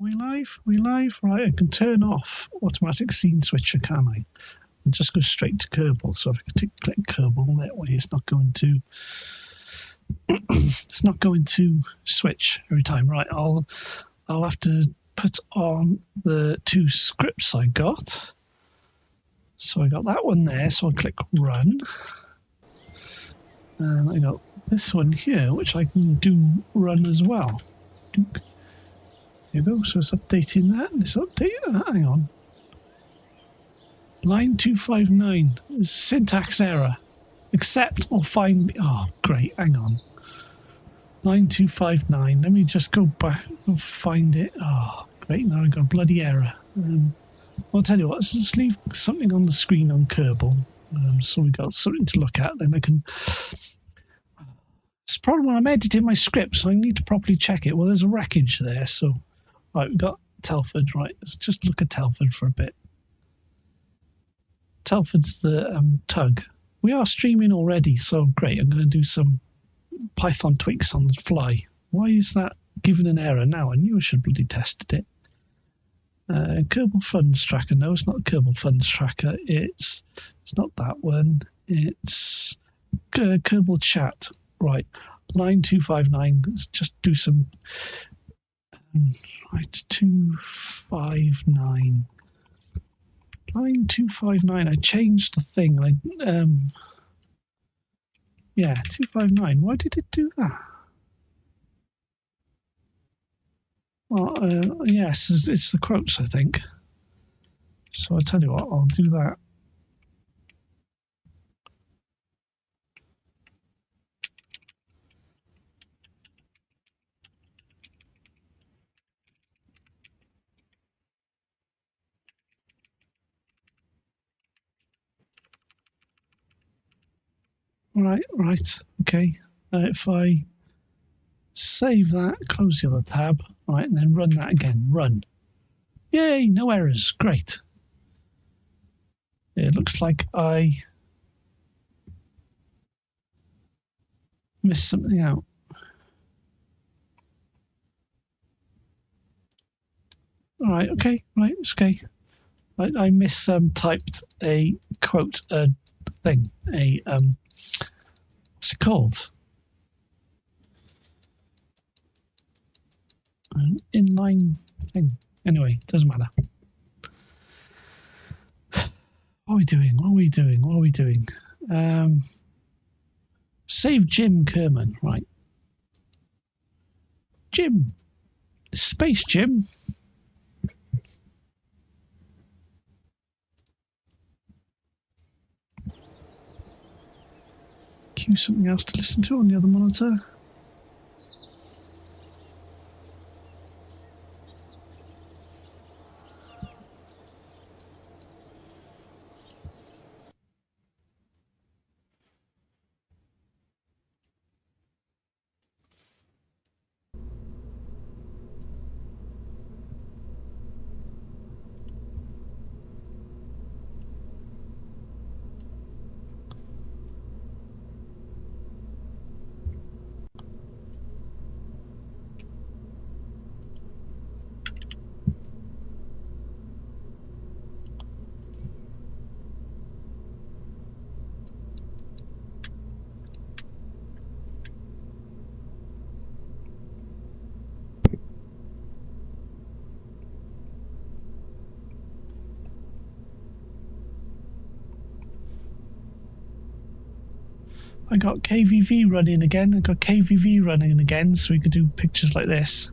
We live? We live? Right, I can turn off automatic scene switcher, can I? And just go straight to Kerbal. So if I click Kerbal, that way it's not going to it's not going to switch every time. Right, I'll have to put on the two scripts I got. So I got that one there, so I'll click run. And I got this one here, which I can do run as well. There you go, so it's updating that, and it's updating. Hang on. Line 259 is syntax error. Accept or find. Oh, great, hang on. Line 259. Let me just go back and find it. Oh, great, now I've got a bloody error. I'll tell you what, let's just leave something on the screen on Kerbal. So we got something to look at, then I can. It's a problem when I'm editing my script, so I need to properly check it. Well, there's a wreckage there, so. Right, we've got Telford, right. Let's just look at Telford for a bit. Telford's the tug. We are streaming already, so great. I'm going to do some Python tweaks on the fly. Why is that giving an error now? I knew I should bloody tested it. Kerbal Funds Tracker. No, it's not Kerbal Funds Tracker. It's not that one. It's Kerbal Chat. Right, line 259. Let's just do some. Right, 259. Line 259. I changed the thing. Yeah, 259. Why did it do that? Well, yes, it's the quotes, I think. So I'll tell you what, I'll do that. Right, okay. If I save that, close the other tab, right, and then run that again. Run. Yay, no errors. Great. It looks like I missed something out. All right, okay, right, it's okay. I mistyped a quote, thing, what's it called? Inline thing. Anyway, doesn't matter. What are we doing? What are we doing? What are we doing? Save Jim Kerman, right? Jim. Space Jim. Cue something else to listen to on the other monitor. I got KVV running again. I got KVV running again, so we could do pictures like this.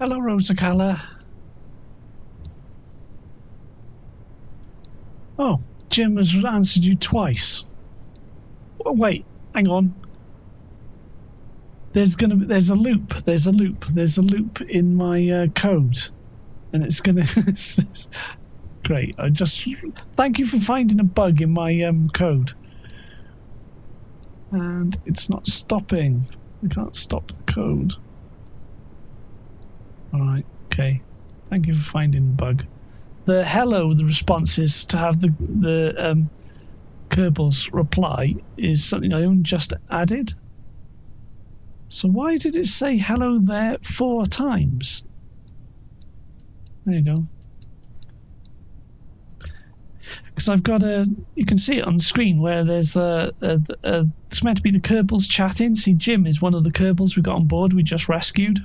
Hello, Rosacala. Oh, Jim has answered you twice. Oh, wait, hang on. There's a loop. There's a loop in my code, and it's gonna. Great. Thank you for finding a bug in my code. And it's not stopping. We can't stop the code. Alright, okay. Thank you for finding the bug. The response is to have the Kerbal's reply is something I only just added. So why did it say hello there 4 times? There you go. Because I've got you can see it on the screen where there's it's meant to be the Kerbals chatting. See, Jim is one of the Kerbals we got on board. We just rescued,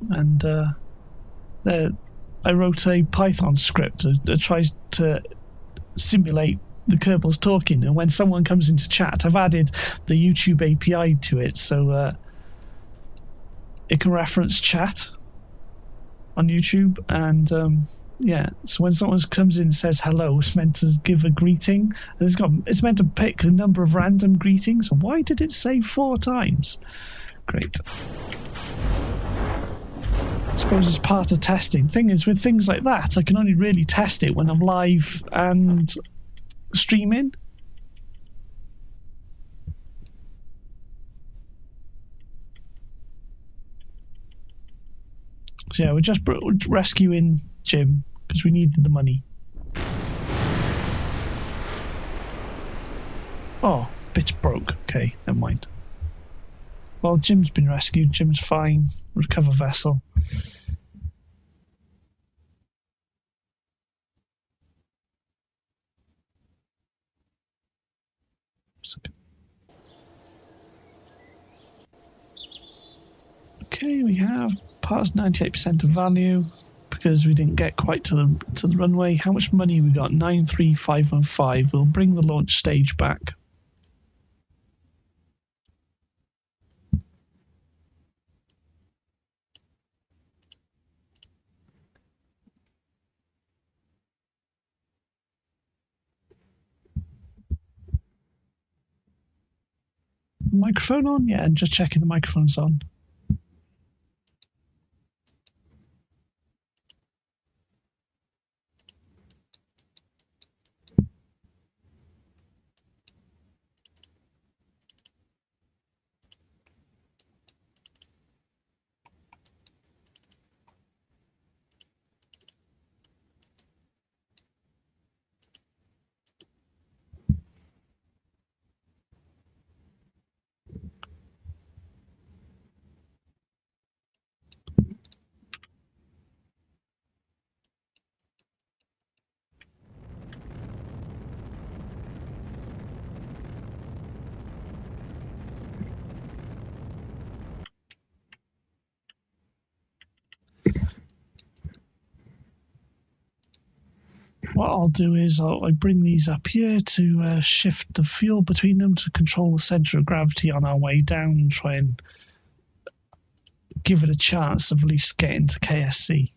and I wrote a Python script that tries to simulate the Kerbals talking. And when someone comes into chat, I've added the YouTube API to it, so it can reference chat on YouTube and. Yeah, so when someone comes in and says hello, it's meant to give a greeting. It's meant to pick a number of random greetings. Why did it say 4 times? Great. I suppose it's part of testing. Thing is, with things like that, I can only really test it when I'm live and streaming. So yeah, we're just rescuing Jim because we needed the money. Oh, bit's broke. Okay, never mind. Well, Jim's been rescued. Jim's fine. Recover vessel. Okay, we have passed 98% of value because we didn't get quite to the runway. How much money we got? 93515. We'll bring the launch stage back. Microphone on? Yeah, and just checking the microphone's on. What I'll do is I bring these up here to shift the fuel between them to control the center of gravity on our way down and try and give it a chance of at least getting to KSC.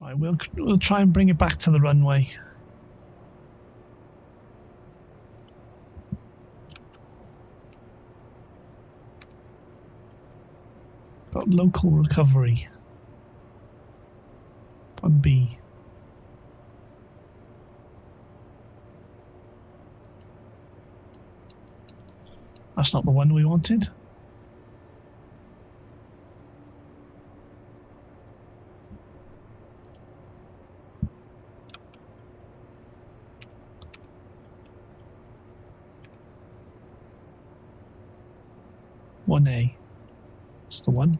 Right, we'll try and bring it back to the runway. Got local recovery. 1B. That's not the one we wanted. One A. That's the one.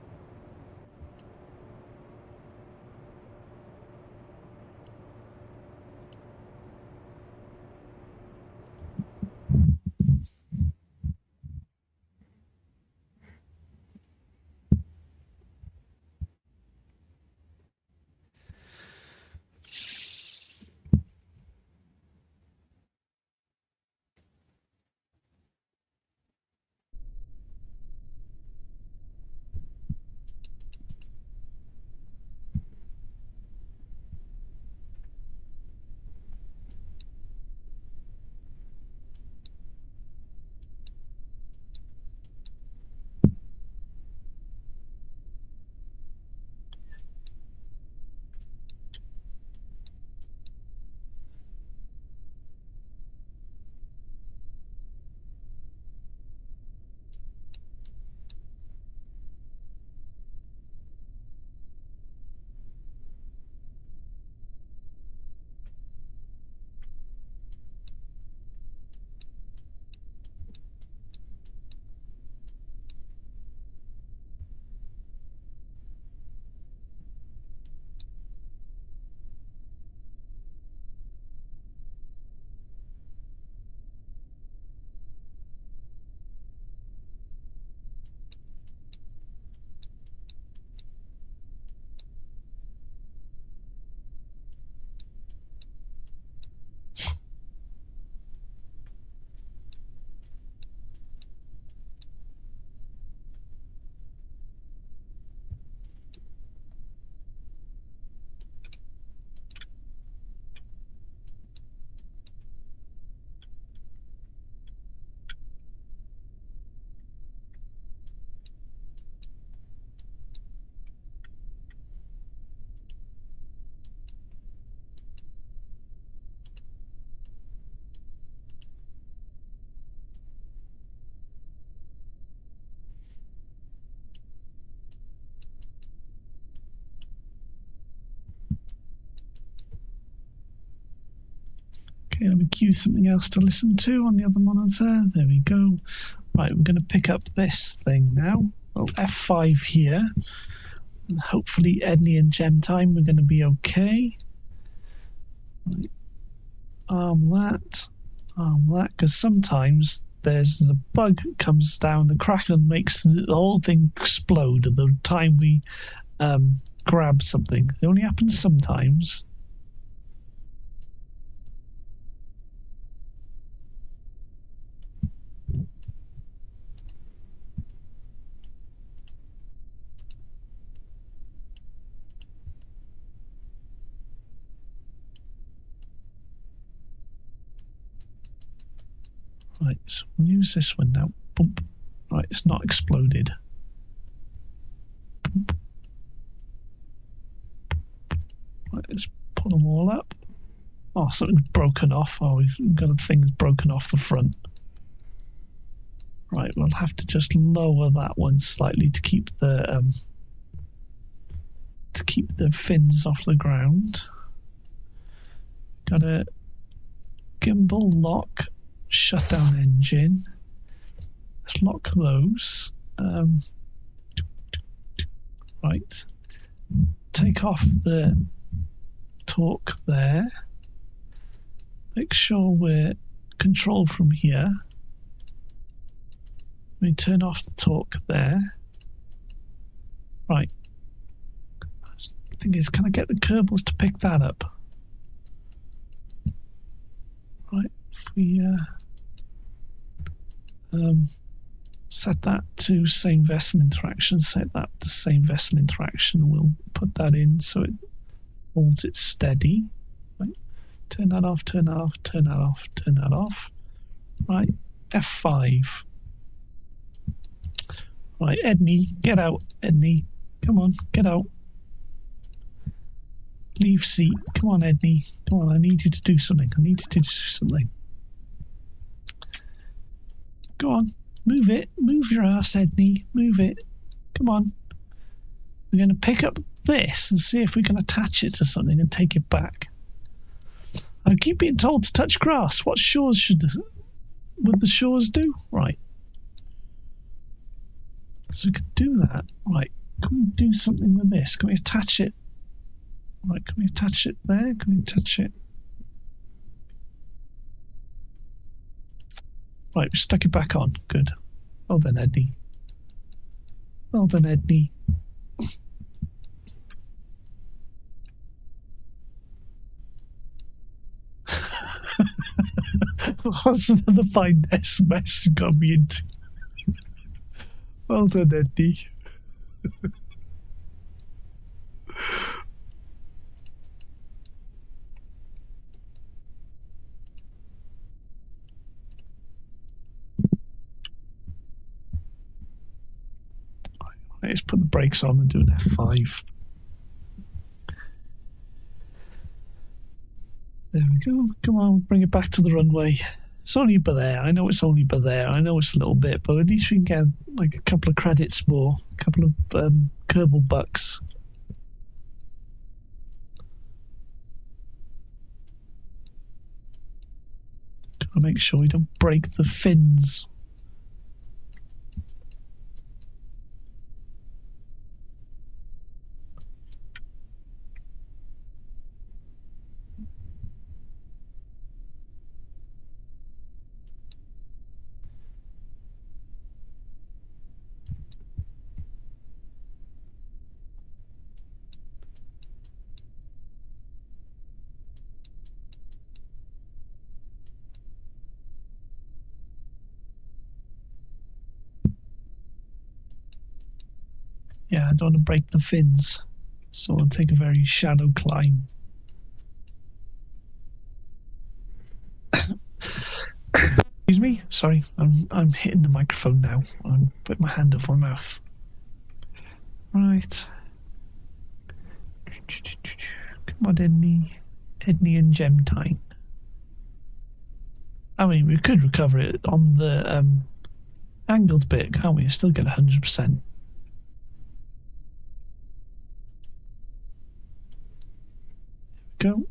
Okay, let me cue something else to listen to on the other monitor. There we go. Right, we're going to pick up this thing now. Well, F5 here. And hopefully, Edney and gem time, we're going to be okay. Right. Arm that, because sometimes there's the bug comes down, the Kraken makes the whole thing explode at the time we grab something. It only happens sometimes. Right, so we'll use this one now. Boom. Right, it's not exploded. Boom. Right, let's pull them all up. Oh, something's broken off. Oh, we've got a thing that's broken off the front. Right, we'll have to just lower that one slightly to keep the fins off the ground. Got a gimbal lock, shut down engine. Let's lock those. Right, take off the torque there. Make sure we're controlled from here. We turn off the torque there. Right. The thing is, can I get the Kerbals to pick that up? Right. If we set that to same vessel interaction, set that to same vessel interaction, we'll put that in so it holds it steady. Right. Turn that off, turn that off, turn that off, turn that off. Right, F5. Right, Edney, get out, Edney. Come on, get out. Leave seat. Come on, Edney. Come on, I need you to do something. I need you to do something. Go on, move it. Move your ass, Edney. Move it. Come on. We're going to pick up this and see if we can attach it to something and take it back. I keep being told to touch grass. What shores would the shores do? Right. So we could do that. Right. Can we do something with this? Can we attach it? Right. Can we attach it there? Can we attach it? Right. We stuck it back on. Good. Well done, Edney. Well done, Edney. What's another fine mess you got me into? Well done, Eddie. Let's put the brakes on and do an F5. There we go. Come on, bring it back to the runway. It's only by there. I know it's only by there. I know it's a little bit, but at least we can get like a couple of credits more, a couple of Kerbal bucks. Gotta make sure we don't break the fins. Yeah, I don't want to break the fins, so I'll take a very shallow climb. Excuse me? Sorry, I'm hitting the microphone now. I'm putting my hand over my mouth. Right. Come on, Edney and Gemtine. I mean, we could recover it on the angled bit, can't we? Still get 100%. Go.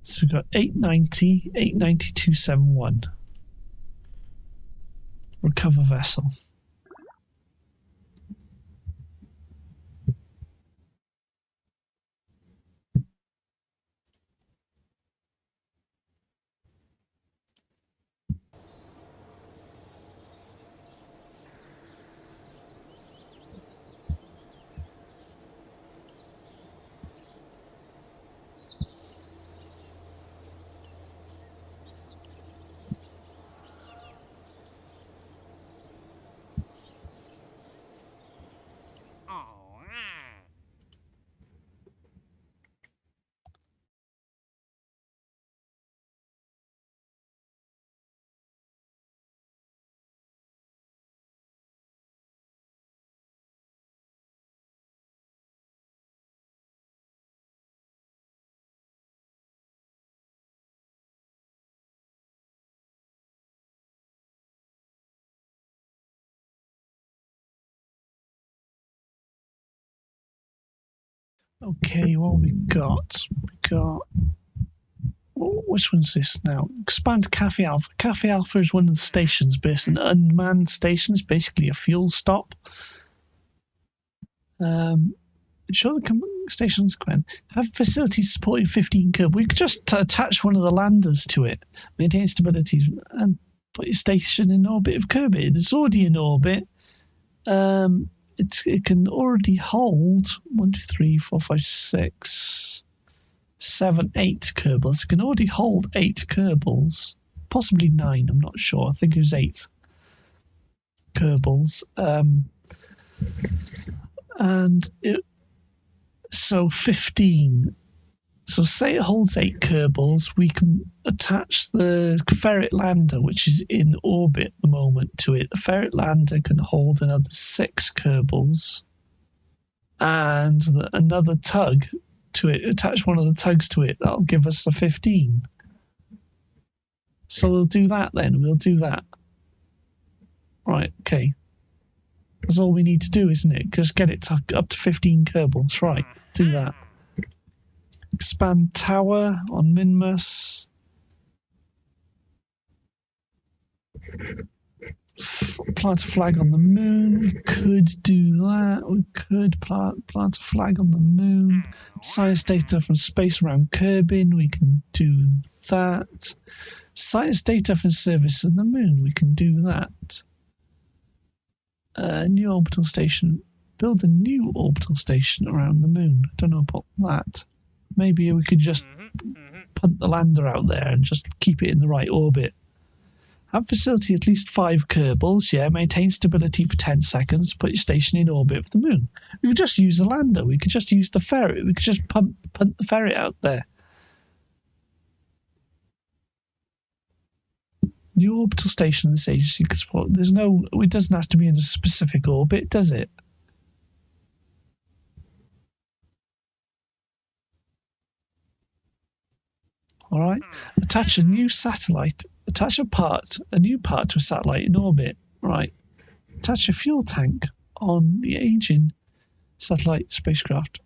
So we've got 890, 89271. Recover vessel. Okay, what we got? Which one's this now? Expand Cafe Alpha. Cafe Alpha is one of the stations, but it's an unmanned station. It's basically a fuel stop. Show the station's command. Have facilities supporting 15 Kerb. We could just attach one of the landers to it, maintain stability, and put your station in orbit of Kerbin. It's already in orbit. It can already hold 1, 2, 3, 4, 5, 6. 7, 8 Kerbals. It can already hold 8 Kerbals. Possibly 9, I'm not sure. I think it was 8 Kerbals. So 15. So say it holds 8 Kerbals, we can attach the ferret lander, which is in orbit at the moment, to it. The ferret lander can hold another 6 Kerbals, and another tug to it. Attach one of the tugs to it. That'll give us the 15. So we'll do that then. We'll do that. Right, okay. That's all we need to do, isn't it? Just get it up to 15 Kerbals. Right, do that. Expand tower on Minmus. Plant a flag on the moon. We could do that. We could plant a flag on the moon. Science data from space around Kerbin. We can do that. Science data from service on the moon. We can do that. New orbital station. Build a new orbital station around the moon. I don't know about that. Maybe we could just punt the lander out there and just keep it in the right orbit. Have facility at least 5 Kerbals. Yeah, maintain stability for 10 seconds. Put your station in orbit for the moon. We could just use the lander. We could just use the ferret. We could just punt the ferret out there. New orbital station this agency can support. There's no. It doesn't have to be in a specific orbit, does it? All right. Attach a new satellite. Attach a new part to a satellite in orbit. Right. Attach a fuel tank on the aging satellite spacecraft.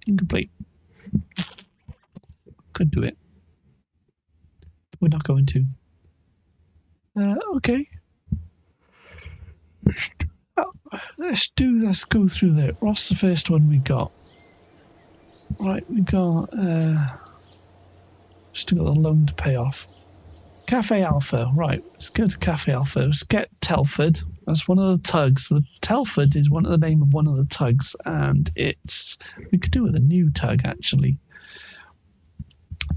Incomplete. Could do it. We're not going to. Okay. Let's go through there. What's the first one we got? Right, we got still got a loan to pay off. Cafe Alpha, right, let's go to Cafe Alpha. Let's get Telford. That's one of the tugs. The Telford is the name of one of the tugs, and we could do with a new tug actually.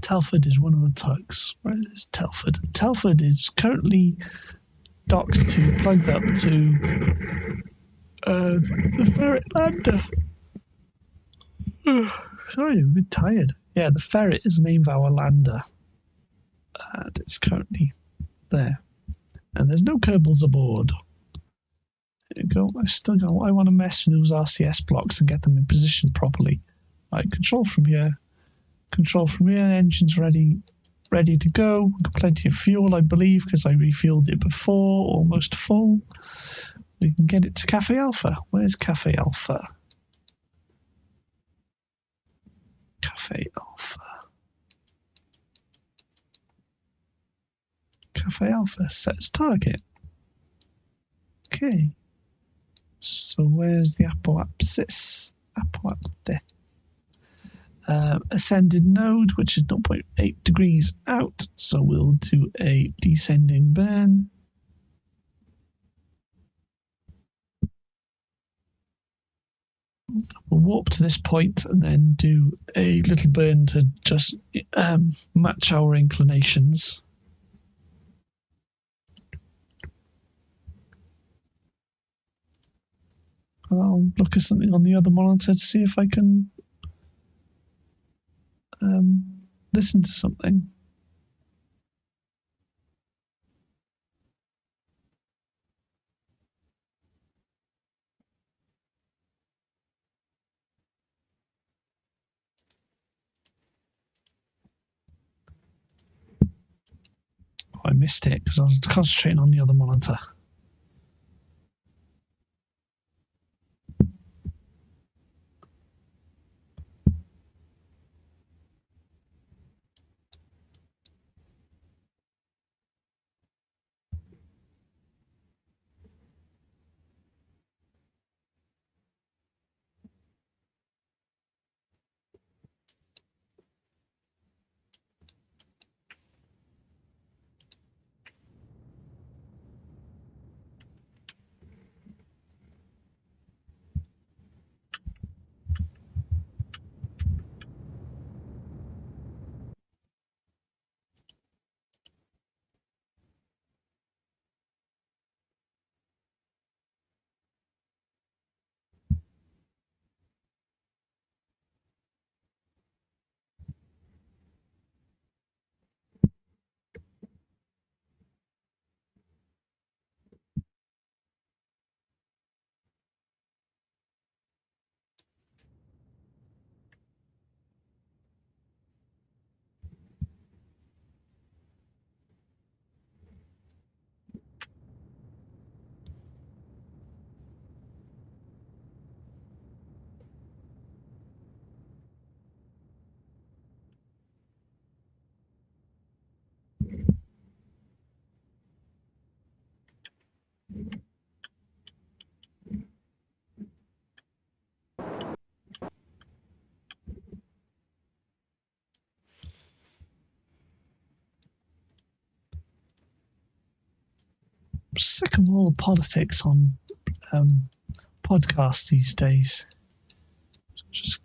Telford is one of the tugs. Where is Telford? Telford is currently plugged up to the ferret lander. Sorry, I'm a bit tired. Yeah, the ferret is the name of our lander. And it's currently there. And there's no Kerbals aboard. There you go. I want to mess with those RCS blocks and get them in position properly. Right, control from here. Control from here. Engine's ready to go. We've got plenty of fuel, I believe, because I refueled it before. Almost full. We can get it to Cafe Alpha. Where's Cafe Alpha? Cafe Alpha. Cafe Alpha sets target. Okay. So where's the apoapsis? Apoapsis. Ascending node, which is 0.8 degrees out. So we'll do a descending burn. We'll warp to this point and then do a little burn to just match our inclinations. I'll look at something on the other monitor to see if I can listen to something. Oh, I missed it because I was concentrating on the other monitor. Sick of all the politics on podcasts these days. Just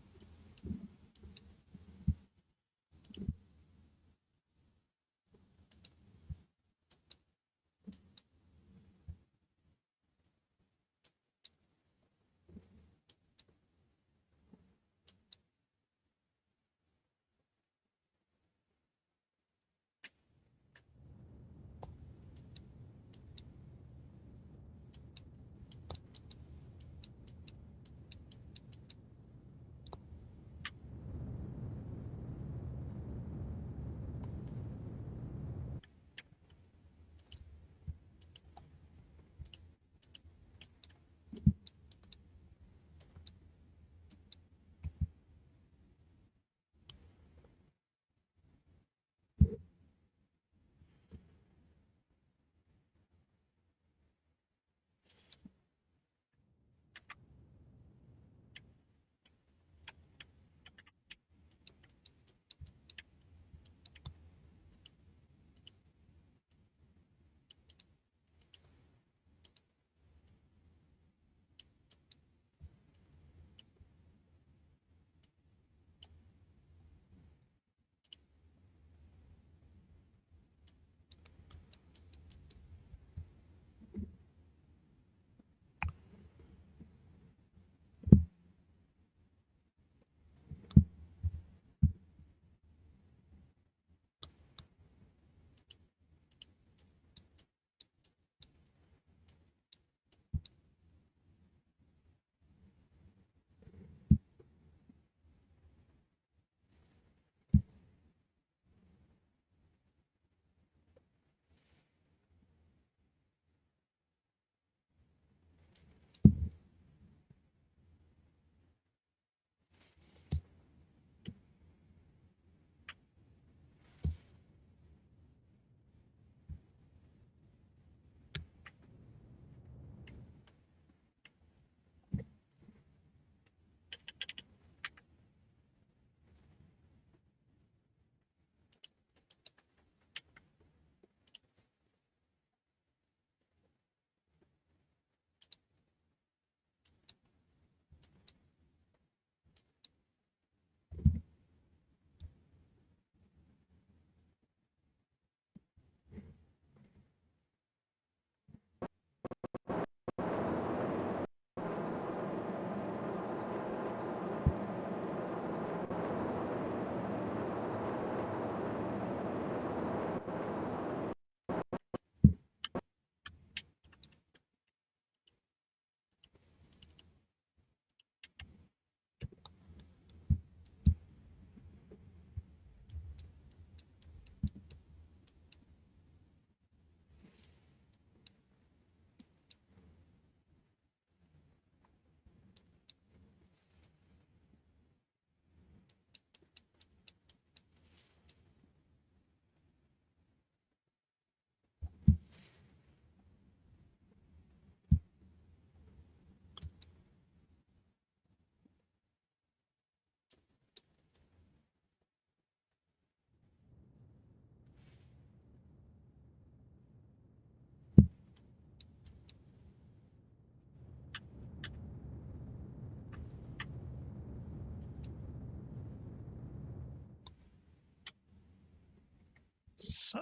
so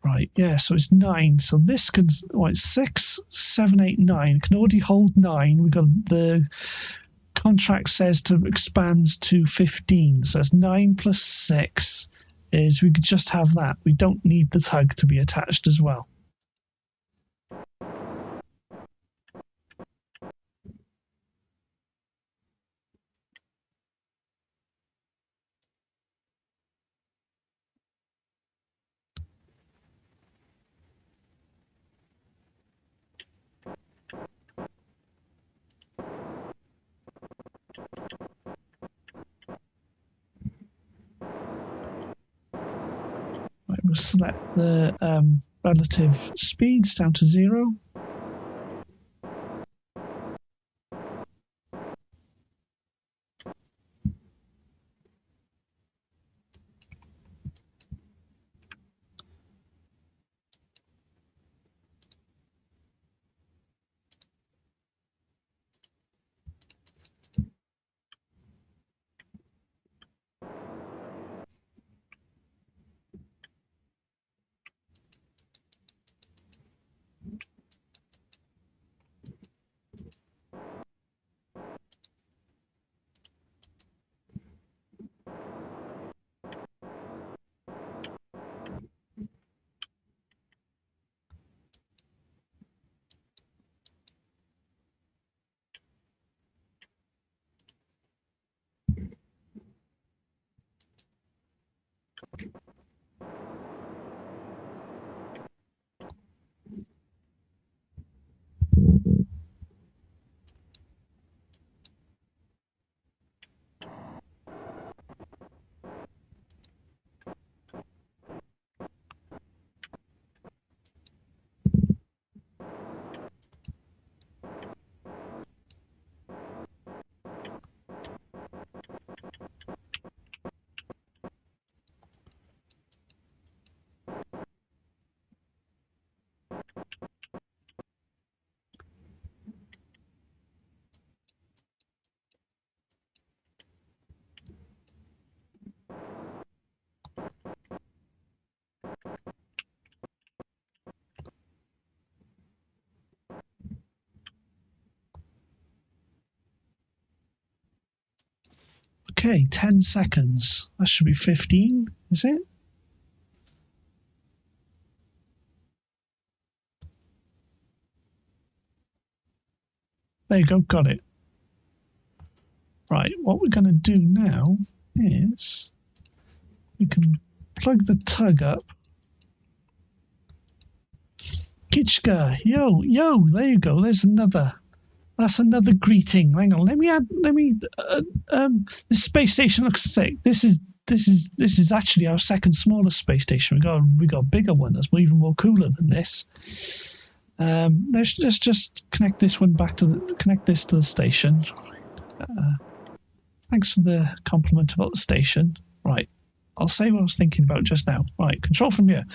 Right, yeah, so it's 9. So this can, well, it's 6, 7, 8, 9. Can already hold 9. We've got the contract says to expand to 15. So it's 9 plus 6 is we could just have that. We don't need the tug to be attached as well. Right, we'll select the relative speeds down to 0. Okay, 10 seconds. That should be 15, is it? There you go, got it. Right, what we're going to do now is we can plug the tug up. Kitschka, yo, there you go. There's another. That's another greeting. Hang on, this space station looks sick. This is actually our second smallest space station. We got a bigger one that's even more cooler than this. Let's just connect this one back to connect this to the station. Thanks for the compliment about the station. Right, I'll say what I was thinking about just now. Right, control from here.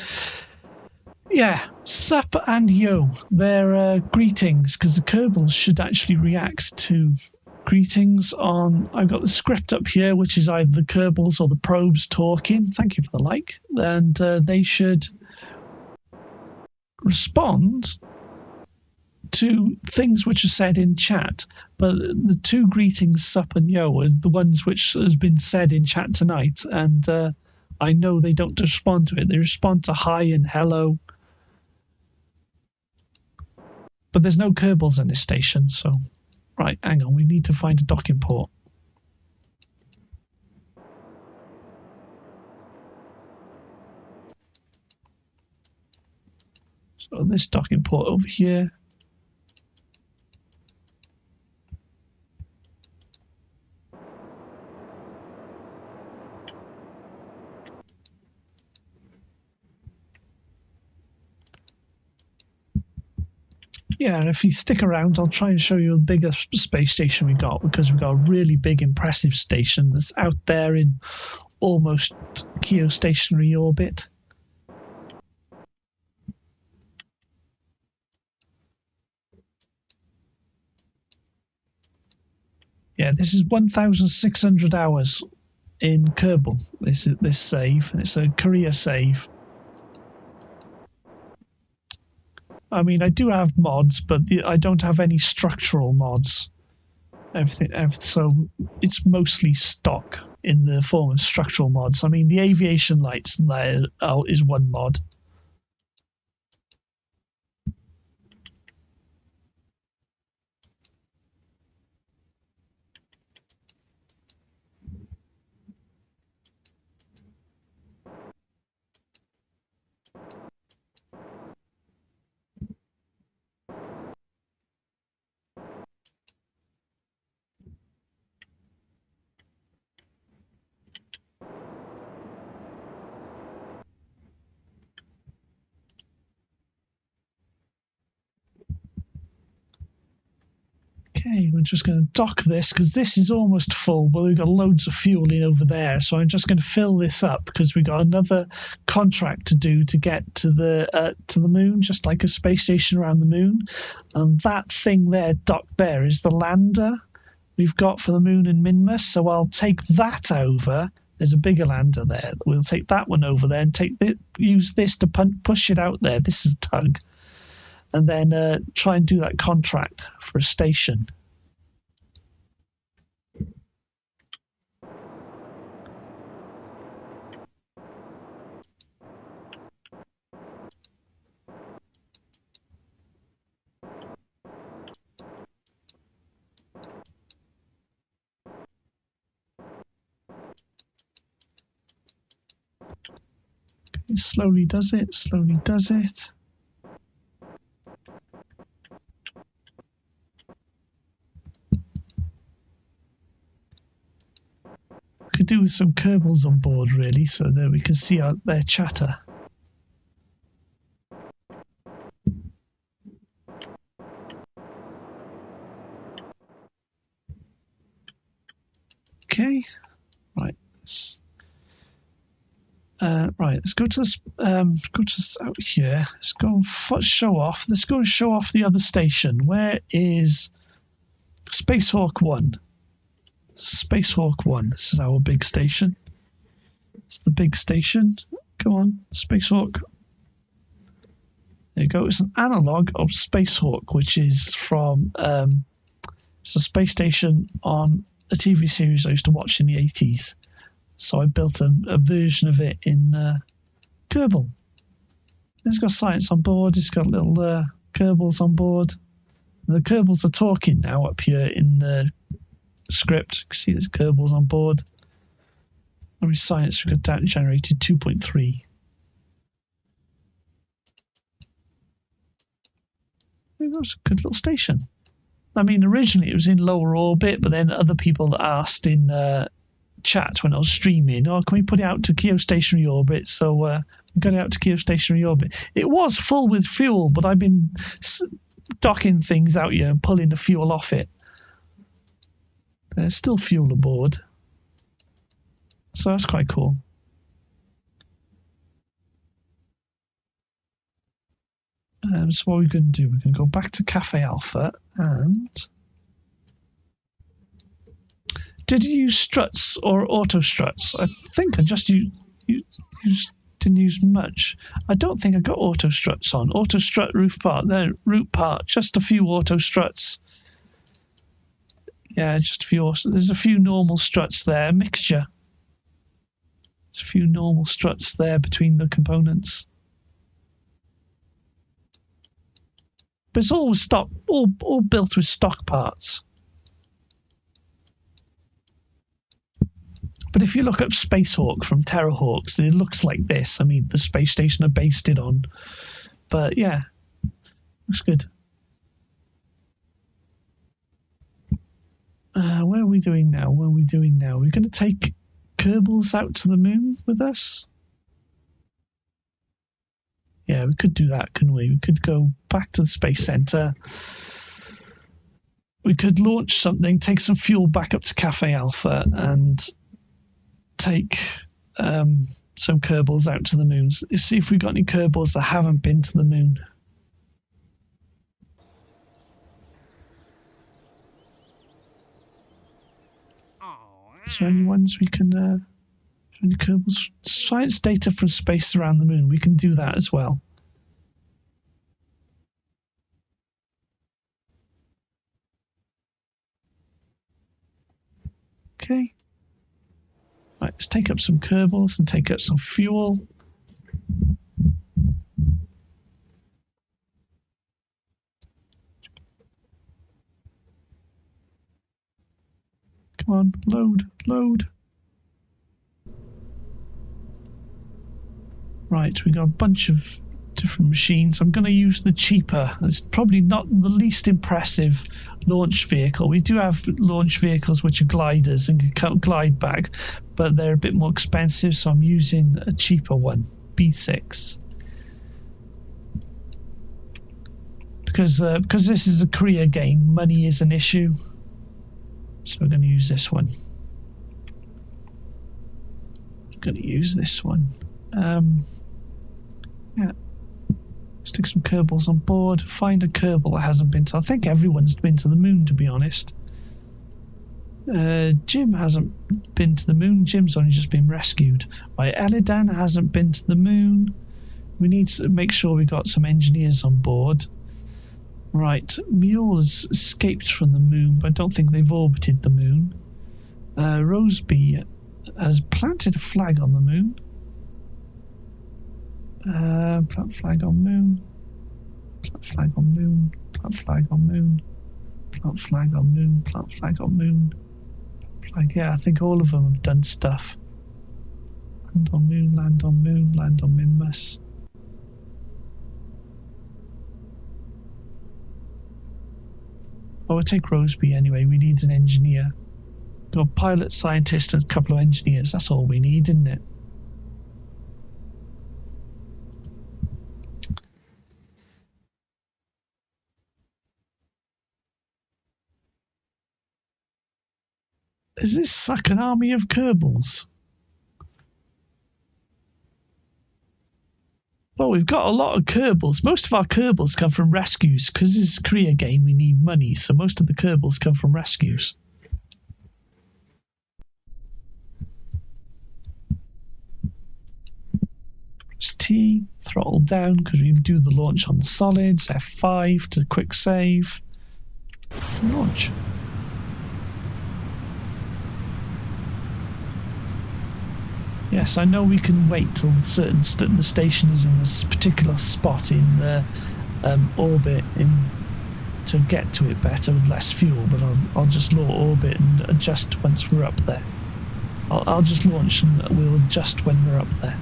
Yeah, sup and yo. They're greetings, because the Kerbals should actually react to greetings on... I've got the script up here, which is either the Kerbals or the probes talking. Thank you for the like. And they should respond to things which are said in chat. But the two greetings, sup and yo, are the ones which has been said in chat tonight. And I know they don't respond to it. They respond to hi and hello. But there's no Kerbals in this station, so... Right, hang on, we need to find a docking port. So this docking port over here. Yeah, and if you stick around, I'll try and show you the bigger space station we got, because we've got a really big, impressive station that's out there in almost geostationary orbit. Yeah, this is 1,600 hours in Kerbal. This save, and it's a career save. I mean, I do have mods, but I don't have any structural mods. So it's mostly stock in the form of structural mods. I mean, the aviation lights there is one mod. Okay, we're just going to dock this because this is almost full, but we've got loads of fuel in over there. So I'm just going to fill this up because we've got another contract to do to get to the moon, just like a space station around the moon. And that thing there, docked there, is the lander we've got for the moon and Minmus. So I'll take that over. There's a bigger lander there. We'll take that one over there and use this to push it out there. This is tug. And then try and do that contract for a station. Okay, slowly does it, slowly does it. Could do with some Kerbals on board, really, so that we can see their chatter. Okay, right. Let's go to this. Go to out here. Let's go and show off. Let's go and show off the other station. Where is Spacehawk 1? Spacehawk 1. This is our big station. It's the big station. Go on, Spacehawk. There you go. It's an analog of Spacehawk, which is from it's a space station on a TV series I used to watch in the 80s. So I built a version of it in Kerbal. It's got science on board. It's got little Kerbals on board. And the Kerbals are talking now up here in the script. You can see there's Kerbals on board. Every science we got generated 2.3. That's a good little station. I mean, originally it was in lower orbit, but then other people asked in chat when I was streaming, "Oh, can we put it out to geostationary orbit?" So we got it out to geostationary orbit. It was full with fuel, but I've been docking things out here and pulling the fuel off it. There's still fuel aboard, so that's quite cool. So what we're going to do, we're going to go back to Cafe Alpha and... Did you use struts or auto struts? I think I just didn't use much. I don't think I got auto struts on. Auto strut roof part, there, root part, just a few auto struts. Yeah, just a few. There's a few normal struts there, mixture. There's a few normal struts there between the components. But it's all stock, all built with stock parts. But if you look up Spacehawk from Terrahawks, it looks like this. I mean, the space station I based it on. But yeah, looks good. Where are we doing now? What are we doing now? We're going to take Kerbals out to the moon with us? Yeah, we could do that, couldn't we? We could go back to the Space Center. We could launch something, take some fuel back up to Cafe Alpha, and take some Kerbals out to the moon. See if we've got any Kerbals that haven't been to the moon. Is there any ones we can... any Kerbals? Science data from space around the moon. We can do that as well. Okay. Right, let's take up some Kerbals and take up some fuel. Come on, load, load. Right, we got a bunch of different machines. I'm going to use the cheaper. It's probably not the least impressive launch vehicle. We do have launch vehicles which are gliders and can glide back, but they're a bit more expensive, so I'm using a cheaper one, B6. Because this is a Korea game, money is an issue. So we're going to use this one. I'm going to use this one. Yeah. Stick some Kerbals on board. Find a Kerbal that hasn't been to... I think everyone's been to the moon, to be honest. Jim hasn't been to the moon. Jim's only just been rescued. Right, Elidan hasn't been to the moon. We need to make sure we got some engineers on board. Right, Mule has escaped from the moon, but I don't think they've orbited the moon. Roseby has planted a flag on the moon. Plant flag on moon. Plant flag on moon. Plant flag on moon. Plant flag on moon. Plant flag on moon. Flag, yeah, I think all of them have done stuff. Land on moon, land on moon, land on Minmus. Oh, we'll take Roseby anyway. We need an engineer. Got a pilot, scientist, and a couple of engineers. That's all we need, isn't it? Is this suck an army of Kerbals? Well, we've got a lot of Kerbals. Most of our Kerbals come from rescues. Because this is a Korea game, we need money. So most of the Kerbals come from rescues. Press T, throttle down because we do the launch on solids. F5 to quick save. Launch. Yes, I know we can wait till the station is in this particular spot in the orbit to get to it better with less fuel, but I'll just lower orbit and adjust once we're up there. I'll just launch and we'll adjust when we're up there.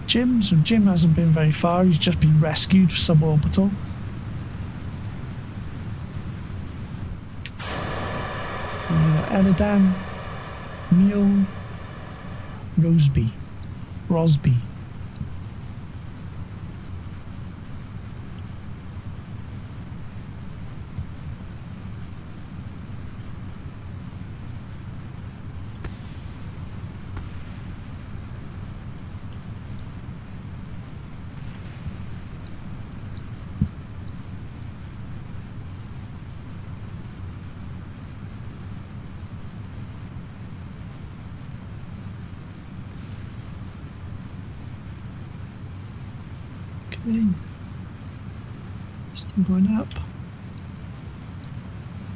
Jim hasn't been very far. He's just been rescued suborbital. Elidan, Mule, Roseby. Okay. Still going up.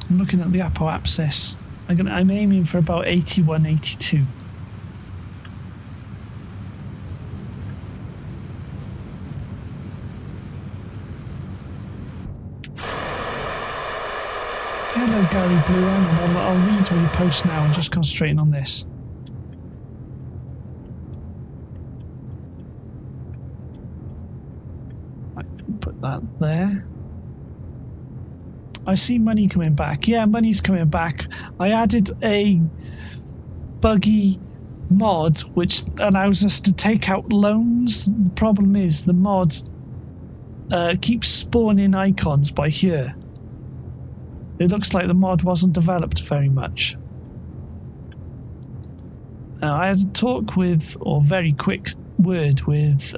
I'm looking at the apoapsis. I'm aiming for about 81, 82. Hello, Gary Blue. I'll read all your posts now and just concentrating on this. Put that there. I see money coming back. Yeah, money's coming back. I added a buggy mod which allows us to take out loans. The problem is the mod keeps spawning icons by here. It looks like the mod wasn't developed very much. I had a talk with, or very quick word with,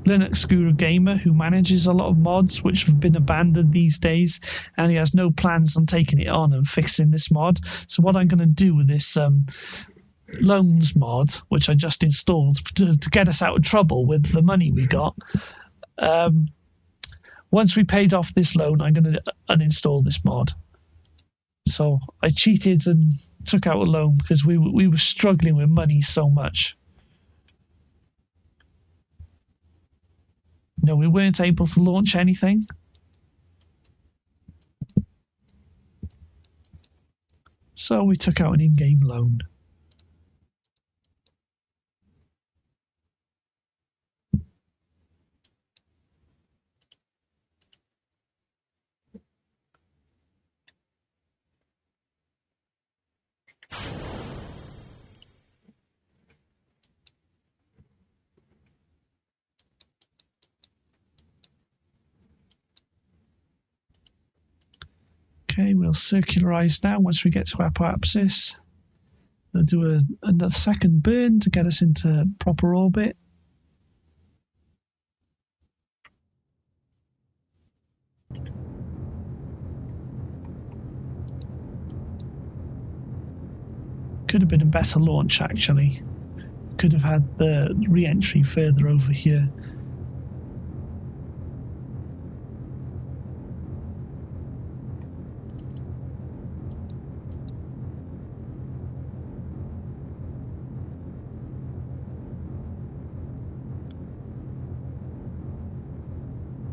Linux Guru Gamer, who manages a lot of mods which have been abandoned these days, and he has no plans on taking it on and fixing this mod. So what I'm going to do with this loans mod, which I just installed to get us out of trouble with the money we got. Once we paid off this loan, I'm going to uninstall this mod. So I cheated and took out a loan because we were struggling with money so much. No, we weren't able to launch anything. So we took out an in-game loan. Okay, we'll circularize now once we get to apoapsis. We'll do another second burn to get us into proper orbit. Could have been a better launch, actually. Could have had the re-entry further over here.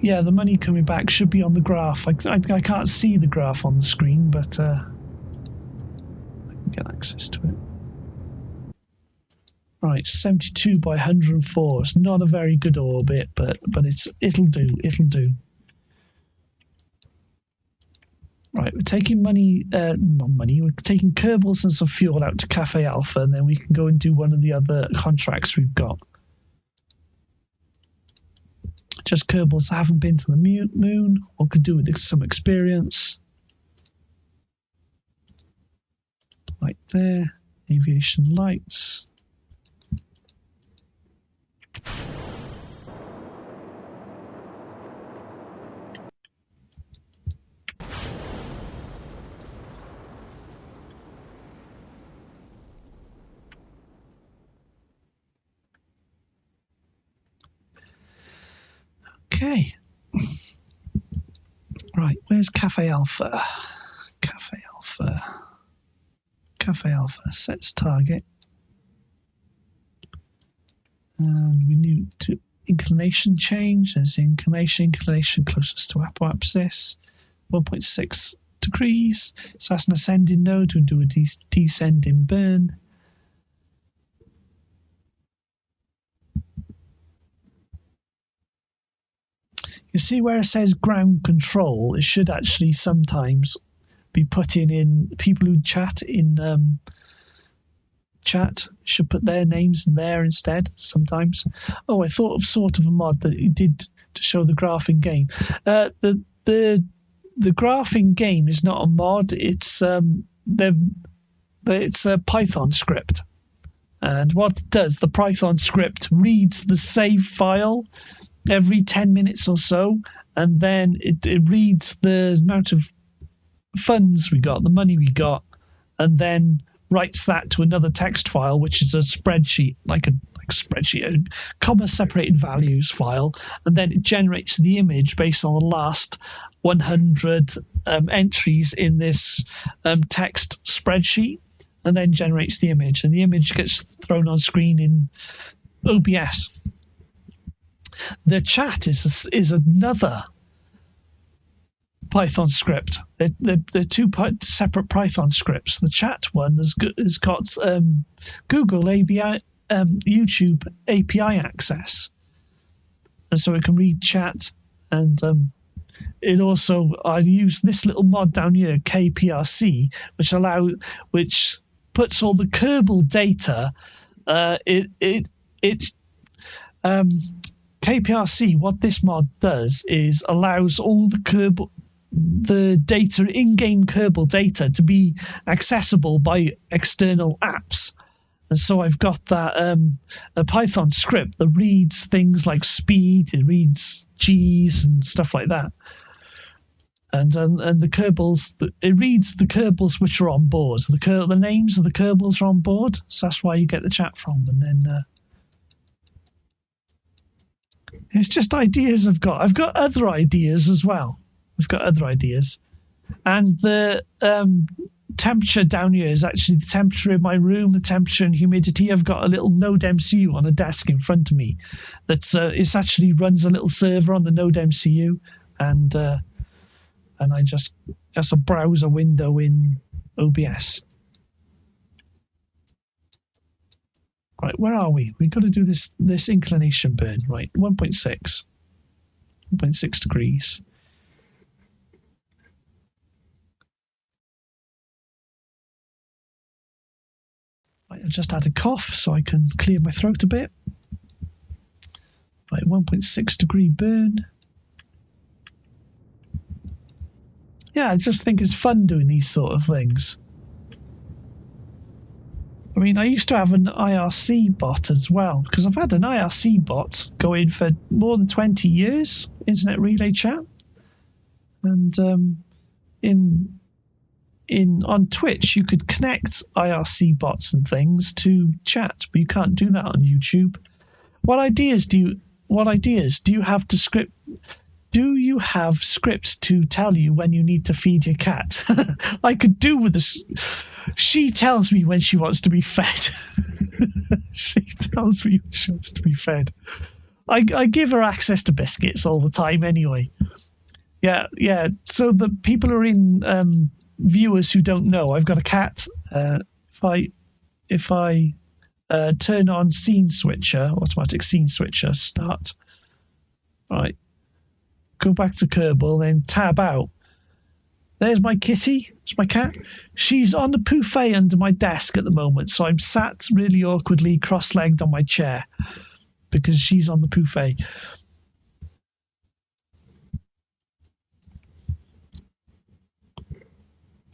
Yeah, the money coming back should be on the graph. I can't see the graph on the screen, but I can get access to it. Right, 72 by 104. It's not a very good orbit, but it'll do. It'll do. Right, we're taking money. Not money. We're taking Kerbals and some fuel out to Cafe Alpha, and then we can go and do one of the other contracts we've got. Just Kerbals that haven't been to the moon, or could do with some experience. Right there, aviation lights. Okay. Right, where's Cafe Alpha? Cafe Alpha. Cafe Alpha sets target. And we need to inclination change. There's inclination closest to apoapsis. 1.6 degrees. So that's an ascending node. We'll do a descending burn. You see where it says ground control, it should actually sometimes be putting in people who chat in chat should put their names in there instead sometimes. Oh, I thought of sort of a mod that you did to show the graph in game. The graph in game is not a mod, it's a Python script. And what it does, the Python script reads the save file every 10 minutes or so, and then it reads the amount of funds we got, the money we got, and then writes that to another text file, which is a spreadsheet, like a spreadsheet, a comma separated values file, and then it generates the image based on the last 100 entries in this text spreadsheet, and then generates the image, and the image gets thrown on screen in OBS. The chat is another Python script. They're two separate Python scripts. The chat one has got Google API, YouTube API access, and so it can read chat. And it also, I use this little mod down here, KPRC, which puts all the Kerbal data. KPRC, what this mod does is allows all the data, in-game Kerbal data, to be accessible by external apps. And so I've got that a Python script that reads things like speed, it reads G's and stuff like that. And the Kerbals, it reads the Kerbals which are on board. The names of the Kerbals are on board, so that's why you get the chat from. And then it's just ideas I've got. I've got other ideas as well. I've got other ideas. And the temperature down here is actually the temperature in my room, the temperature and humidity. I've got a little Node MCU on a desk in front of me that's it actually runs a little server on the Node MCU, and I just, that's a browser window in OBS. Right, where are we? We've got to do this inclination burn. Right, 1.6 degrees. Right, I just had a cough, so I can clear my throat a bit. Right, 1.6 degree burn. Yeah, I just think it's fun doing these sort of things. I mean, I used to have an IRC bot as well, because I've had an IRC bot going for more than 20 years, Internet Relay Chat. And on Twitch, you could connect IRC bots and things to chat, but you can't do that on YouTube. What ideas do you have to script? Do you have scripts to tell you when you need to feed your cat? I could do with this. She tells me when she wants to be fed. She tells me when she wants to be fed. I give her access to biscuits all the time anyway. Yeah. So the people are in viewers who don't know, I've got a cat. If I turn on scene switcher, automatic scene switcher, start. Right. Go back to Kerbal, then tab out. There's my kitty. It's my cat. She's on the buffet under my desk at the moment, so I'm sat really awkwardly cross-legged on my chair because she's on the buffet.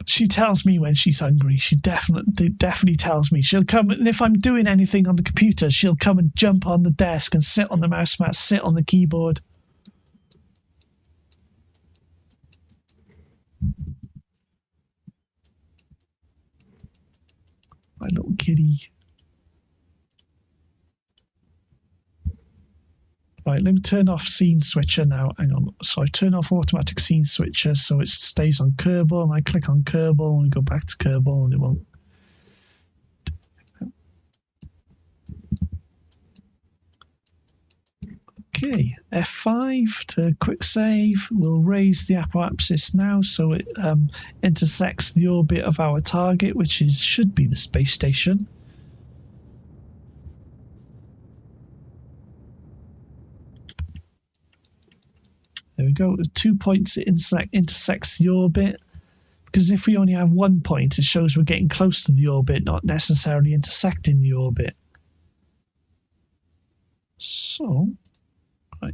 She tells me when she's hungry. She definitely tells me. She'll come, and if I'm doing anything on the computer, she'll come and jump on the desk and sit on the mouse mat, sit on the keyboard. My little kitty. Right, let me turn off scene switcher now. Hang on. So I turn off automatic scene switcher so it stays on Kerbal, and I click on Kerbal and we go back to Kerbal and it won't. Okay, F5 to quick save. We'll raise the apoapsis now so it intersects the orbit of our target, which should be the space station. There we go. 2 points it intersects the orbit, because if we only have 1 point, it shows we're getting close to the orbit, not necessarily intersecting the orbit. So, right.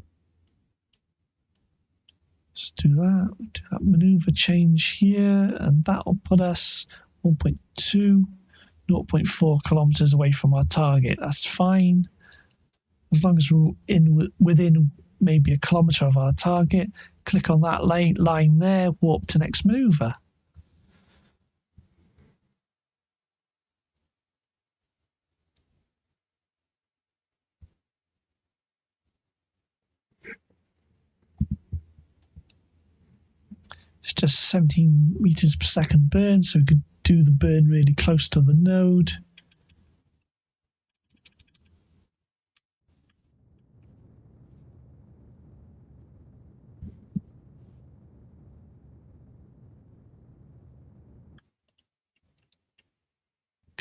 Let's do that. Do that maneuver change here, and that'll put us 1.2, 0.4 kilometers away from our target. That's fine. As long as we're within maybe a kilometer of our target, click on that line there, warp to next maneuver. It's just 17 meters per second burn, so we could do the burn really close to the node.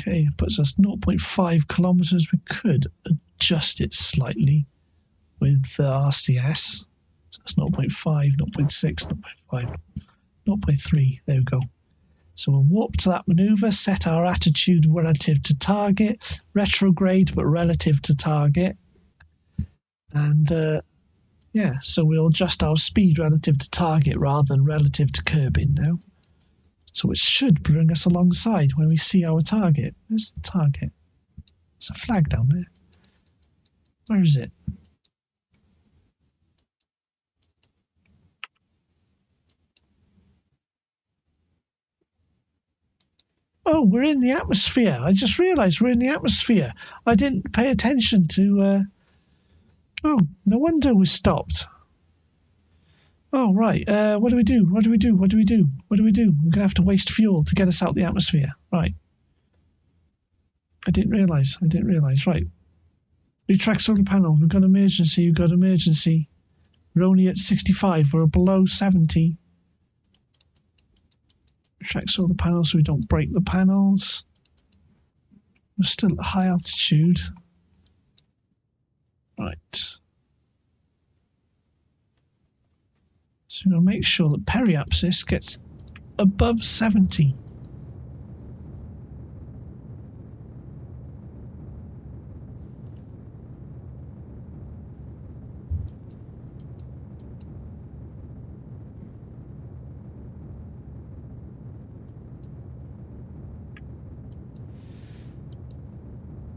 Okay, it puts us 0.5 kilometers. We could adjust it slightly with RCS. So that's 0.5, 0.6, 0.5, 0.3. There we go. So we'll warp to that maneuver, set our attitude relative to target, retrograde but relative to target. And yeah, so we'll adjust our speed relative to target rather than relative to Kerbin now. So it should bring us alongside when we see our target. Where's the target? There's a flag down there. Where is it? Oh, we're in the atmosphere. I just realised we're in the atmosphere. I didn't pay attention to... Oh, no wonder we stopped. Oh, right. What do we do? What do we do? What do we do? What do we do? We're going to have to waste fuel to get us out the atmosphere. Right. I didn't realise. I didn't realise. Right. Retract solar panel. We've got emergency. We've got emergency. We're only at 65. We're below 70. Retract solar panel so we don't break the panels. We're still at high altitude. Right. So we're going to make sure that periapsis gets above 70.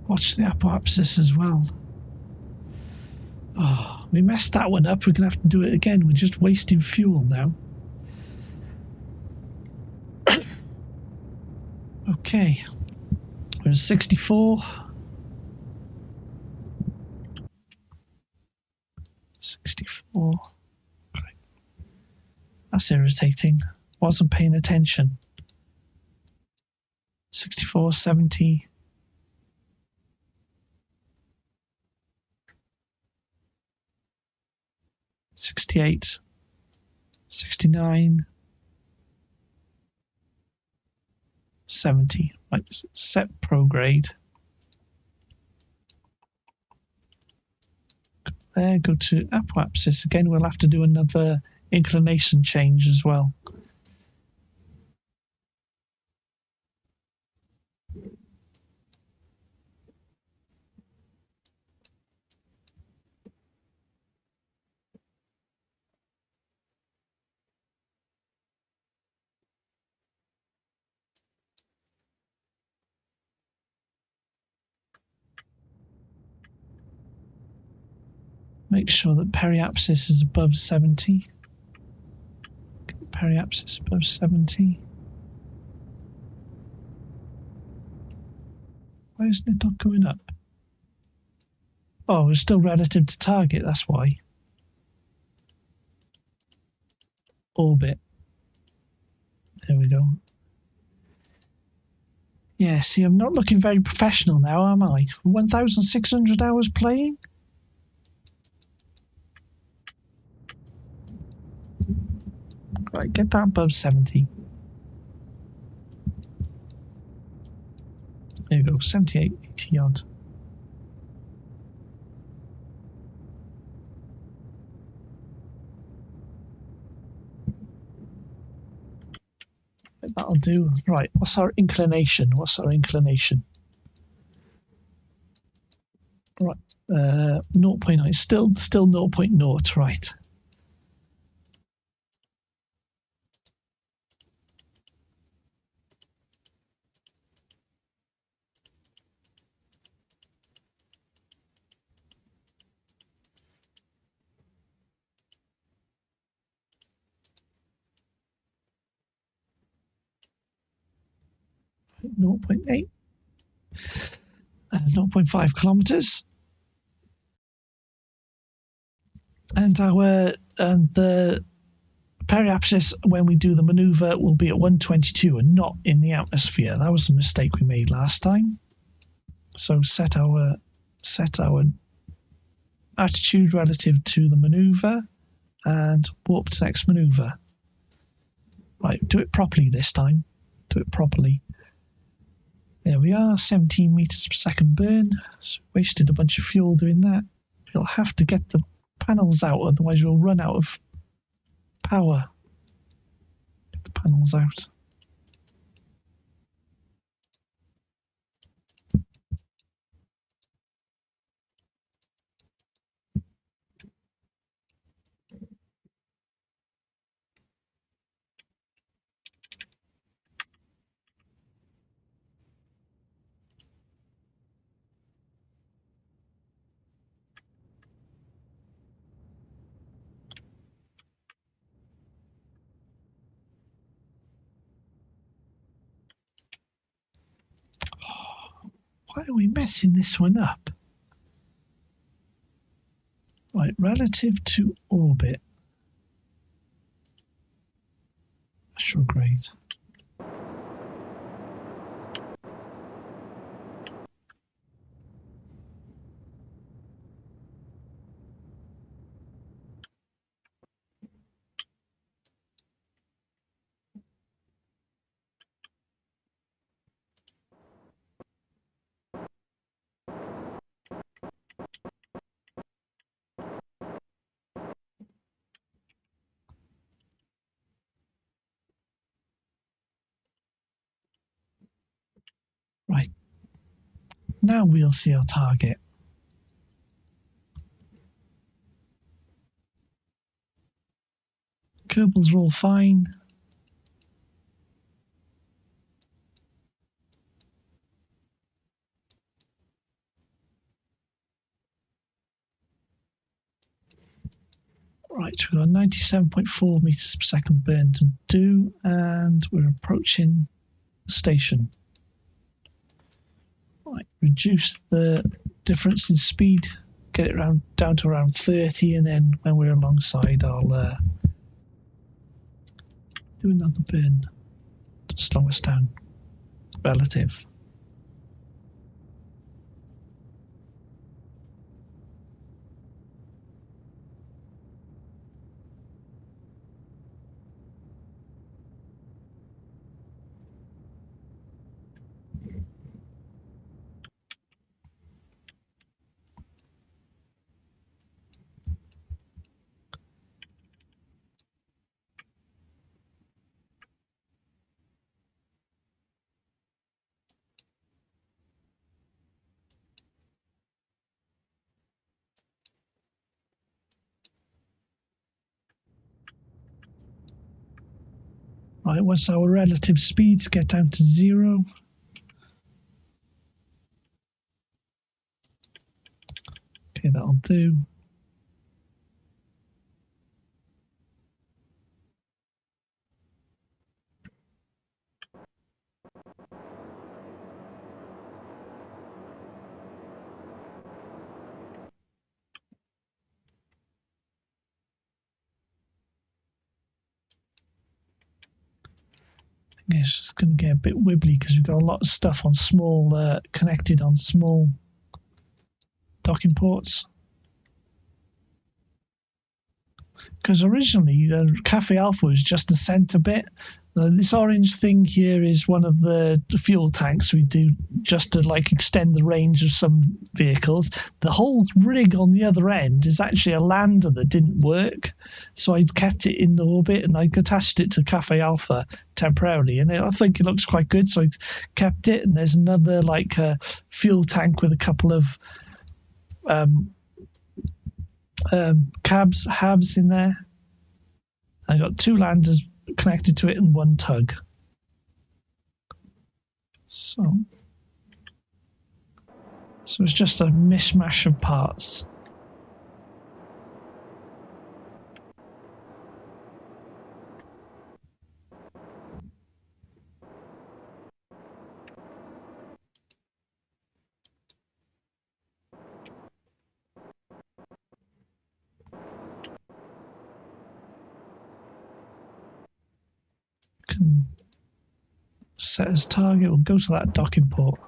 Watch the apoapsis as well. Oh, we messed that one up. We're going to have to do it again. We're just wasting fuel now. Okay. We're at 64. 64. Right. That's irritating. Wasn't paying attention. 64, 70. 68. 69. 70. Right. Set prograde. There, go to apoapsis. Again, we'll have to do another inclination change as well. Make sure that periapsis is above 70. Periapsis above 70. Why isn't it not going up? Oh, it's still relative to target, that's why. Orbit. There we go. Yeah, see, I'm not looking very professional now, am I? 1,600 hours playing? Right, get that above 70. There you go, 78, 80 odd. That'll do. Right, what's our inclination? What's our inclination? Right, 0.9. Still 0.0, right. Zero point 0.8. 0.5 kilometers. And the periapsis, when we do the maneuver, will be at 122 and not in the atmosphere. That was a mistake we made last time. So set our attitude relative to the maneuver and warp to next maneuver. Right, do it properly this time. Do it properly. There we are, 17 meters per second burn. So wasted a bunch of fuel doing that. We'll have to get the panels out, otherwise we'll run out of power. Get the panels out. Why are we messing this one up? Right, relative to orbit. Retrograde. Right. Now we'll see our target. Kerbals are all fine. Right, we've got 97.4 meters per second burn to do, and we're approaching the station. Right, reduce the difference in speed, get it down to around 30, and then when we're alongside, I'll do another burn to slow us down. Relative. Right, once our relative speeds get down to 0, okay, that'll do. It's just going to get a bit wibbly because we've got a lot of stuff on small, connected on small docking ports. Because originally the Cafe Alpha was just the centre bit. This orange thing here is one of the fuel tanks we do just to like extend the range of some vehicles. The whole rig on the other end is actually a lander that didn't work, so I kept it in orbit and I attached it to Cafe Alpha temporarily, and I think it looks quite good, so I kept it. And there's another like fuel tank with a couple of habs in there. I got 2 landers connected to it and 1 tug. So it's just a mishmash of parts. Can set as target. We'll go to that docking port.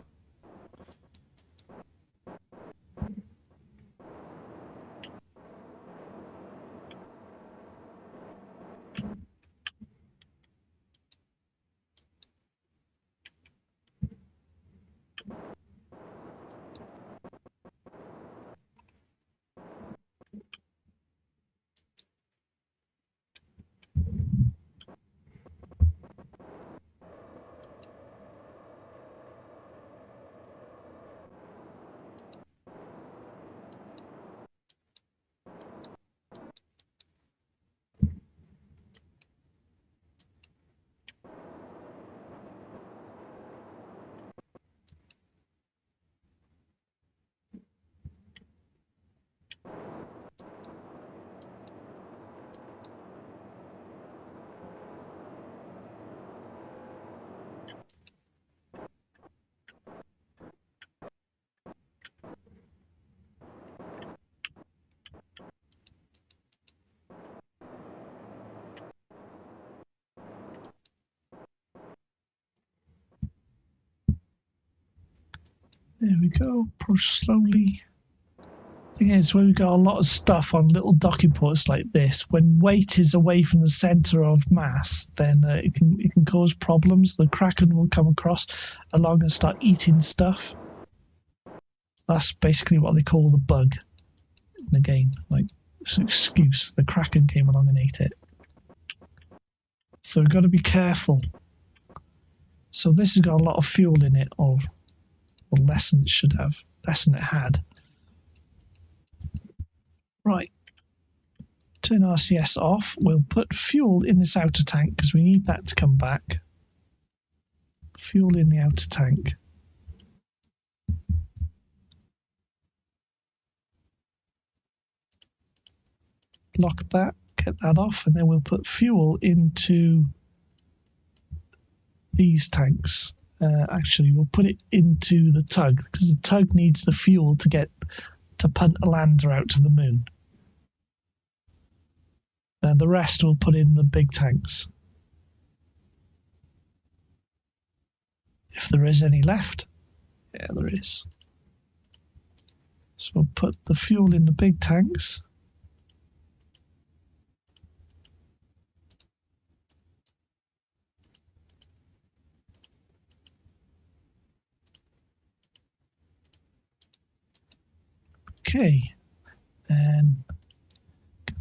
There we go. Approach slowly. Thing is, when we got a lot of stuff on little docking ports like this, when weight is away from the center of mass, then it can cause problems. The Kraken will come across along and start eating stuff. That's basically what they call the bug in the game. Like, it's an excuse. The Kraken came along and ate it. So we've got to be careful. So this has got a lot of fuel in it, or less than it should have, less than it had. Right. Turn RCS off. We'll put fuel in this outer tank because we need that to come back. Fuel in the outer tank. Lock that, get that off, and then we'll put fuel into these tanks. Actually, we'll put it into the tug because the tug needs the fuel to punt a lander out to the moon. And the rest we'll put in the big tanks. If there is any left. Yeah, there is. So we'll put the fuel in the big tanks. Okay. Then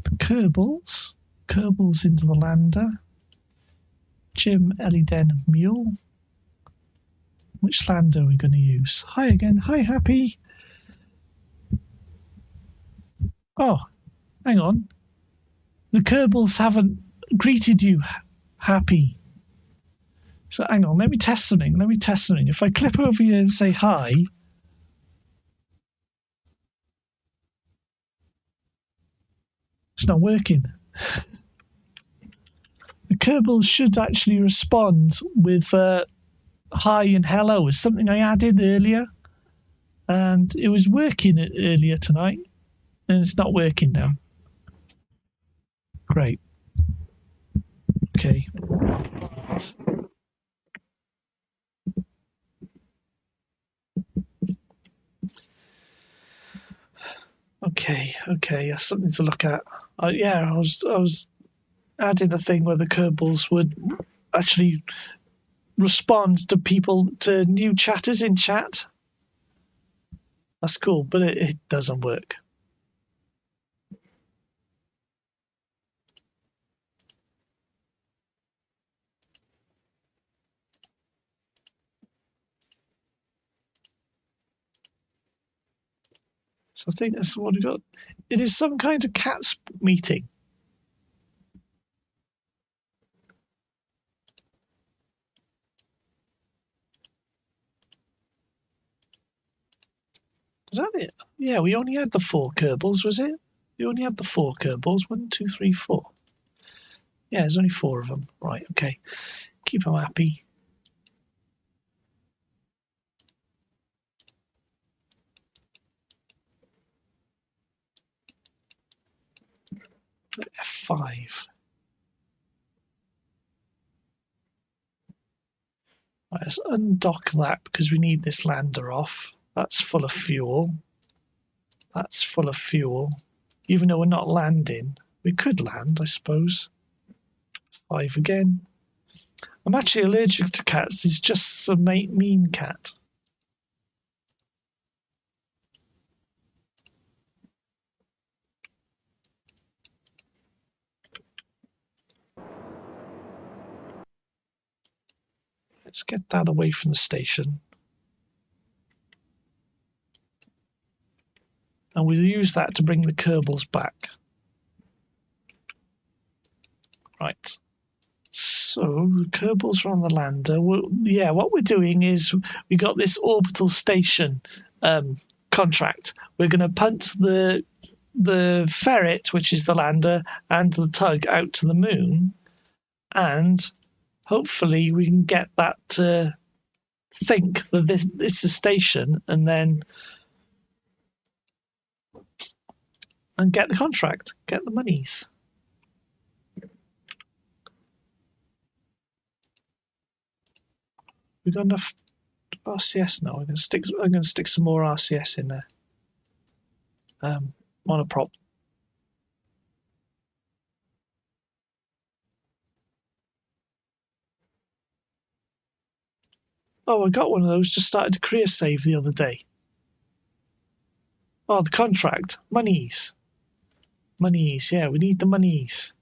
the Kerbals. Kerbals into the lander. Jim, Eliden, Mule. Which lander are we going to use? Hi again. Hi, Happy. Oh, hang on. The Kerbals haven't greeted you, Happy. So hang on, let me test something. If I clip over here and say hi, it's not working. The Kerbal should actually respond with hi and hello. It's something I added earlier, and it was working earlier tonight, and it's not working now. Great. Okay. Okay, that's something to look at. Yeah, I was adding a thing where the Kerbals would actually respond to new chatters in chat. That's cool, but it doesn't work. So I think that's what we got. It is some kind of cats meeting. Is that it? Yeah, we only had the 4 Kerbals, was it? We only had the 4 Kerbals. 1, 2, 3, 4. Yeah, there's only 4 of them. Right, okay. Keep them happy. F5. Right, let's undock that because we need this lander off. That's full of fuel. That's full of fuel. Even though we're not landing, we could land, I suppose. 5 again. I'm actually allergic to cats. It's just some mean cat. Let's get that away from the station. And we'll use that to bring the Kerbals back. Right. So the Kerbals are on the lander. Yeah, what we're doing is we got this orbital station contract. We're going to punt the ferret, which is the lander, and the tug out to the moon, and hopefully we can get that to think that this is a station, and then get the contract, get the monies. We've got enough RCS. No, I'm gonna stick some more RCS in there. Monoprop. Oh, I got one of those. Just started a career save the other day. Oh, the contract. Monies. Monies. Yeah, we need the monies.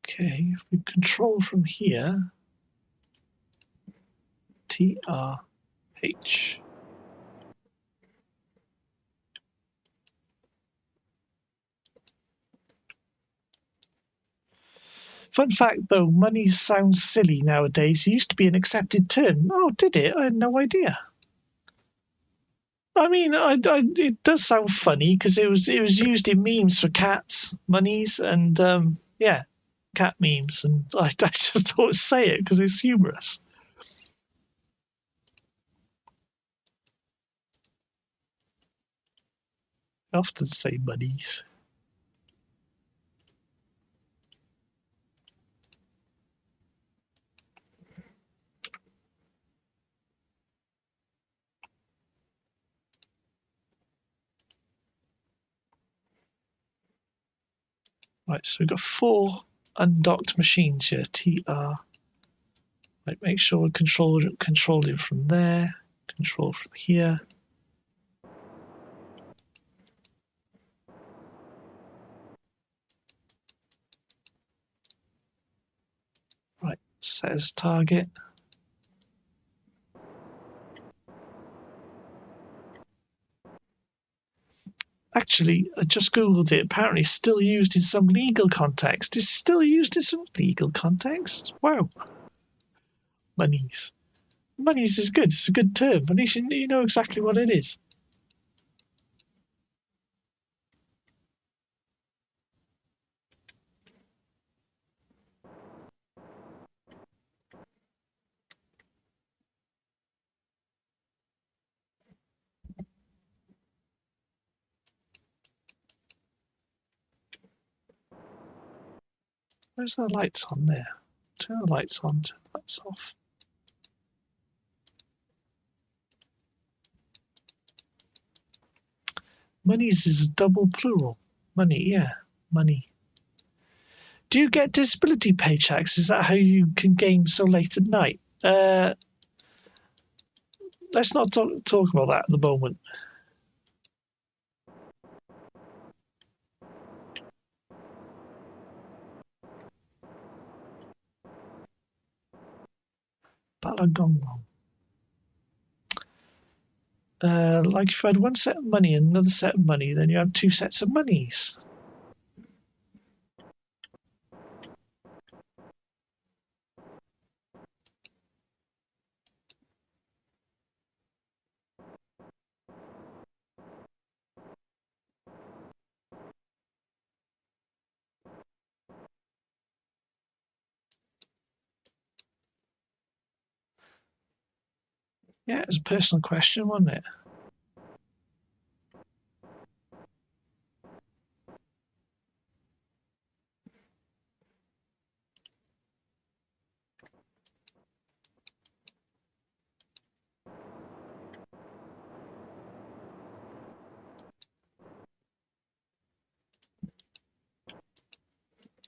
Okay, if we control from here, TRH. Fun fact though, money sounds silly nowadays. It used to be an accepted term. Oh, did it? I had no idea. I mean, it does sound funny because it was used in memes for cats, monies, and yeah, cat memes, and I just thought to say it because it's humorous. I often say monies. Right, so we've got 4 undocked machines here. TR. Right, make sure we're controlling from there, control from here. Right, set as target. Actually, I just googled it. Apparently, it's still used in some legal context. It's still used in some legal context. Wow. Monies. Monies is good. It's a good term. At least you know exactly what it is. Where's the lights on there? Turn the lights on, turn the lights off. Monies is double plural. Money, yeah. Money. Do you get disability paychecks? Is that how you can game so late at night? Let's not talk about that at the moment. Balagongong. Like if you had one set of money and another set of money, then you have 2 sets of monies. Yeah, it was a personal question, wasn't it?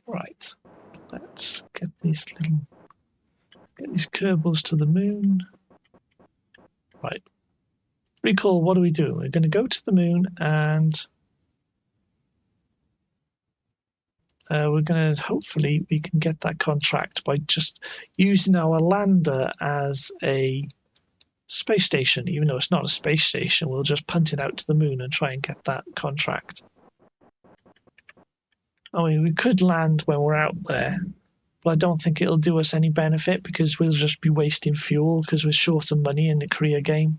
Right. Let's get these Kerbals to the moon. Right. Recall, what are we doing? We're going to go to the moon and we're going to, hopefully, we can get that contract by just using our lander as a space station. Even though it's not a space station, we'll just punt it out to the moon and try and get that contract. I mean, we could land when we're out there, but I don't think it'll do us any benefit because we'll just be wasting fuel because we're short of money in the Korea game.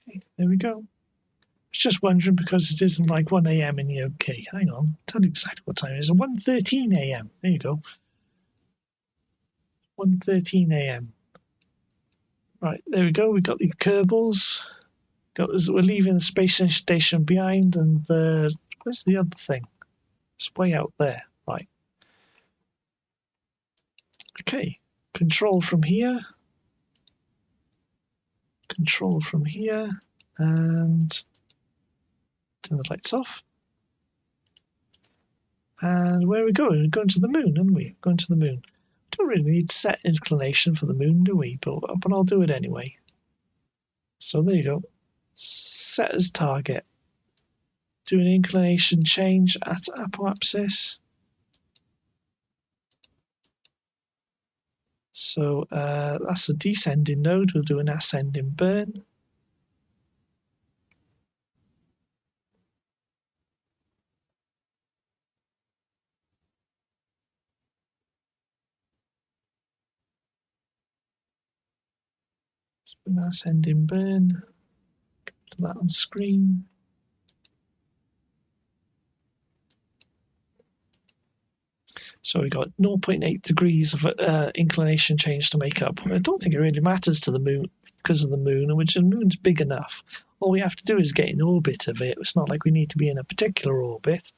Okay, there we go. I was just wondering because it isn't like 1 a.m. in the UK. Hang on, I'll tell you exactly what time it is. 1:13 a.m. There you go. 1:13 a.m. Right, there we go. We got the Kerbals. We're leaving the space station behind, and where's the other thing? It's way out there. Right. Okay. Control from here. Control from here, and turn the lights off. And where are we going? We're going to the moon, aren't we? Going to the moon. We don't really need set inclination for the moon, do we? But I'll do it anyway. So there you go. Set as target. Do an inclination change at apoapsis. So that's a descending node. We'll do an ascending burn. An ascending burn. Put that on screen. So we got 0.8 degrees of inclination change to make up. I don't think it really matters to the moon because of the moon, which the moon's big enough. All we have to do is get in orbit of it. It's not like we need to be in a particular orbit.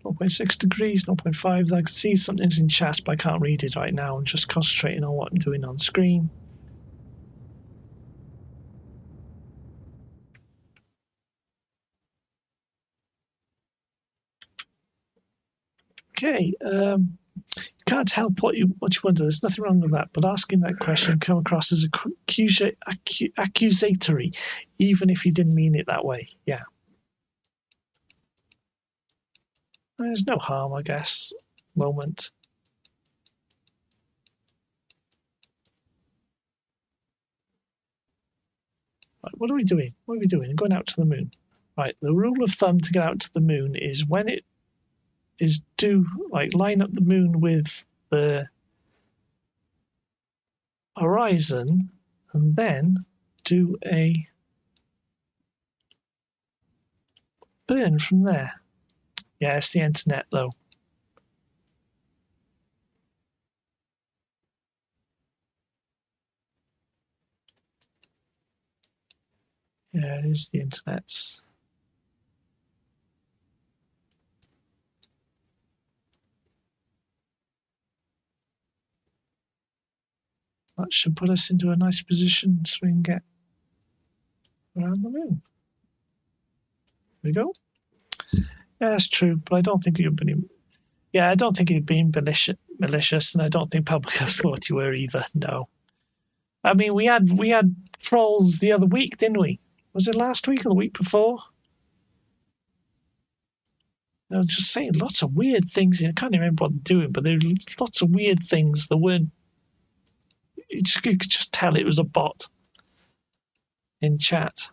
Zero point 0.6 degrees, 0.5. I can see something's in chat, but I can't read it right now. I'm just concentrating on what I'm doing on screen. Okay, can't help what you wonder. There's nothing wrong with that, but asking that question come across as accusatory, even if you didn't mean it that way. Yeah. There's no harm, I guess. Moment. Right, what are we doing? What are we doing? Going out to the moon. Right, the rule of thumb to get out to the moon is when it is line up the moon with the horizon and then do a burn from there. Yeah, it's the internet though. Yeah, it is the internet. That should put us into a nice position so we can get around the moon. There we go. Yeah, that's true, but I don't think you've been. Yeah, I don't think you've been malicious, and I don't think Publicus thought you were either. No. I mean, we had trolls the other week, didn't we? Was it last week or the week before? They were just saying lots of weird things. I can't remember what they're doing, but there were lots of weird things that weren't. You could just tell it was a bot in chat.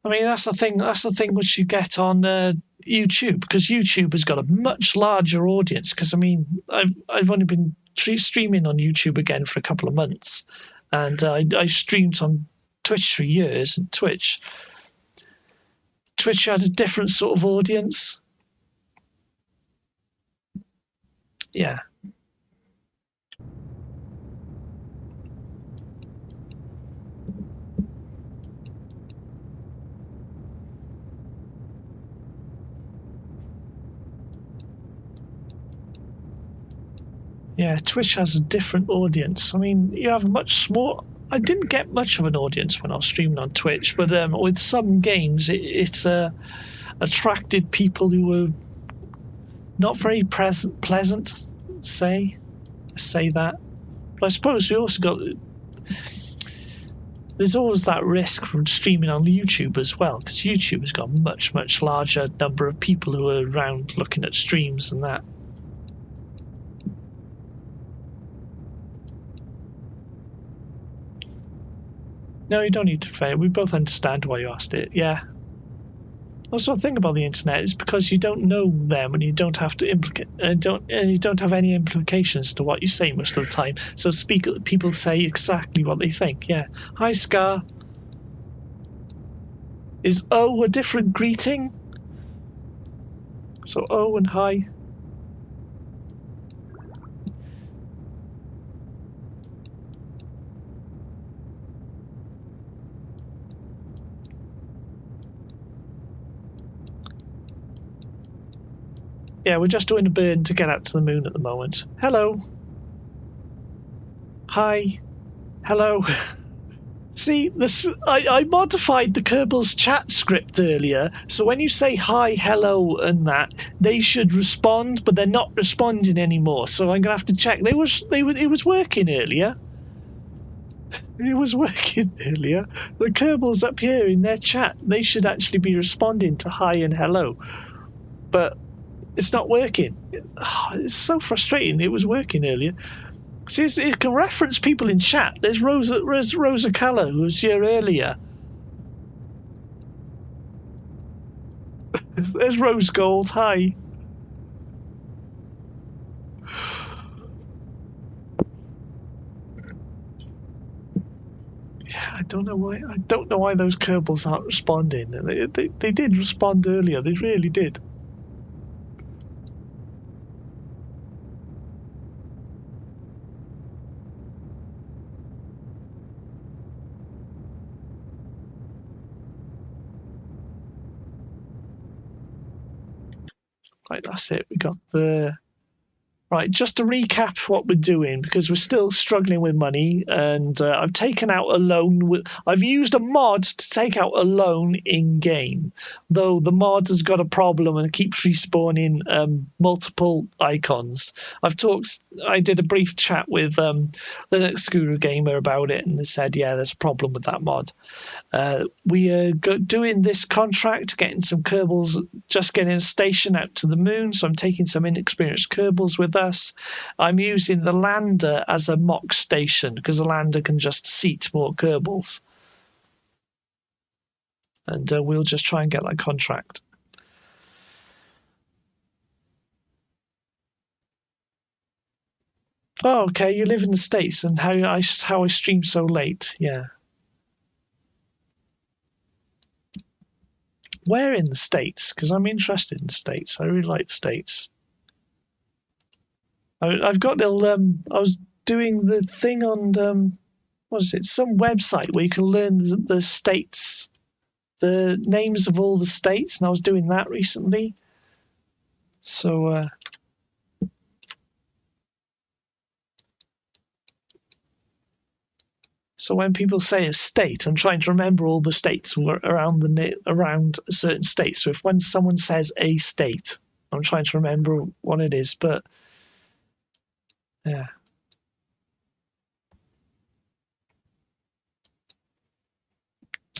I mean, that's the thing. That's the thing which you get on YouTube, because YouTube has got a much larger audience. Because I mean, I've only been streaming on YouTube again for a couple of months, and I streamed on Twitch for years. And Twitch had a different sort of audience. Yeah. Yeah, Twitch has a different audience. I mean, you have a much small. I didn't get much of an audience when I was streaming on Twitch, but with some games, it's attracted people who were not very pleasant. Say that. But I suppose we also got. there's always that risk from streaming on YouTube as well, because YouTube has got a much, much larger number of people who are around looking at streams and that. No, you don't need to fail. We both understand why you asked it. Yeah. Also, the thing about the internet is because you don't know them and you don't have to you don't have any implications to what you say most of the time. So people say exactly what they think. Yeah. Hi, Scar. Is O a different greeting? So O and hi. Yeah, we're just doing a burn to get out to the moon at the moment. Hello. Hi. Hello. See, this I modified the Kerbal's chat script earlier, so when you say hi, hello, and that, they should respond, but they're not responding anymore. So I'm gonna have to check. It was working earlier. It was working earlier. The Kerbals up here in their chat, they should actually be responding to hi and hello, but it's not working. It's so frustrating. It was working earlier. See, it can reference people in chat. There's Rosa Calla, who was here earlier. There's Rose Gold. Hi. Yeah, I don't know why. I don't know why those Kerbals aren't responding. They did respond earlier. They really did. Right, that's it. We got the... Right, just to recap what we're doing, because we're still struggling with money, and I've taken out a loan. I've used a mod to take out a loan in-game, though the mod has got a problem and keeps respawning multiple icons. I did a brief chat with Linux Guru Gamer about it, and they said, yeah, there's a problem with that mod. We are doing this contract, getting some Kerbals, just getting a station out to the moon, so I'm taking some inexperienced Kerbals with us. I'm using the lander as a mock station, because the lander can just seat more Kerbals. And we'll just try and get that contract. Oh, okay, you live in the States, and how I stream so late, yeah. Where in the States? Because I'm interested in the States. I really like the States. I've got little. I was doing the thing on what is it? Some website where you can learn the states, the names of all the states, and I was doing that recently. So so when people say a state, I'm trying to remember all the states around a certain state. So when someone says a state, I'm trying to remember what it is. But yeah.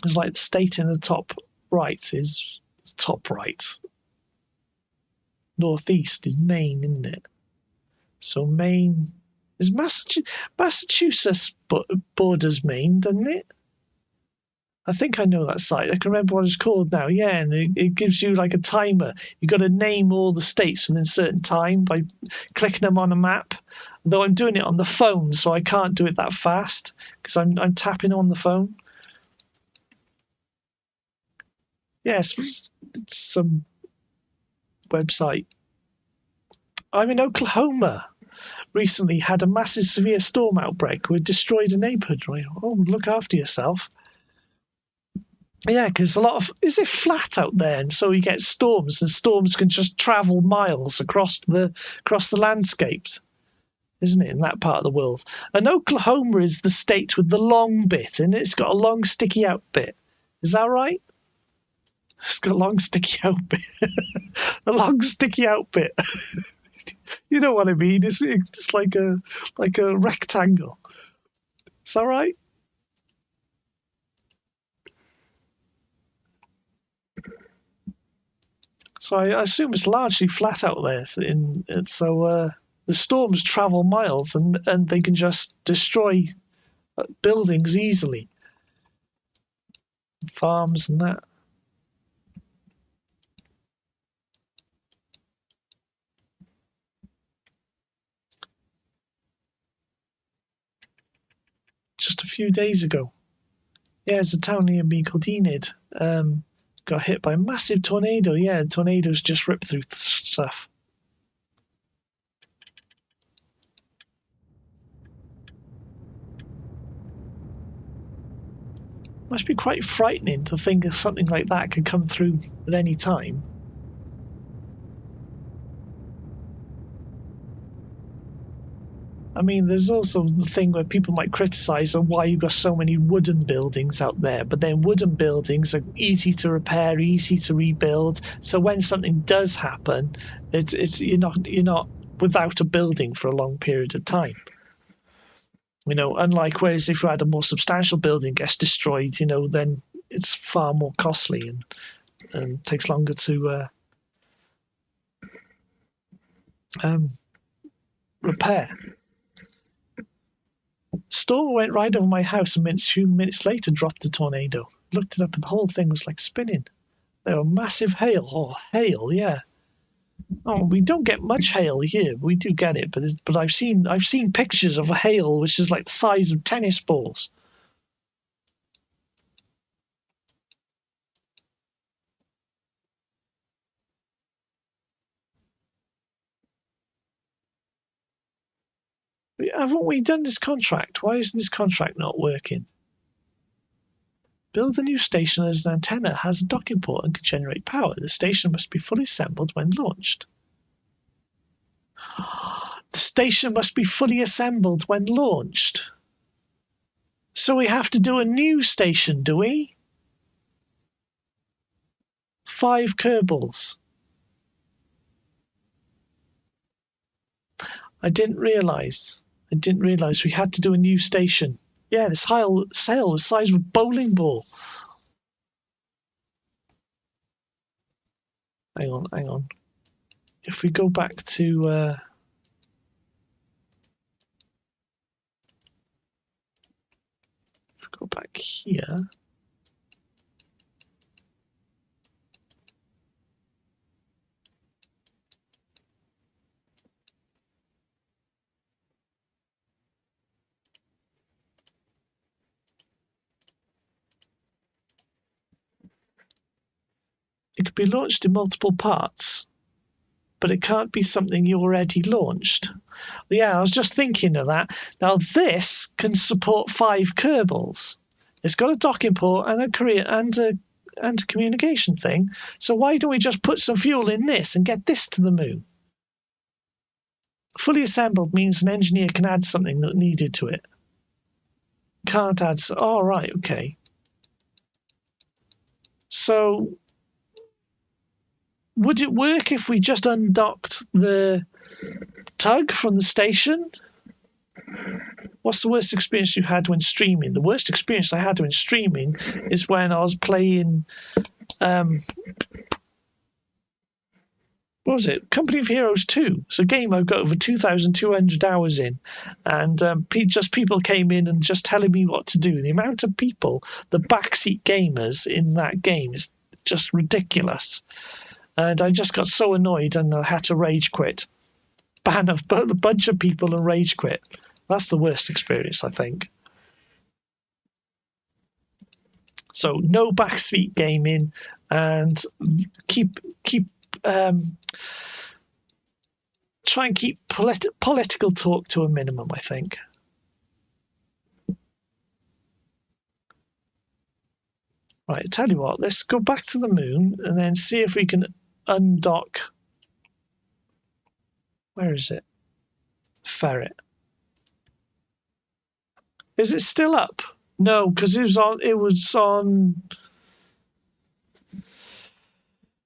It's like the state in the top right is top right. Northeast is Maine, isn't it? So Maine is Massachusetts borders Maine, doesn't it? I think I know that site. I can remember what it's called now. Yeah, and it gives you like a timer. You've got to name all the states within a certain time by clicking them on a map. Though I'm doing it on the phone, so I can't do it that fast because I'm tapping on the phone. Yes, it's some website. I'm in Oklahoma. Recently had a massive severe storm outbreak which destroyed a neighborhood. Right? Oh, look after yourself. Yeah, because is it flat out there, and so you get storms, and storms can just travel miles across the landscapes, isn't it? In that part of the world, and Oklahoma is the state with the long bit, and it's got a long sticky out bit. Is that right? It's got a long sticky out bit. A long sticky out bit. You know what I mean? It's just like a rectangle. Is that right? So I assume it's largely flat out there. So the storms travel miles, and they can just destroy buildings easily, farms and that. Just a few days ago. Yeah, there's a town near me called Enid. Got hit by a massive tornado. Yeah, tornadoes just rip through stuff. Must be quite frightening to think of something like that could come through at any time. I mean, there's also the thing where people might criticise why you've got so many wooden buildings out there, but then wooden buildings are easy to repair, easy to rebuild. So when something does happen, it's you're not without a building for a long period of time. You know, unlike whereas if you had a more substantial building gets destroyed, you know, then it's far more costly and takes longer to repair. Storm went right over my house and a few minutes later dropped a tornado. Looked it up and the whole thing was like spinning. There were massive hail. Oh, hail, yeah. Oh, we don't get much hail here. We do get it, but I've seen pictures of a hail which is like the size of tennis balls. Haven't we done this contract? Why isn't this contract not working? Build a new station as an antenna has a docking port and can generate power. The station must be fully assembled when launched. The station must be fully assembled when launched. So we have to do a new station, do we? 5 Kerbals. I didn't realise we had to do a new station. Yeah, this sail the size of a bowling ball. Hang on. If we go back to go back here. It could be launched in multiple parts, but it can't be something you already launched. Yeah, I was just thinking of that. Now this can support 5 Kerbals. It's got a docking port and a communication thing. So why don't we just put some fuel in this and get this to the moon? Fully assembled means an engineer can add something that needed to it. Can't add. Oh, right, okay. So would it work if we just undocked the tug from the station? What's the worst experience you had when streaming? The worst experience I had when streaming is when I was playing what was it? Company of Heroes 2. It's a game I've got over 2,200 hours in. And just people came in and just telling me what to do. The amount of people, the backseat gamers in that game is just ridiculous. And I just got so annoyed and I had to rage quit. Ban a bunch of people and rage quit. That's the worst experience, I think. So no backseat gaming and try and keep political talk to a minimum, I think. Right, tell you what, let's go back to the moon and then see if we can undock. Where is it? Ferret. Is it still up? No, because it was on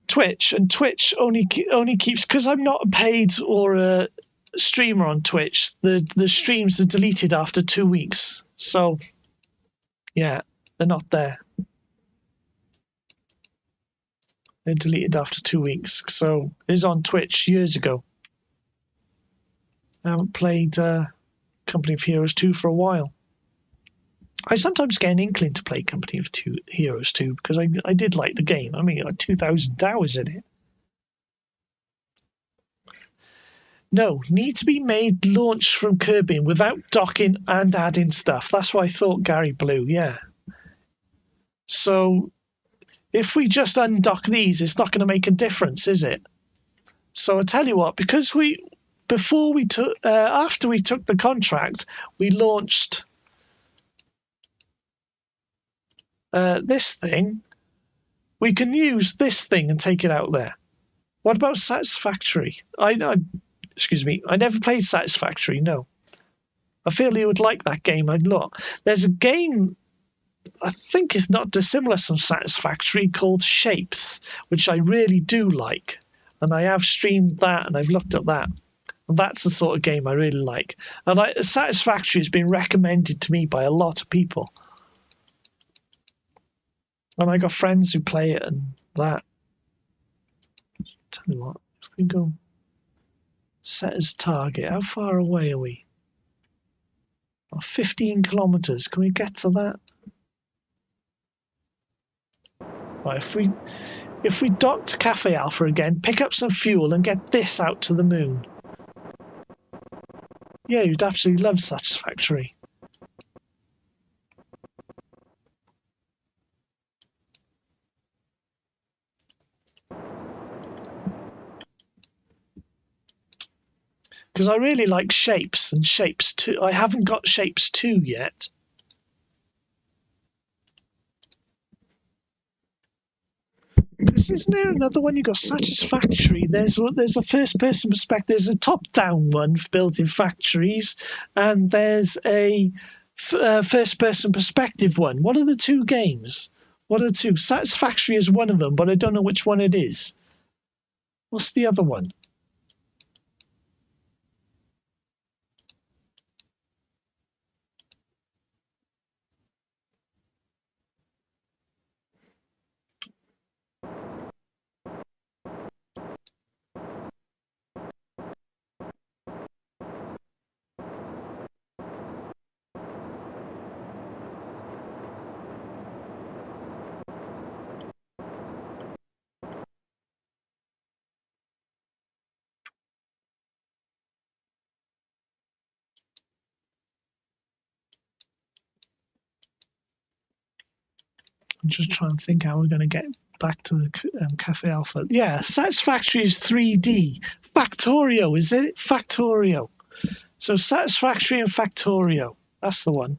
Twitch, and Twitch only keeps, because I'm not paid or a streamer on Twitch. The streams are deleted after 2 weeks, so yeah, they're not there. It deleted after 2 weeks. So it was on Twitch years ago. I haven't played Company of Heroes 2 for a while. I sometimes get an inkling to play Company of Heroes 2 because I did like the game. I mean, like 2,000 hours in it. No, need to be made launch from Kerbin without docking and adding stuff. That's what I thought Gary Blue, yeah. So if we just undock these, it's not going to make a difference, is it? So I'll tell you what, because after we took the contract, we launched this thing. We can use this thing and take it out there. What about Satisfactory? Excuse me, I never played Satisfactory, no. I feel you would like that game a lot. There's a game, I think it's not dissimilar from Satisfactory, called Shapes, which I really do like. And I have streamed that and I've looked at that. And that's the sort of game I really like. And Satisfactory has been recommended to me by a lot of people. And I got friends who play it and that. Tell you what, if we go set as target, how far away are we? Oh, 15 kilometers. Can we get to that? Right, if we dock to Cafe Alpha again, pick up some fuel and get this out to the moon. Yeah, you'd absolutely love Satisfactory. Because I really like Shapes and Shapes 2. I haven't got Shapes 2 yet. Because isn't there another one? You got Satisfactory. There's a first-person perspective. There's a top-down one built in factories, and there's a first-person perspective one. What are the two games? What are the two? Satisfactory is one of them, but I don't know which one it is. What's the other one? I'm just trying to think how we're going to get back to the Cafe Alpha. Yeah, Satisfactory is 3D. Factorio, is it? Factorio. So Satisfactory and Factorio. That's the one.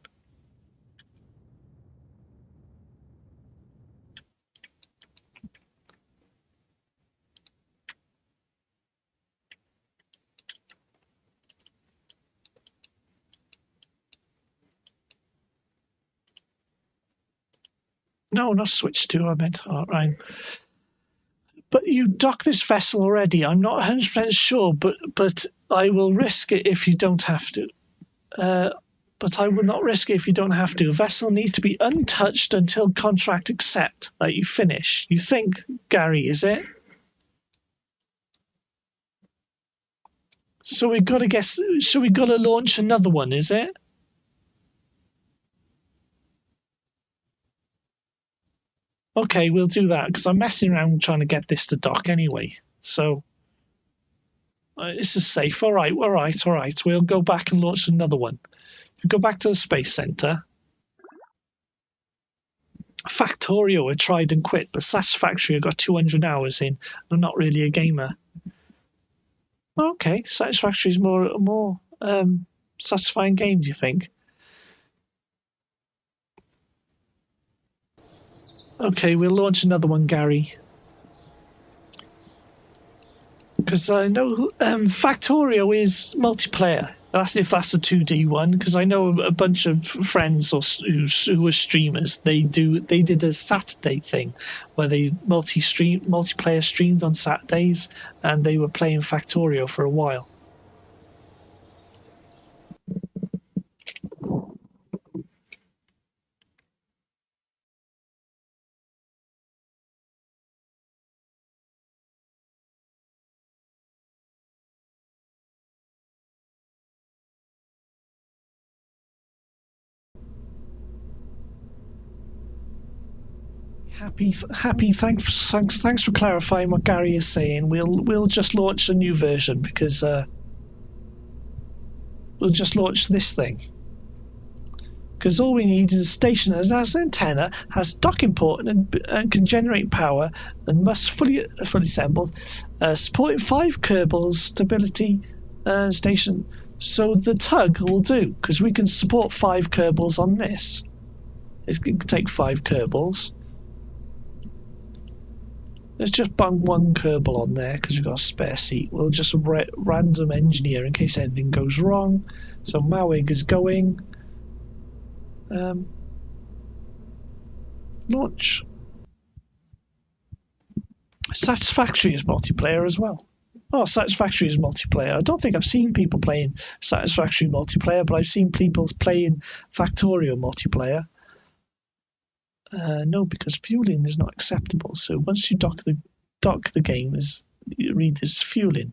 No, not Switch 2, I meant. All right. But you dock this vessel already. I'm not 100% sure, but I will risk it if you don't have to. But I will not risk it if you don't have to. A vessel needs to be untouched until contract accept, that you finish. You think, Gary, is it? So we got to guess. So we got to launch another one, is it? Okay, we'll do that because I'm messing around trying to get this to dock anyway. So this is safe. All right. We'll go back and launch another one. We go back to the Space Center. Factorio I tried and quit, but Satisfactory I got 200 hours in. I'm not really a gamer. Okay, Satisfactory is more satisfying game, do you think? Okay, we'll launch another one, Gary. Because I know Factorio is multiplayer. If that's a 2D one, because I know a bunch of friends who are streamers. They did a Saturday thing where they multiplayer streamed on Saturdays, and they were playing Factorio for a while. Happy. Thanks for clarifying what Gary is saying. We'll just launch a new version because we'll just launch this thing. Because all we need is a station that has an antenna, has docking port, and can generate power, and must fully assembled, supporting 5 Kerbals stability station. So the tug will do, because we can support 5 Kerbals on this. It can take 5 Kerbals. Let's just bung 1 Kerbal on there because we've got a spare seat. We'll just random engineer in case anything goes wrong. So Mawig is going. Launch. Satisfactory is multiplayer as well. Oh, Satisfactory is multiplayer. I don't think I've seen people playing Satisfactory multiplayer, but I've seen people playing Factorio multiplayer. No, because fueling is not acceptable. So once you dock the game, you read this fueling.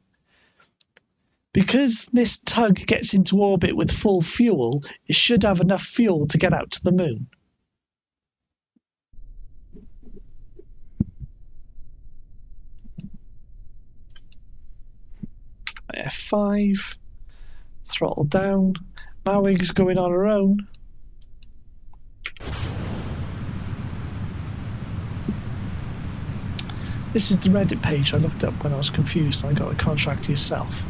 Because this tug gets into orbit with full fuel, it should have enough fuel to get out to the moon. F5, throttle down. Mawig's going on her own. This is the Reddit page I looked up when I was confused and I got a contract to yourself.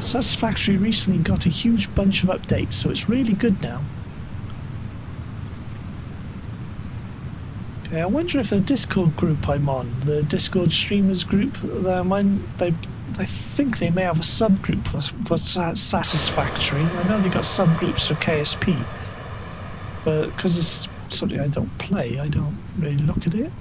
Satisfactory recently got a huge bunch of updates, so it's really good now. Okay, I wonder if the Discord group I'm on, the Discord streamers group, I think they may have a subgroup for Satisfactory. I know they got subgroups for KSP, but because it's something I don't play, I don't really look at it.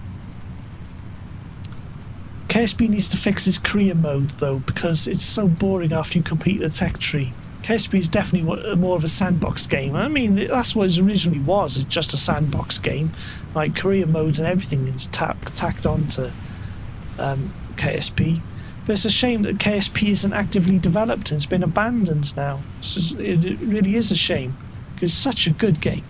KSP needs to fix his career mode though, because it's so boring after you complete the tech tree. KSP is definitely more of a sandbox game. I mean, that's what it originally was. It's just a sandbox game. Like career mode and everything is tacked onto KSP. But it's a shame that KSP isn't actively developed and it's been abandoned now. It really is a shame because it's such a good game.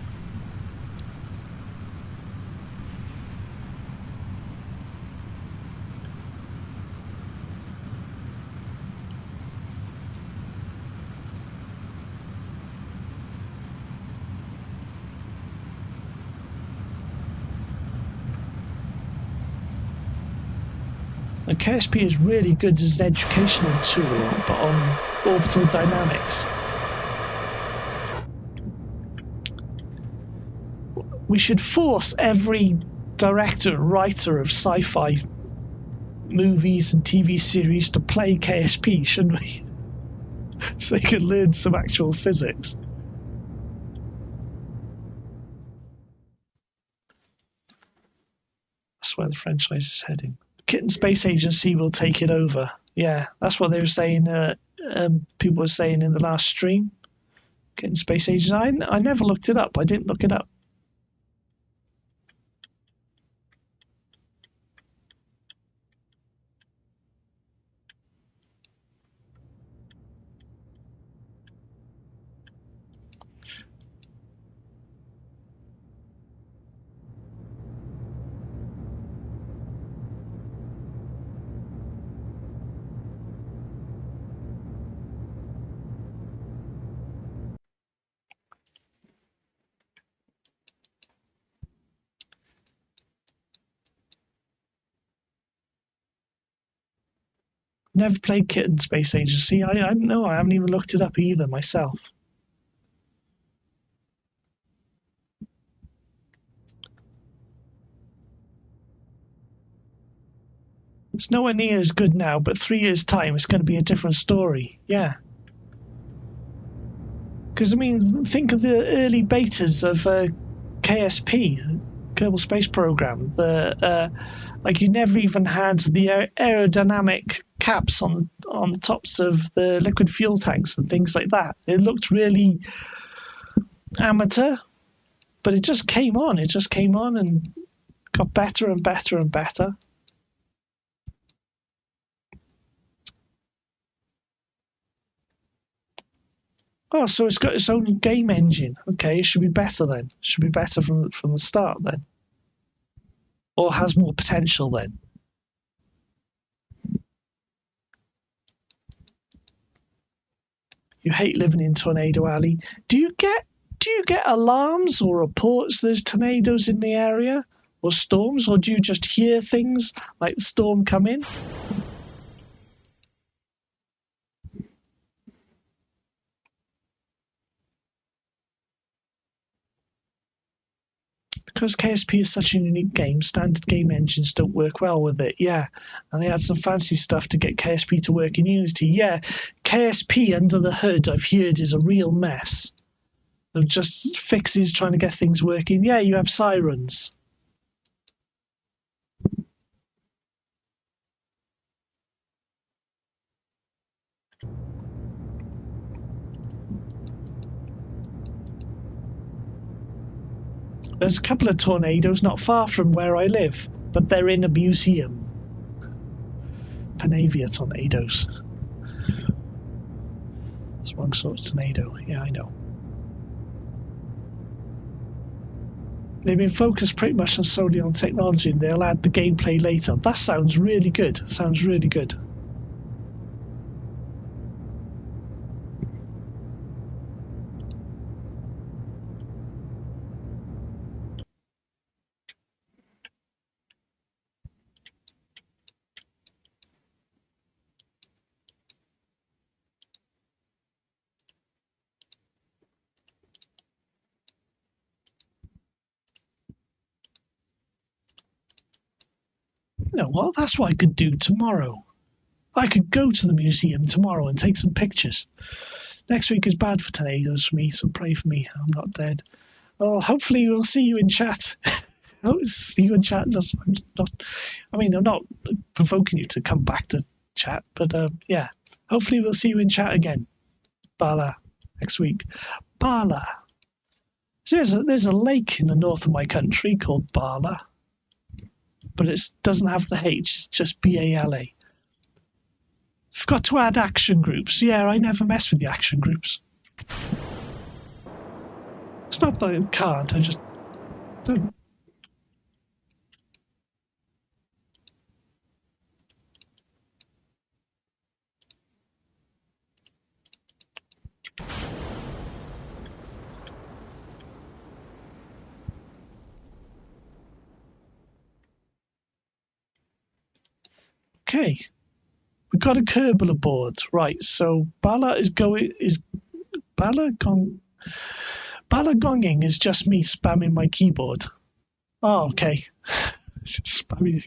And KSP is really good as an educational tool, but on orbital dynamics. We should force every director and writer of sci-fi movies and TV series to play KSP, shouldn't we? So they can learn some actual physics. That's where the franchise is heading. Kitten Space Agency will take it over. Yeah, that's what they were saying. People were saying in the last stream. Kitten Space Agency. I never looked it up. I didn't look it up. Never played Kitten Space Agency. I don't know. I haven't even looked it up either myself. It's nowhere near as good now, but 3 years' time, it's going to be a different story. Yeah. Because, I mean, think of the early betas of KSP, Kerbal Space Program. Like, you never even had the aerodynamic caps on the tops of the liquid fuel tanks and things like that. It looked really amateur. But it just came on. It just came on and got better and better and better. Oh, so it's got its own game engine. Okay, it should be better then. It should be better from the start then. Or has more potential then. You hate living in Tornado Alley. Do you get alarms or reports there's tornadoes in the area or storms, or do you just hear things like the storm come in? Because KSP is such a unique game, standard game engines don't work well with it. Yeah, and they had some fancy stuff to get KSP to work in Unity. Yeah, KSP under the hood, I've heard, is a real mess. Of just fixes trying to get things working. Yeah, you have sirens. There's a couple of tornadoes not far from where I live, but they're in a museum. Panavia tornadoes. It's the wrong sort of tornado. Yeah, I know. They've been focused pretty much on solely on technology, and they'll add the gameplay later. That sounds really good. Sounds really good. You know what? That's what I could do tomorrow. I could go to the museum tomorrow and take some pictures. Next week is bad for tornadoes for me, so pray for me. I'm not dead. Oh, hopefully we'll see you in chat. See you in chat. I'm not provoking you to come back to chat, but yeah. Hopefully we'll see you in chat again. Bala, next week. Bala. So there's a lake in the north of my country called Bala, but it doesn't have the H. It's just Bala. Forgot to add action groups. Yeah, I never mess with the action groups. It's not that I can't, I just don't. Okay. We've got a Kerbal aboard. Right, so Bala gonging is just me spamming my keyboard. Oh, okay. Just spamming.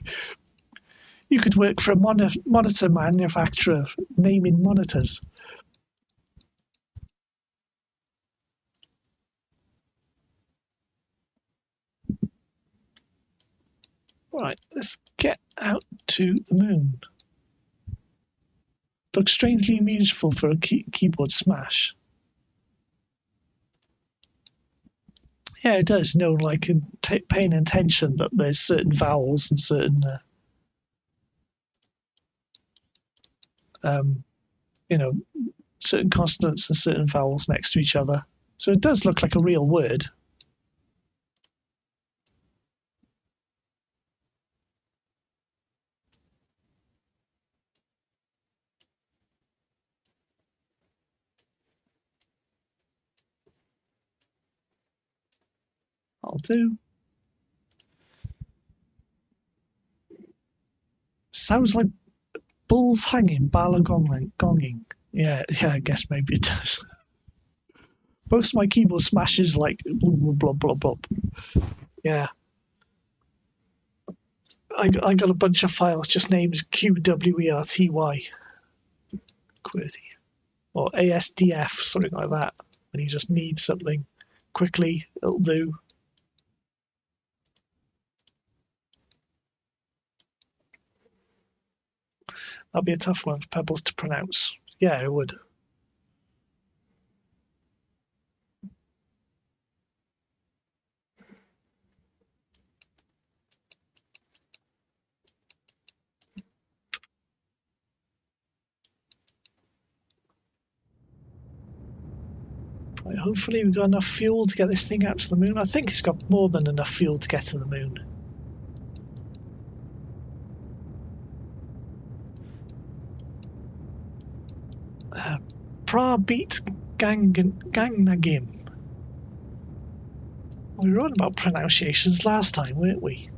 You could work for a monitor manufacturer naming monitors. Right, let's get out to the moon. Looks strangely useful for a keyboard smash. Yeah, it does. Like paying attention that there's certain vowels and certain, certain consonants and certain vowels next to each other. So it does look like a real word. I'll do. Sounds like bulls hanging, bala gonging. Yeah, I guess maybe it does. Most of my keyboard smashes like blah, blah, blah, blah. Yeah. I got a bunch of files just named QWERTY. QWERTY. Or ASDF, something like that. When you just need something quickly, it'll do. That'll be a tough one for Pebbles to pronounce. Yeah, it would. hopefully we've got enough fuel to get this thing out to the moon. I think it's got more than enough fuel to get to the moon. Prabeat Gangnagim. We were on about pronunciations last time, weren't we?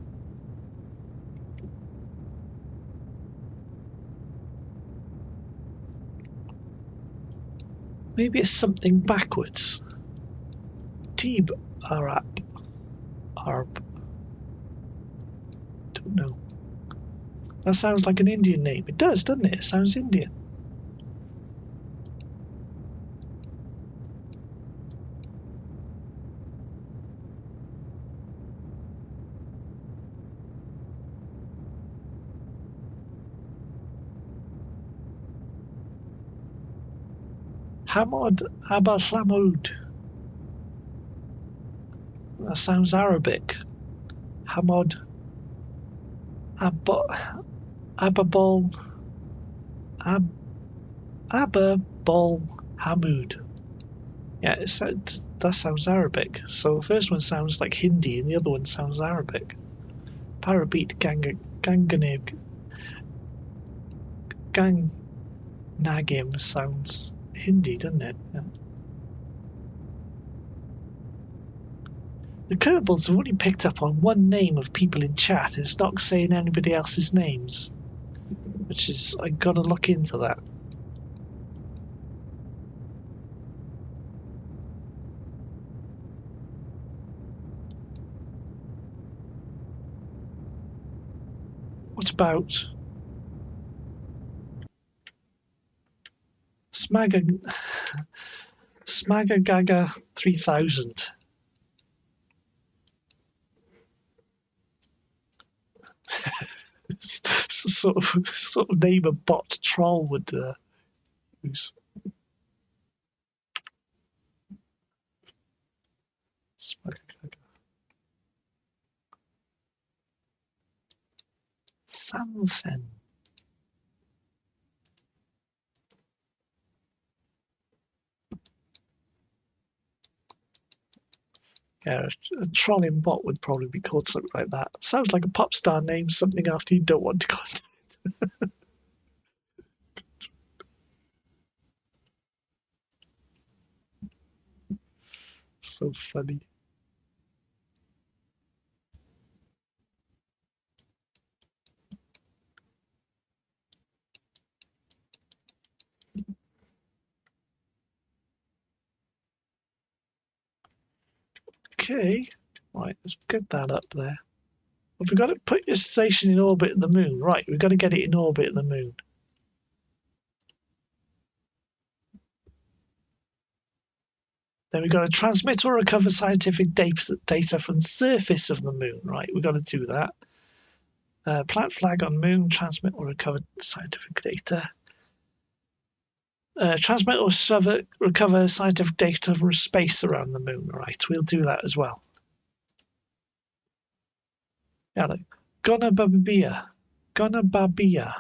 Maybe it's something backwards. Teeb Arab. Arab. Don't know. That sounds like an Indian name. It does, doesn't it? It sounds Indian. Hamad Abaslamud. That sounds Arabic. Hamad Ababol Ab, Ababol Hamud. Yeah, that sounds Arabic. So the first one sounds like Hindi and the other one sounds Arabic. Parabeat Gangnagim sounds Hindi, doesn't it? Yeah. The Kerbals have only picked up on one name of people in chat. It's not saying anybody else's names, which is, I gotta look into that. What about Smagagaga 3000? sort of name a bot troll would use. Smagagaga. Sansen. Yeah, a trolling bot would probably be called something like that. Sounds like a pop star name, something after you don't want to contact. So funny. Okay, right, let's get that up there. We've got to put your station in orbit at the moon. Right, we've got to get it in orbit at the moon. Then we've got to transmit or recover scientific data from the surface of the moon. Right, we've got to do that. Plant flag on moon, transmit or recover scientific data. Transmit or recover scientific data from space around the moon. Right, we'll do that as well. Yeah, look. Gonna Babia. Babea.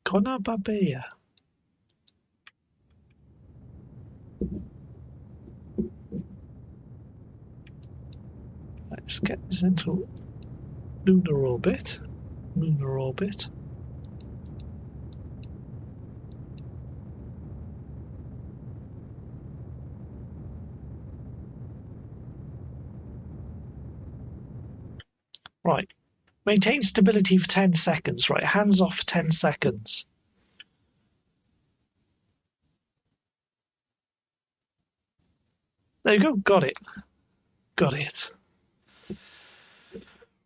Gonna Babea. Let's get this into lunar orbit. Lunar orbit. Right. Maintain stability for 10 seconds. Right. Hands off for 10 seconds. There you go. Got it. Got it.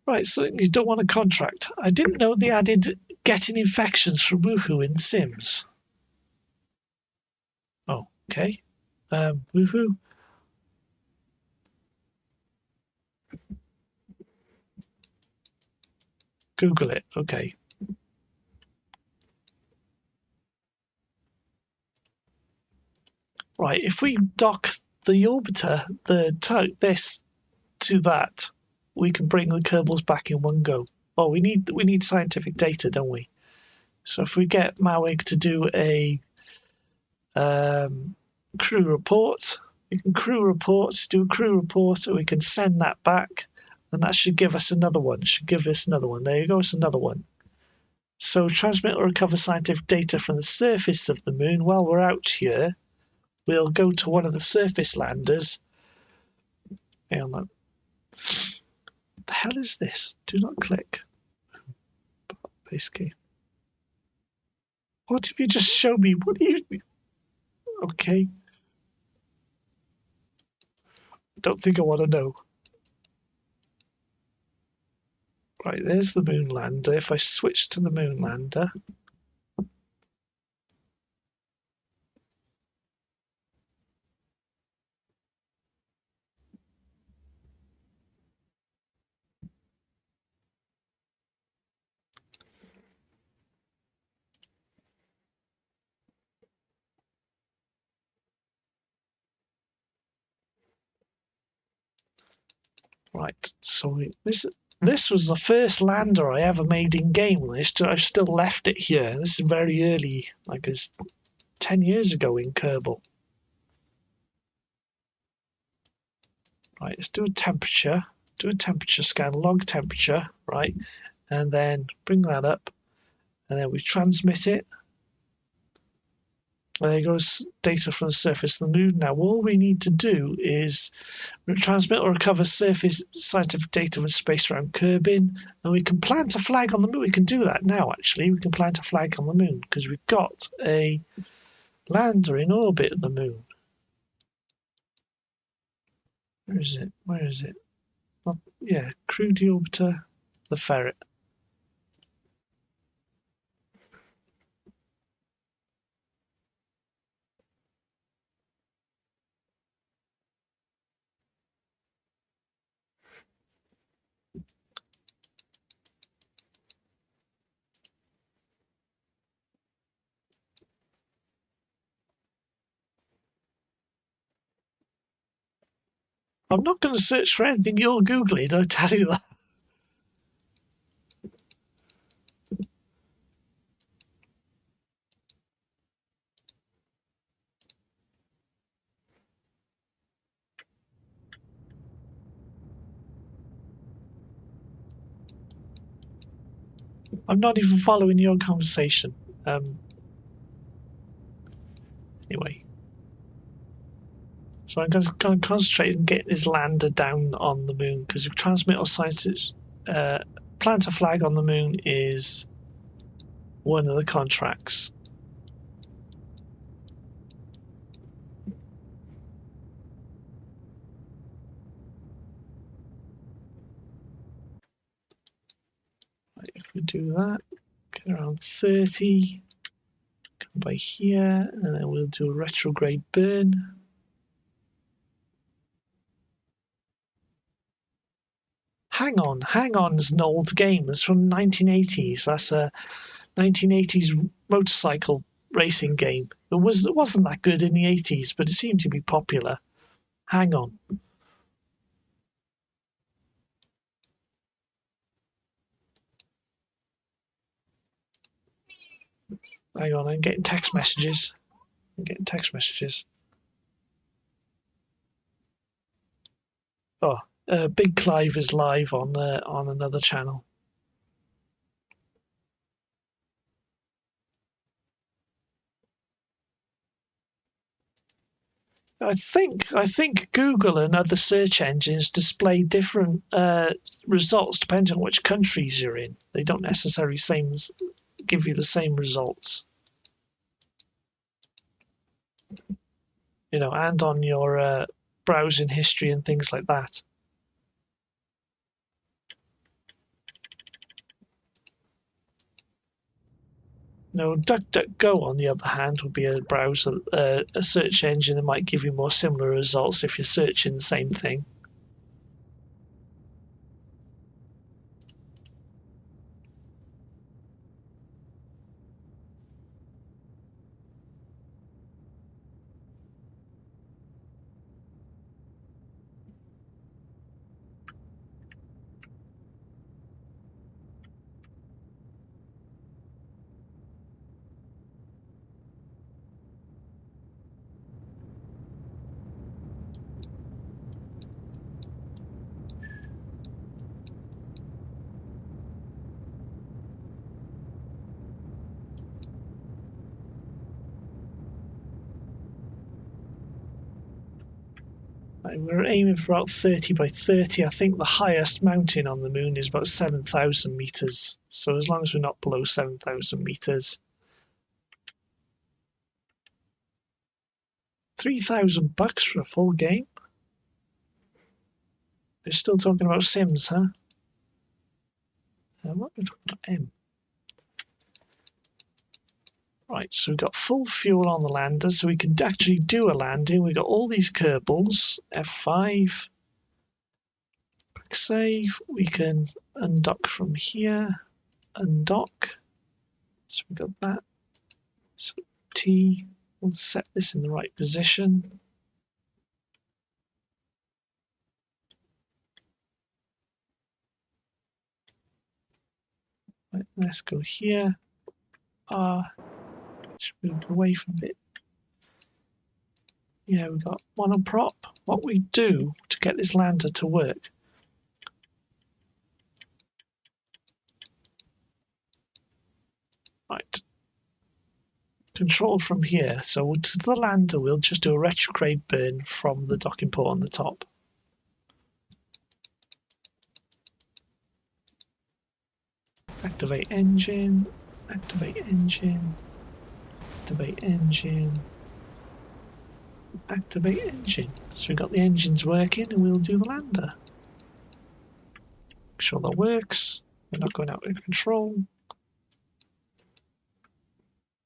Right. So you don't want a contract. I didn't know they added getting infections from Woohoo in Sims. Oh, okay. Woohoo. Google it. Okay. Right. If we dock the orbiter, this to that, we can bring the Kerbals back in one go. Oh, we need scientific data, don't we? So if we get Mawig to do a crew report, we can crew report, do a crew report, and we can send that back, and that should give us another one. It should give us another one. There you go, it's another one. So transmit or recover scientific data from the surface of the moon. While we're out here, we'll go to one of the surface landers. Hang on, what the hell is this? Do not click. Base key. What if you just show me? What do you? Okay. Don't think I want to know. Right, there's the moon lander. If I switch to the moon lander, right. So this was the first lander I ever made in game. I've still left it here. This is very early, like it's 10 years ago in Kerbal. Right, let's do a temperature. Do a temperature scan, log temperature, right, and then bring that up, and then we transmit it. And there goes data from the surface of the moon. Now, all we need to do is transmit or recover surface scientific data from space around Kerbin, and we can plant a flag on the moon. We can do that now, actually. We can plant a flag on the moon because we've got a lander in orbit at the moon. Where is it? Where is it? Not, yeah, crew deorbiter, the ferret. I'm not going to search for anything you'll Google it, I'll tell you that. I'm not even following your conversation. Anyway. So I'm going to concentrate and get this lander down on the moon because you transmit or plant a flag on the moon is one of the contracts. Right, if we do that, get around 30, come by here, and then we'll do a retrograde burn. Hang on is an old game. It's from 1980s. That's a 1980s motorcycle racing game. It wasn't that good in the 80s, but it seemed to be popular. Hang on. Hang on, I'm getting text messages. Oh, Big Clive is live on another channel. I think Google and other search engines display different results depending on which countries you're in. They don't necessarily give you the same results. And on your browsing history and things like that. No, DuckDuckGo, on the other hand, would be a browser, a search engine that might give you more similar results if you're searching the same thing. Right, we're aiming for about 30 by 30. I think the highest mountain on the moon is about 7,000 meters. So as long as we're not below 7,000 meters. $3,000 for a full game? We're still talking about Sims, huh? What are we talking about? M. Right, so we've got full fuel on the lander, so we can actually do a landing. We've got all these Kerbals. F5. Quick save. We can undock from here. Undock. So we've got that. So T. We'll set this in the right position. Right, let's go here. Should move away from it. Yeah, we've got one on prop. What we do to get this lander to work. Right. Control from here. So to the lander, we'll just do a retrograde burn from the docking port on the top. Activate engine. Activate engine. Activate engine. Activate engine. So we've got the engines working and we'll do the lander. Make sure that works. We're not going out of control.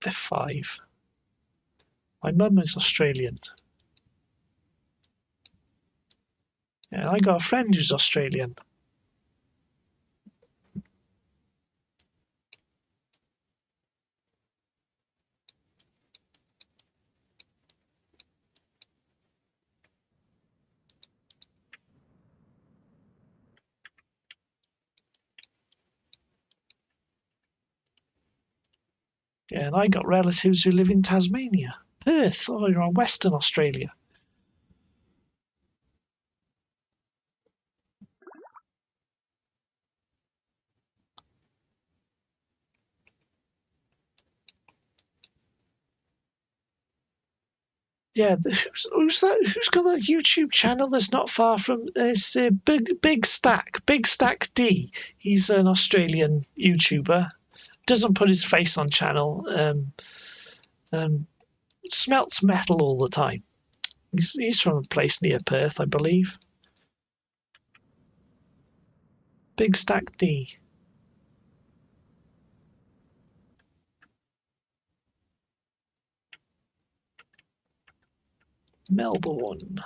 F5. My mum is Australian. Yeah, I got a friend who's Australian. Yeah, and I got relatives who live in Tasmania. Perth, oh, you're on Western Australia. Yeah, who's that? Who's got that YouTube channel that's not far from? It's Big Stack D. He's an Australian YouTuber. Doesn't put his face on channel. Smelts metal all the time. He's from a place near Perth, I believe. Big Stack D. Melbourne.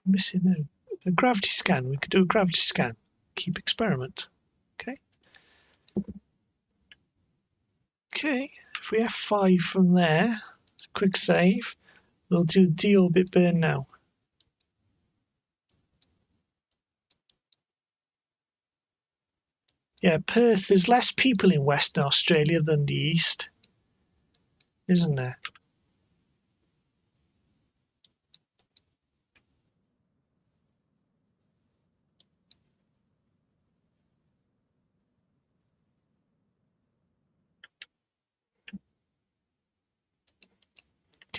Missing a gravity scan. We could do a gravity scan. Keep experiment. Okay. Okay. If we F5 from there, quick save, we'll do deorbit burn now. Yeah, Perth, there's less people in Western Australia than the East, isn't there?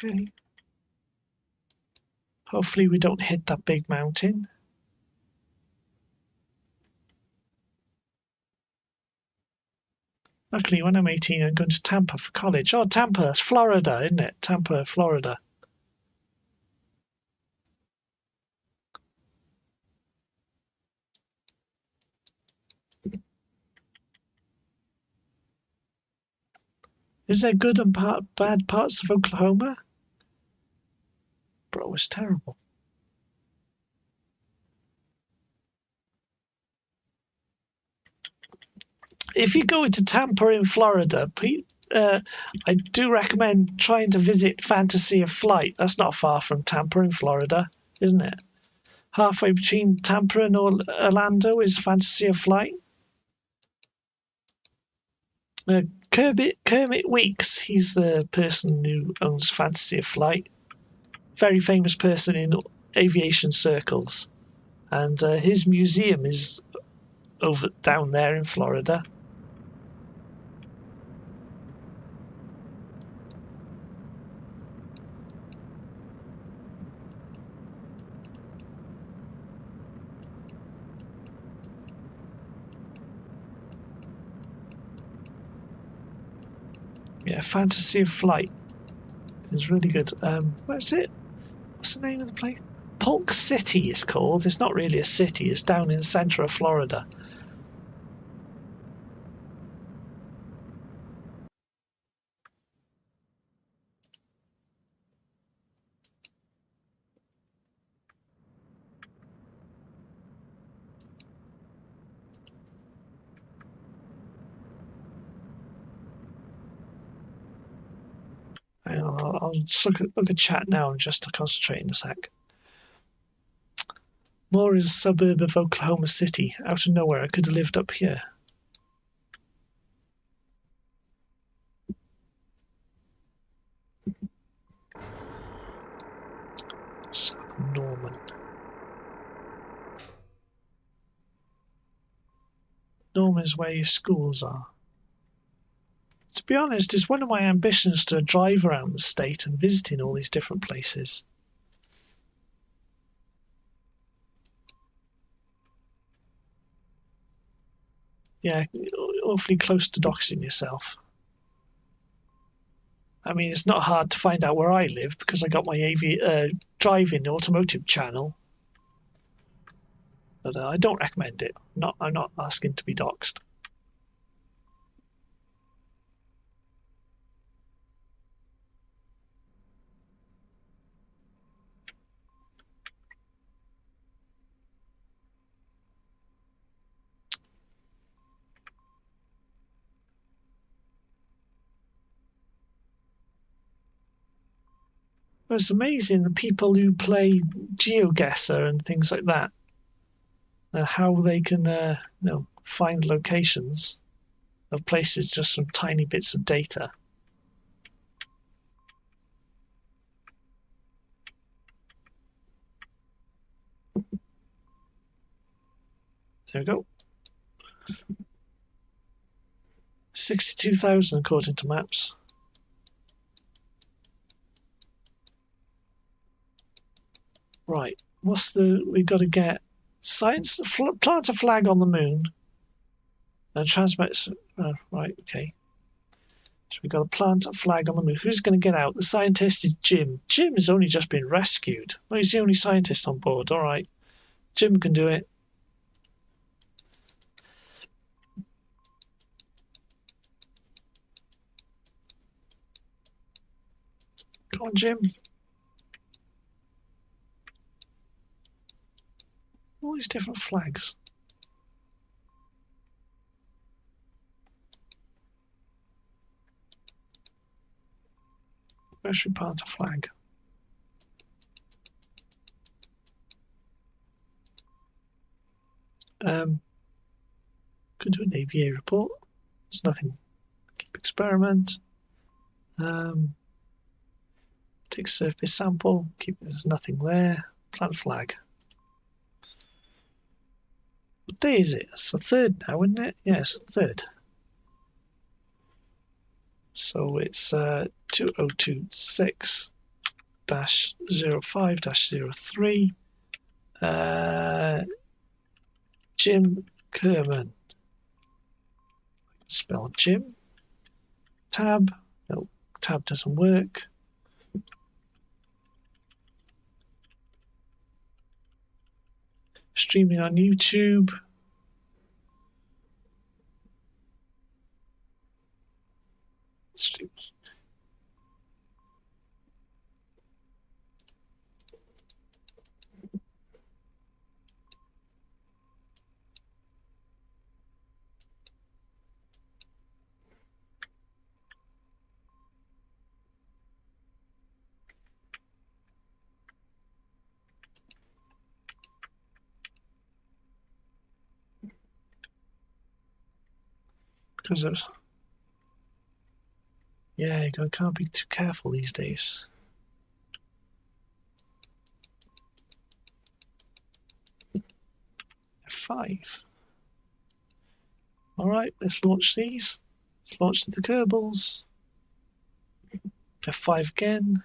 Okay. Hopefully we don't hit that big mountain. Luckily, when I'm 18, I'm going to Tampa for college. Oh, Tampa, that's Florida, isn't it? Tampa, Florida. Is there good and bad parts of Oklahoma? Bro, it's terrible. If you go into Tampa in Florida, I do recommend trying to visit Fantasy of Flight. That's not far from Tampa in Florida. isn't it? Halfway between Tampa and Orlando is Fantasy of Flight. Kermit Weeks, he's the person who owns Fantasy of Flight. Very famous person in aviation circles. And his museum is over down there in Florida. Yeah, Fantasy of Flight is really good. Where's it? What's the name of the place? Polk City is called. It's not really a city. It's down in the center of Florida. I'll just look at chat now and just to concentrate in a sec. Moore is a suburb of Oklahoma City. Out of nowhere, I could have lived up here. South Norman. Norman is where your schools are. To be honest, it's one of my ambitions to drive around the state and visiting all these different places. Yeah, awfully close to doxing yourself. I mean, it's not hard to find out where I live because I got my driving automotive channel. But I don't recommend it. I'm not asking to be doxed. It's amazing the people who play GeoGuessr and things like that, and how they can find locations of places just from tiny bits of data. There we go. 62,000 according to maps. Right, we've got to get science, plant a flag on the moon and transmit. Right, okay. So we've got to plant a flag on the moon. Who's going to get out? The scientist is Jim. Jim has only just been rescued. Well, he's the only scientist on board. All right, Jim can do it. Come on, Jim. All these different flags. Where should we plant a flag? Could do an AVA report. There's nothing. Keep experiment. Take surface sample. There's nothing there. Plant flag. What day is it? It's the 3rd now, isn't it? Yeah, it's the 3rd. So it's 2026-05-03. Jim Kerman. Spell Jim. Tab. No, tab doesn't work. Streaming on YouTube. Because of... Yeah, you can't be too careful these days. F5. Alright, let's launch these. Let's launch the Kerbals. F5 again.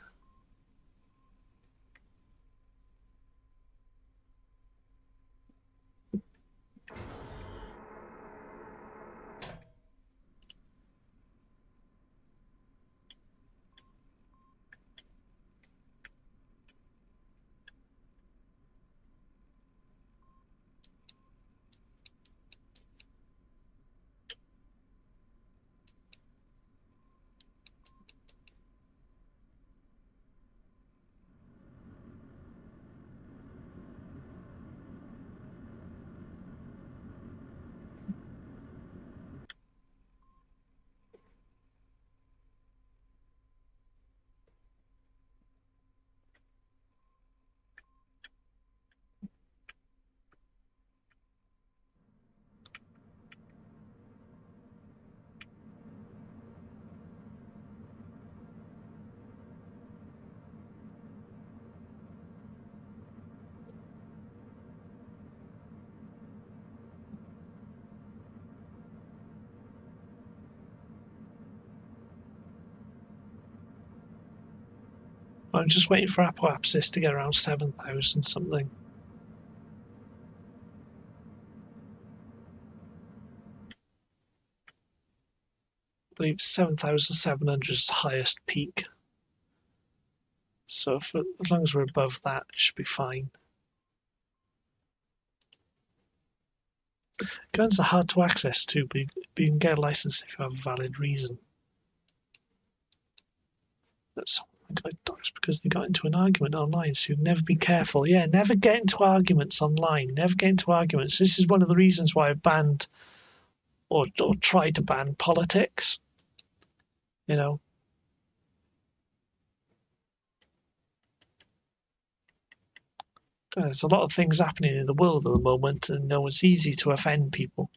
I'm just waiting for apoapsis to get around 7,000 something. I believe 7,700 is the highest peak. So as long as we're above that, it should be fine. Guns are hard to access too, but you can get a license if you have a valid reason. That's because they got into an argument online, so never be careful. Yeah, never get into arguments online. Never get into arguments. This is one of the reasons why I banned or tried to ban politics. You know, there's a lot of things happening in the world at the moment, and it's easy to offend people.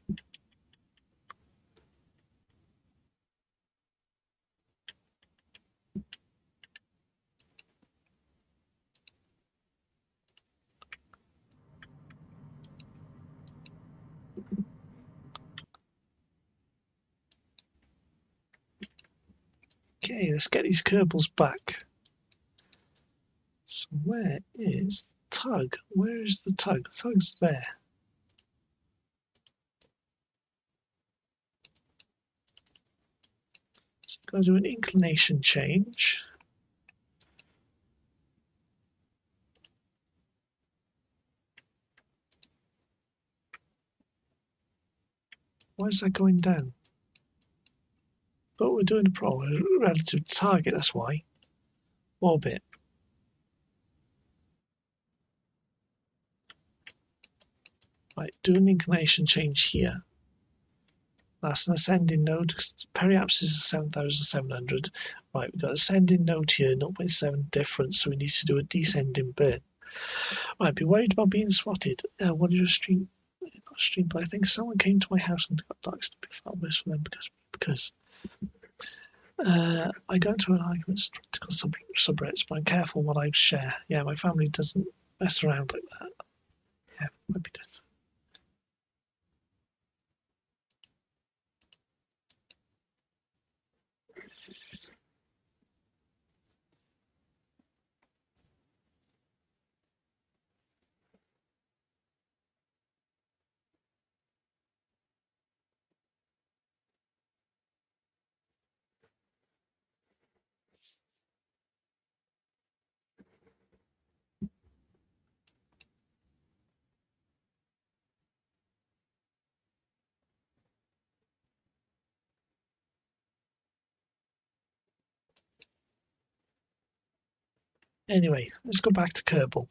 Okay, let's get these Kerbals back. So where is the tug? Where is the tug? The tug's there. So I'm going to do an inclination change. Why is that going down? But we're doing a problem relative to target, that's why. Orbit. Right, do an inclination change here. That's an ascending node. Periapsis is 7,700. Right, we've got ascending node here, 0.7 difference, so we need to do a descending bit. Right, be worried about being swatted. What did you stream? Not stream, but I think someone came to my house and got dogs to be felt worse for them because I go into an argument subreddits, but I'm careful what I share. Yeah, my family doesn't mess around like that. Yeah, might be good. Anyway, let's go back to Kerbal.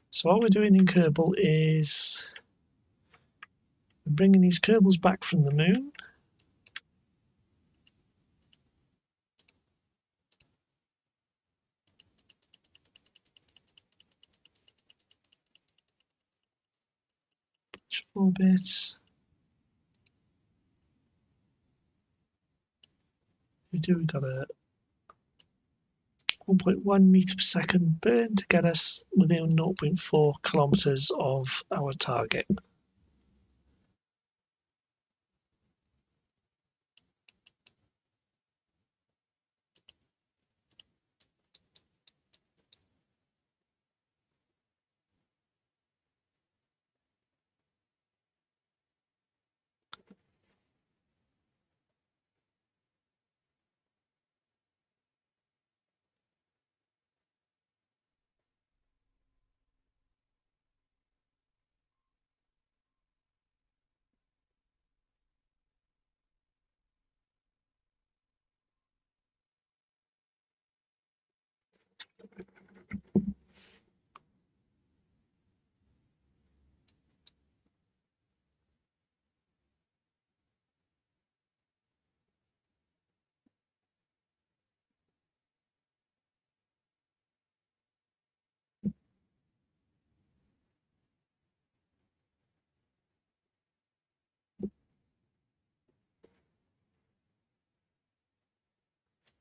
So what we're doing in Kerbal is we're bringing these Kerbals back from the moon. Orbits. do? We got a 1.1 meter per second burn to get us within 0.4 kilometers of our target.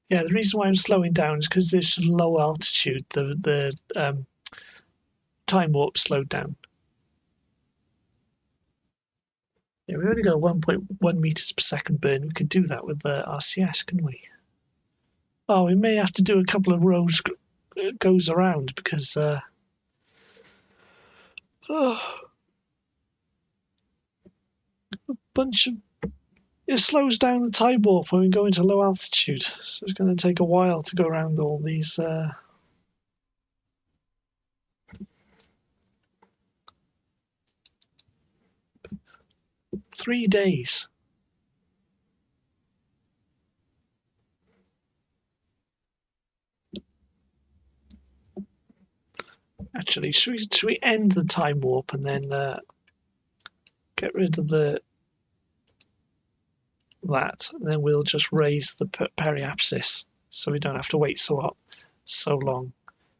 Yeah, the reason why I'm slowing down is because it's low altitude. The time warp slowed down. Yeah, we only got a 1.1 meters per second burn. We could do that with the RCS, couldn't we? Oh, we may have to do a couple of rows goes around because oh, a bunch of it slows down the time warp when we go into low altitude. So it's going to take a while to go around all these. 3 days. Actually, should we end the time warp and then get rid of that, and then we'll just raise the periapsis so we don't have to wait so long.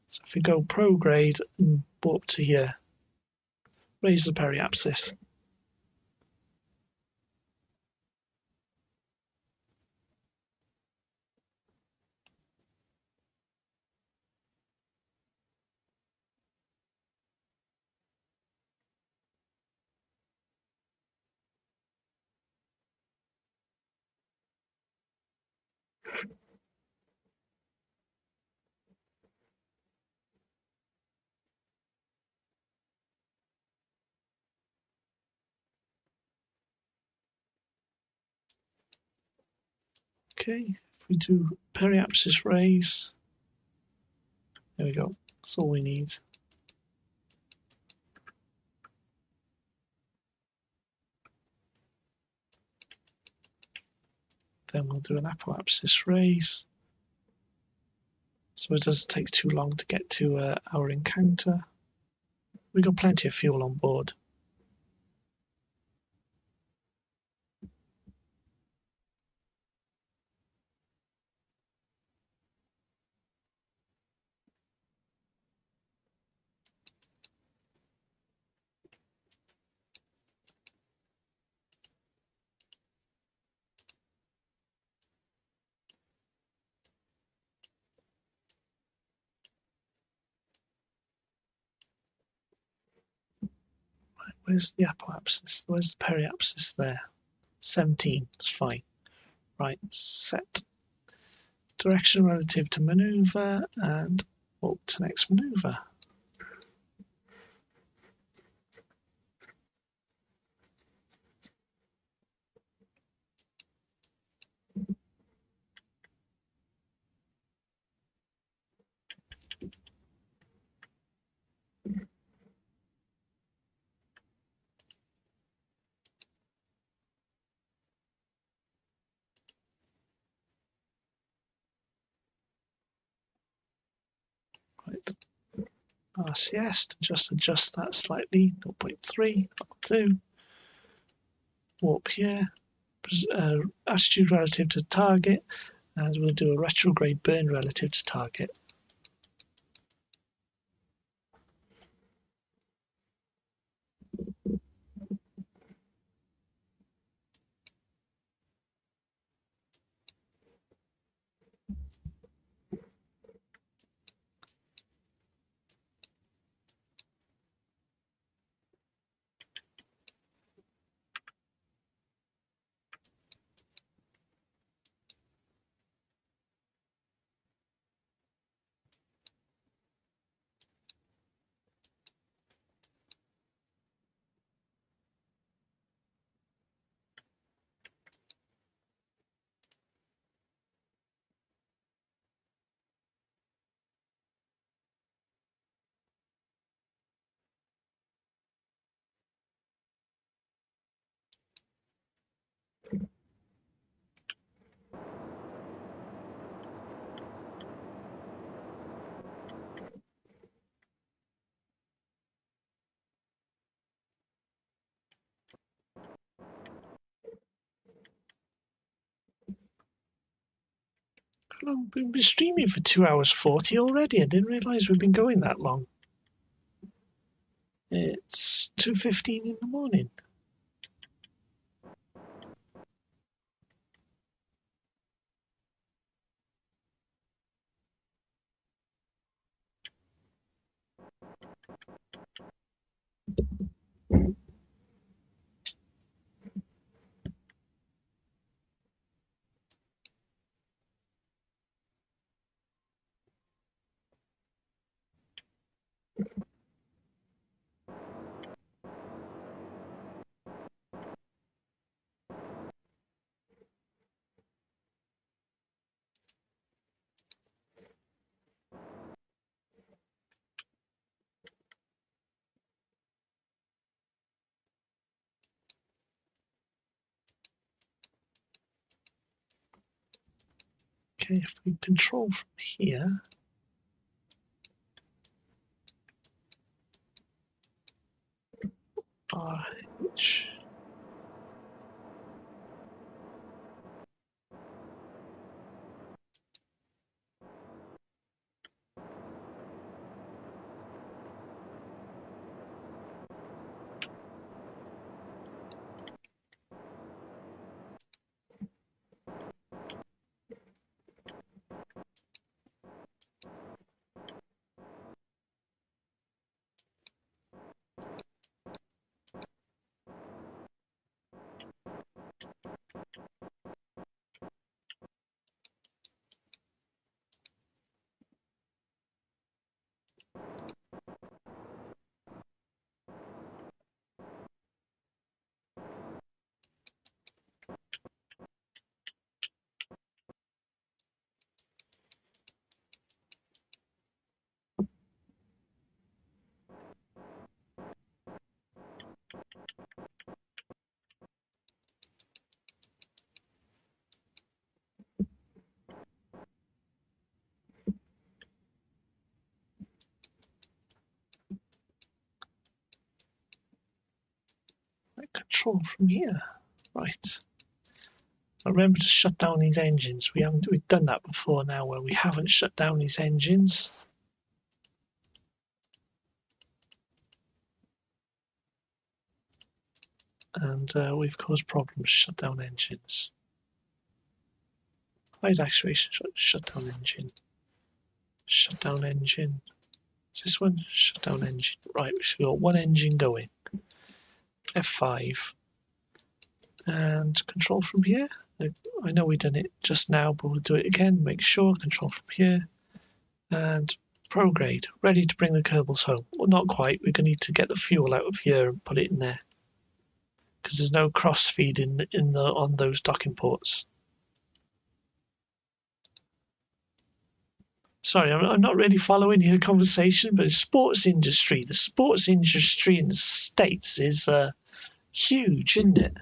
So if we go prograde and warp to here, raise the periapsis. Okay, if we do periapsis raise, there we go. That's all we need. Then we'll do an apoapsis raise, so it doesn't take too long to get to our encounter. We've got plenty of fuel on board. Where's the apoapsis? Where's the periapsis there? 17, it's fine. Right, set direction relative to maneuver and warp to next maneuver. Right, RCS to just adjust that slightly, 0.3, that'll do. Warp here, attitude relative to target, and we'll do a retrograde burn relative to target. How long? We've been streaming for 2 hours 40 already. I didn't realise we've been going that long. It's 2:15 in the morning. Okay, if we control from here. RH. Control from here. Right. I remember to shut down these engines. We've done that before now where we haven't shut down these engines. And we've caused problems. Shut down engines. Hide actuation. Shut down engine. Shut down engine. Is this one? Shut down engine. Right, we've got one engine going. F5. And control from here. I know we've done it just now, but we'll do it again. Make sure. Control from here. And prograde. Ready to bring the Kerbals home. Well, not quite. We're going to need to get the fuel out of here and put it in there. Because there's no cross feed on those docking ports. Sorry, I'm not really following your conversation, but the sports industry in the States is huge, isn't it?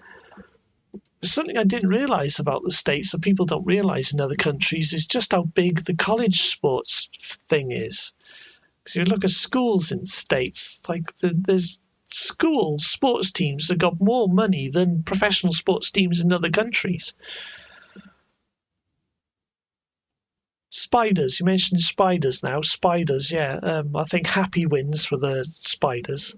There's something I didn't realise about the States that people don't realise in other countries is just how big the college sports thing is. Because you look at schools in the States, like there's school sports teams that got more money than professional sports teams in other countries. Spiders, you mentioned spiders now. Spiders, yeah. I think Happy wins for the spiders.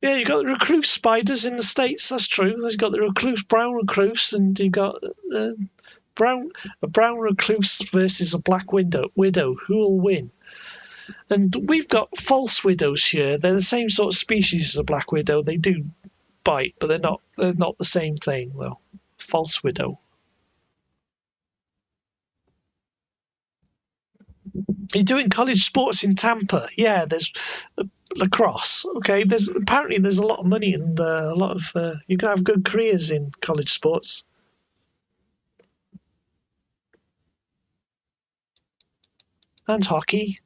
Yeah, you got the recluse spiders in the States. That's true. You've got the recluse, brown recluse, and you got a brown recluse versus a black widow. Who will win? And we've got false widows here. They're the same sort of species as a black widow. They do bite, but they're not the same thing though. False widow. You're doing college sports in Tampa. Yeah, there's lacrosse. Okay, there's a lot of money and a lot of you can have good careers in college sports. And hockey.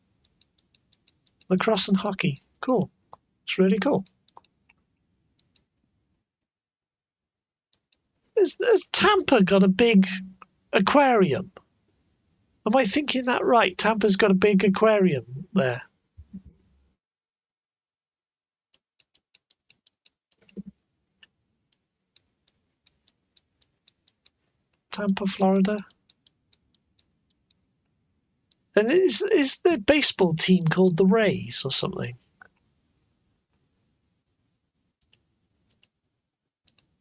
Lacrosse and hockey. Cool. It's really cool. Has Tampa got a big aquarium? Am I thinking that right? Tampa's got a big aquarium there. Tampa, Florida. And is the baseball team called the Rays or something?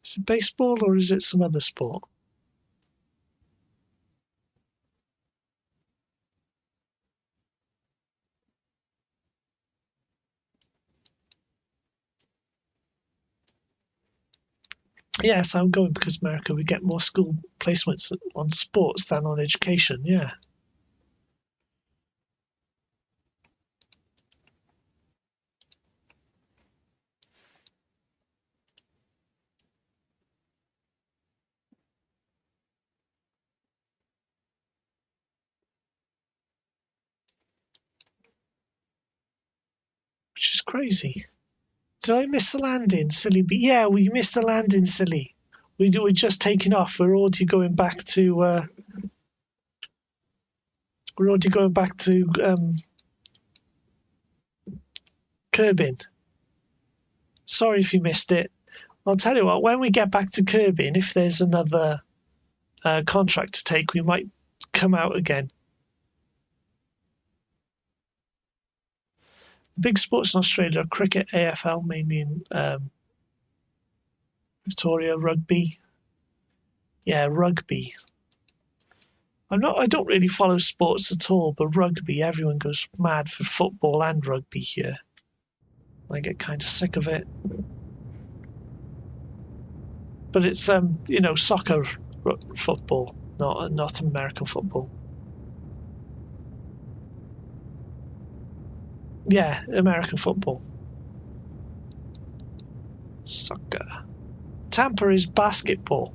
Is it baseball or is it some other sport? Yes, I'm going because America, we get more school placements on sports than on education. Yeah. Which is crazy. Did I miss the landing, silly? Yeah, we missed the landing, silly. We're just taking off. We're already going back to Kerbin. Sorry if you missed it. I'll tell you what. When we get back to Kerbin, if there's another contract to take, we might come out again. Big sports in Australia are cricket, AFL, mainly in Victoria, rugby. Yeah, rugby. I don't really follow sports at all, but rugby, everyone goes mad for football and rugby here. I get kind of sick of it. But it's soccer football, not American football. Yeah, American football. Soccer. Tampa is basketball.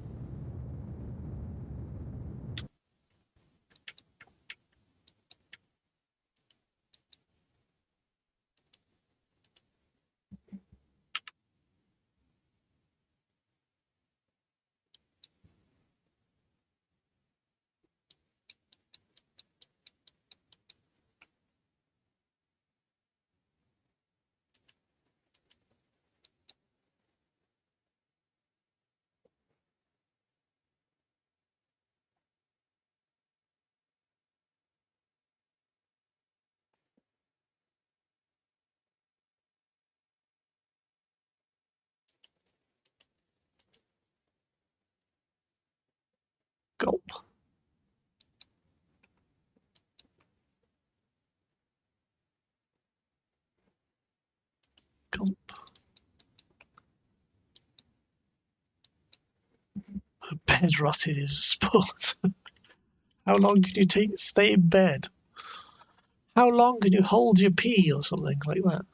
Gulp. Gulp. Bed rotted is a sport. How long can you stay in bed? How long can you hold your pee or something like that?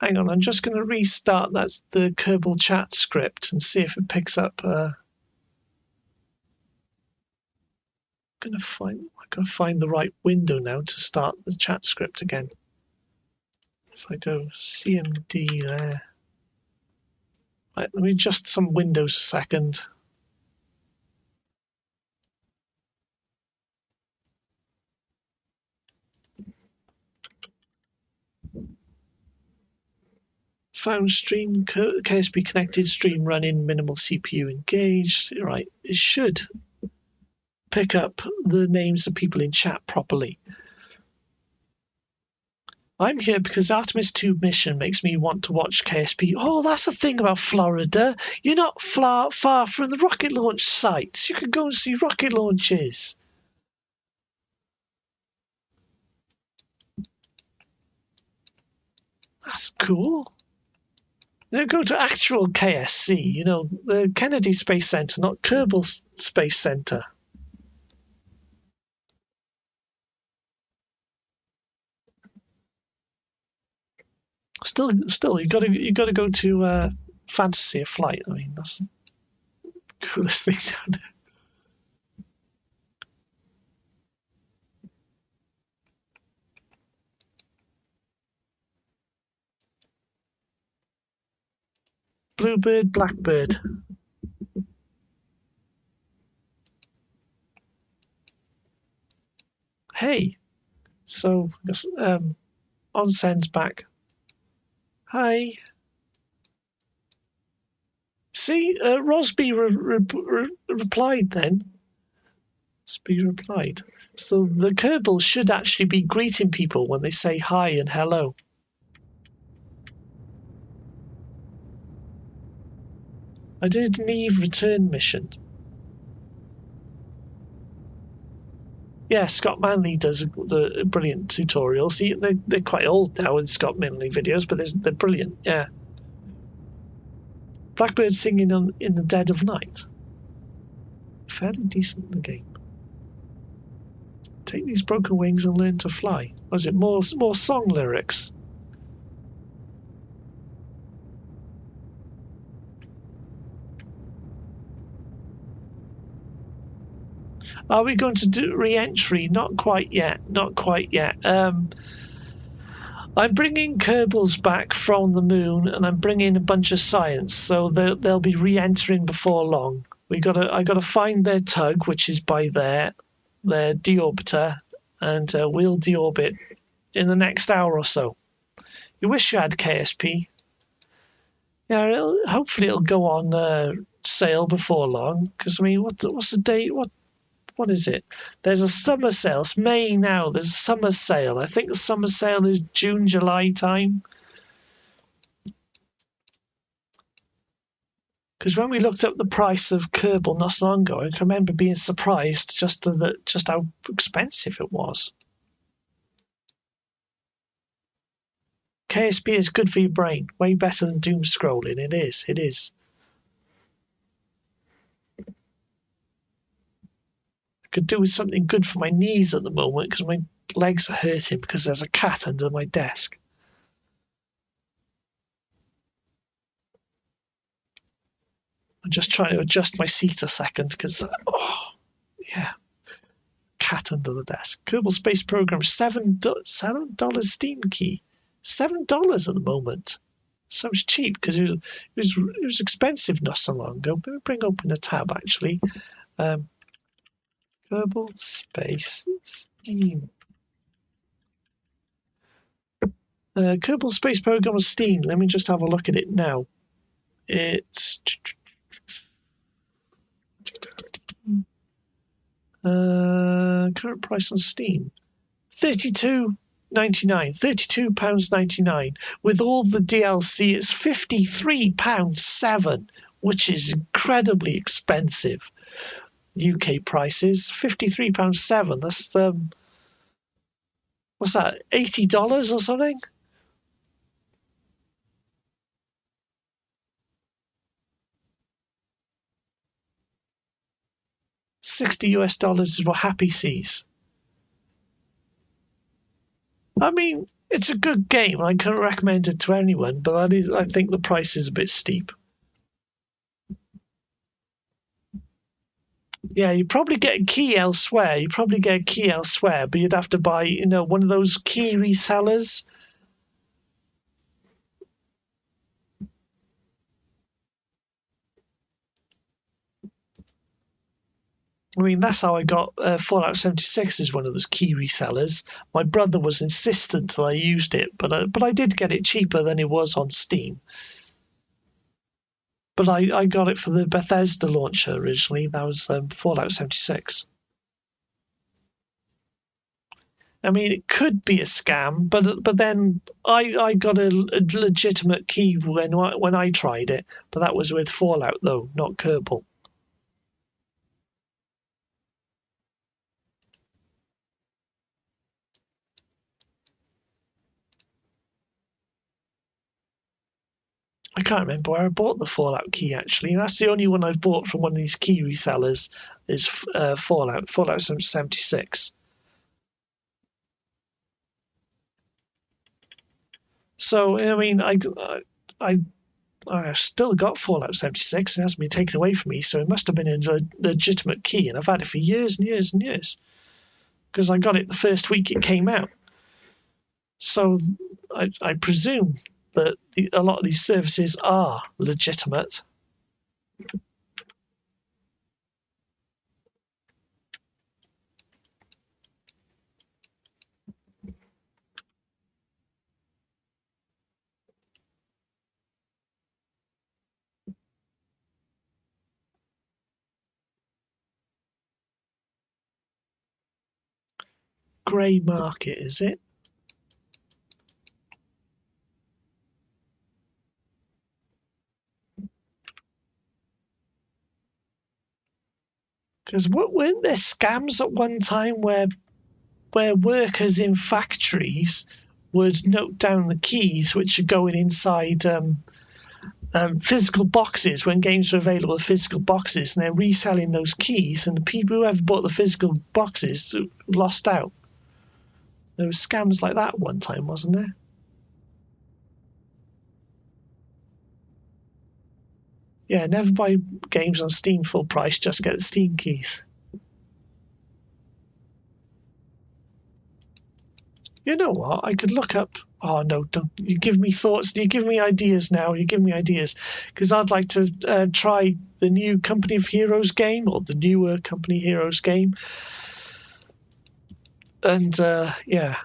Hang on, I'm just going to restart the Kerbal chat script and see if it picks up. I gotta find the right window now to start the chat script again. If I go CMD there. Right, let me adjust some windows a second. Found stream, KSP connected, stream running, minimal CPU engaged. Right, it should pick up the names of people in chat properly. I'm here because Artemis 2 mission makes me want to watch KSP. Oh, that's the thing about Florida. You're not far from the rocket launch sites. You can go and see rocket launches. That's cool. Go to actual KSC, the Kennedy Space Center, not Kerbal Space Center. Still, you got to go to Fantasy a Flight. I mean, that's the coolest thing down there. bluebird, blackbird. Hey, so Onsen's back. Hi. See, Rosby replied then. Rosby replied. So the Kerbals should actually be greeting people when they say hi and hello. I did an Eve return mission. Yeah, Scott Manley does the brilliant tutorials. They're quite old now with Scott Manley videos, but they're brilliant. Yeah. Blackbird singing in the dead of night. Fairly decent in the game. Take these broken wings and learn to fly. Was it more song lyrics? Are we going to do re-entry? Not quite yet. Not quite yet. I'm bringing Kerbals back from the moon, and I'm bringing a bunch of science, so they'll be re-entering before long. I gotta find their tug, which is by their deorbiter, and we'll deorbit in the next hour or so. You wish you had KSP. Yeah, hopefully it'll go on sale before long. Because I mean, what's the date? What is it? There's a summer sale. It's May now. There's a summer sale. I think the summer sale is June, July time. Because when we looked up the price of Kerbal not so long ago, I can remember being surprised just how expensive it was. KSP is good for your brain. Way better than doom scrolling. It is. It is. Could do with something good for my knees at the moment because my legs are hurting because there's a cat under my desk. I'm just trying to adjust my seat a second because, yeah, cat under the desk. Kerbal Space Program, $7 Steam key, $7 at the moment. So it's cheap because it was expensive not so long ago. Let me bring open a tab actually. Kerbal Space Steam. Kerbal Space Program on Steam. Let me just have a look at it now. It's current price on Steam, £32.99. With all the DLC, it's £53.7, which is incredibly expensive. UK prices, £53.7. That's what's that? $80 or something? $60 is what Happy sees. I mean, it's a good game. I can't recommend it to anyone, but I think the price is a bit steep. Yeah, you probably get a key elsewhere. But you'd have to buy, one of those key resellers. I mean, that's how I got Fallout 76 as one of those key resellers. My brother was insistent that I used it, but I did get it cheaper than it was on Steam. But I got it for the Bethesda launcher originally. That was Fallout 76. I mean, it could be a scam, but then I got a legitimate key when I tried it. But that was with Fallout, though, not Kerbal. I can't remember where I bought the Fallout key, actually. That's the only one I've bought from one of these key resellers is Fallout 76. So, I mean, I still got Fallout 76. It hasn't been taken away from me, so it must have been a legitimate key, and I've had it for years and years and years because I got it the first week it came out. So I presume that a lot of these services are legitimate. Grey market, is it? Because weren't there scams at one time where workers in factories would note down the keys which are going inside physical boxes when games are available as physical boxes, and they're reselling those keys, and the people who ever bought the physical boxes lost out. There were scams like that one time, wasn't there? Yeah, never buy games on Steam full price, just get the Steam keys. You know what? I could look up. Oh no! Don't you give me thoughts? You give me ideas now. You give me ideas because I'd like to try the new Company of Heroes game, or the newer Company Heroes game. And yeah,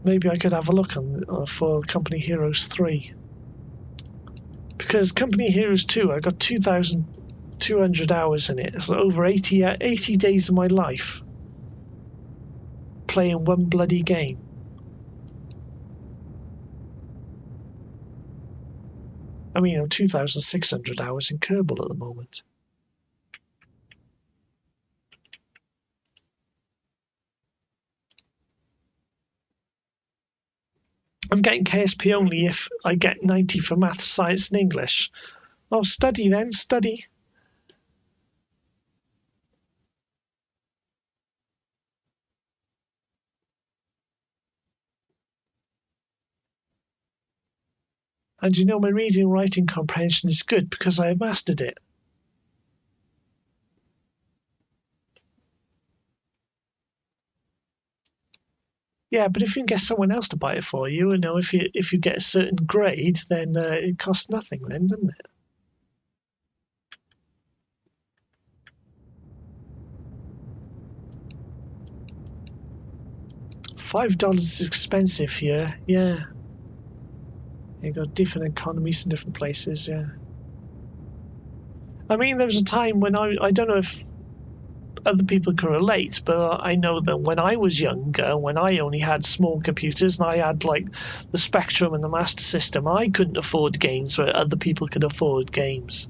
maybe I could have a look on for Company Heroes 3. Because Company Heroes 2, I got 2,200 hours in it. It's over 80 days of my life playing one bloody game. I mean, I'm 2,600 hours in Kerbal at the moment. I'm getting KSP only if I get 90 for maths, science and English. Oh, study then, study. And you know, my reading and writing comprehension is good because I mastered it. Yeah, but if you can get someone else to buy it for you, you know, if you get a certain grade, then it costs nothing then, doesn't it? $5 is expensive here, yeah. You've got different economies in different places, yeah. I mean, there was a time when I don't know if other people can relate, but I know that when I was younger, when I only had small computers and I had like the Spectrum and the Master System, I couldn't afford games where other people could afford games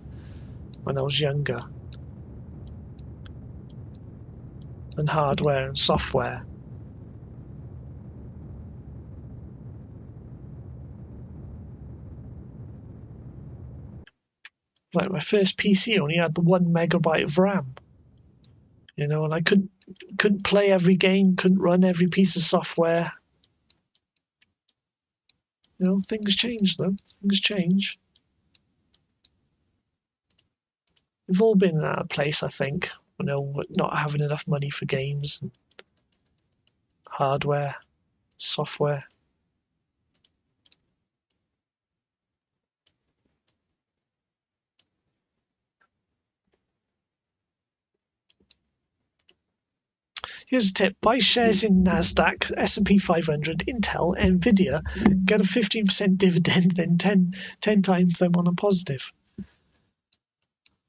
when I was younger. And hardware and software. Like my first PC only had the 1 megabyte of RAM. You know, and I couldn't play every game, couldn't run every piece of software. You know, things change though. Things change. We've all been in that place, I think. You know, not having enough money for games and hardware, software. Here's a tip: buy shares in Nasdaq, S&P 500, Intel, Nvidia, get a 15% dividend, then 10 times them on a positive.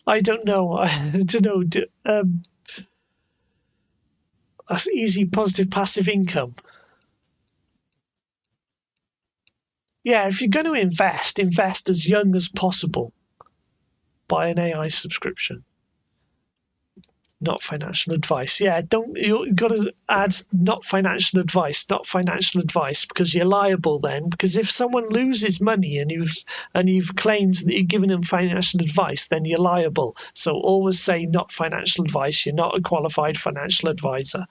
I don't know. I don't know. That's easy, positive, passive income. Yeah, if you're going to invest as young as possible. Buy an AI subscription. Not financial advice. Yeah, you've got to add not financial advice, because you're liable then. Because if someone loses money and you've claimed that you've given them financial advice, then you're liable. So always say not financial advice. You're not a qualified financial advisor.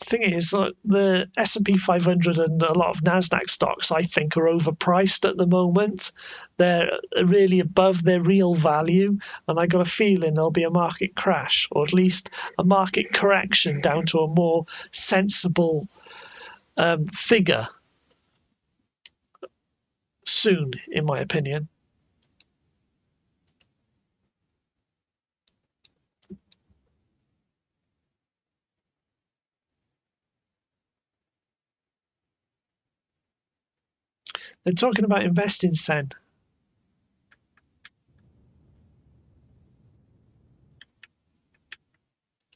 thing is that the S&P 500 and a lot of NASDAQ stocks, I think, are overpriced at the moment. They're really above their real value, and I got a feeling there'll be a market crash, or at least a market correction down to a more sensible figure soon, in my opinion. They're talking about investing, Sen.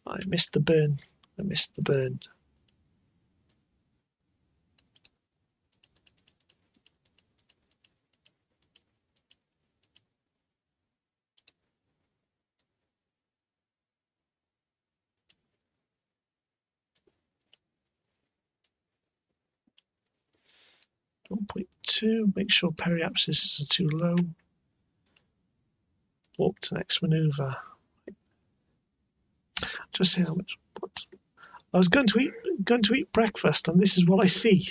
I missed the burn. I missed the burn. .2. Make sure periapsis are too low. Walk to next maneuver. Just see how much. I was going to eat breakfast, and this is what I see.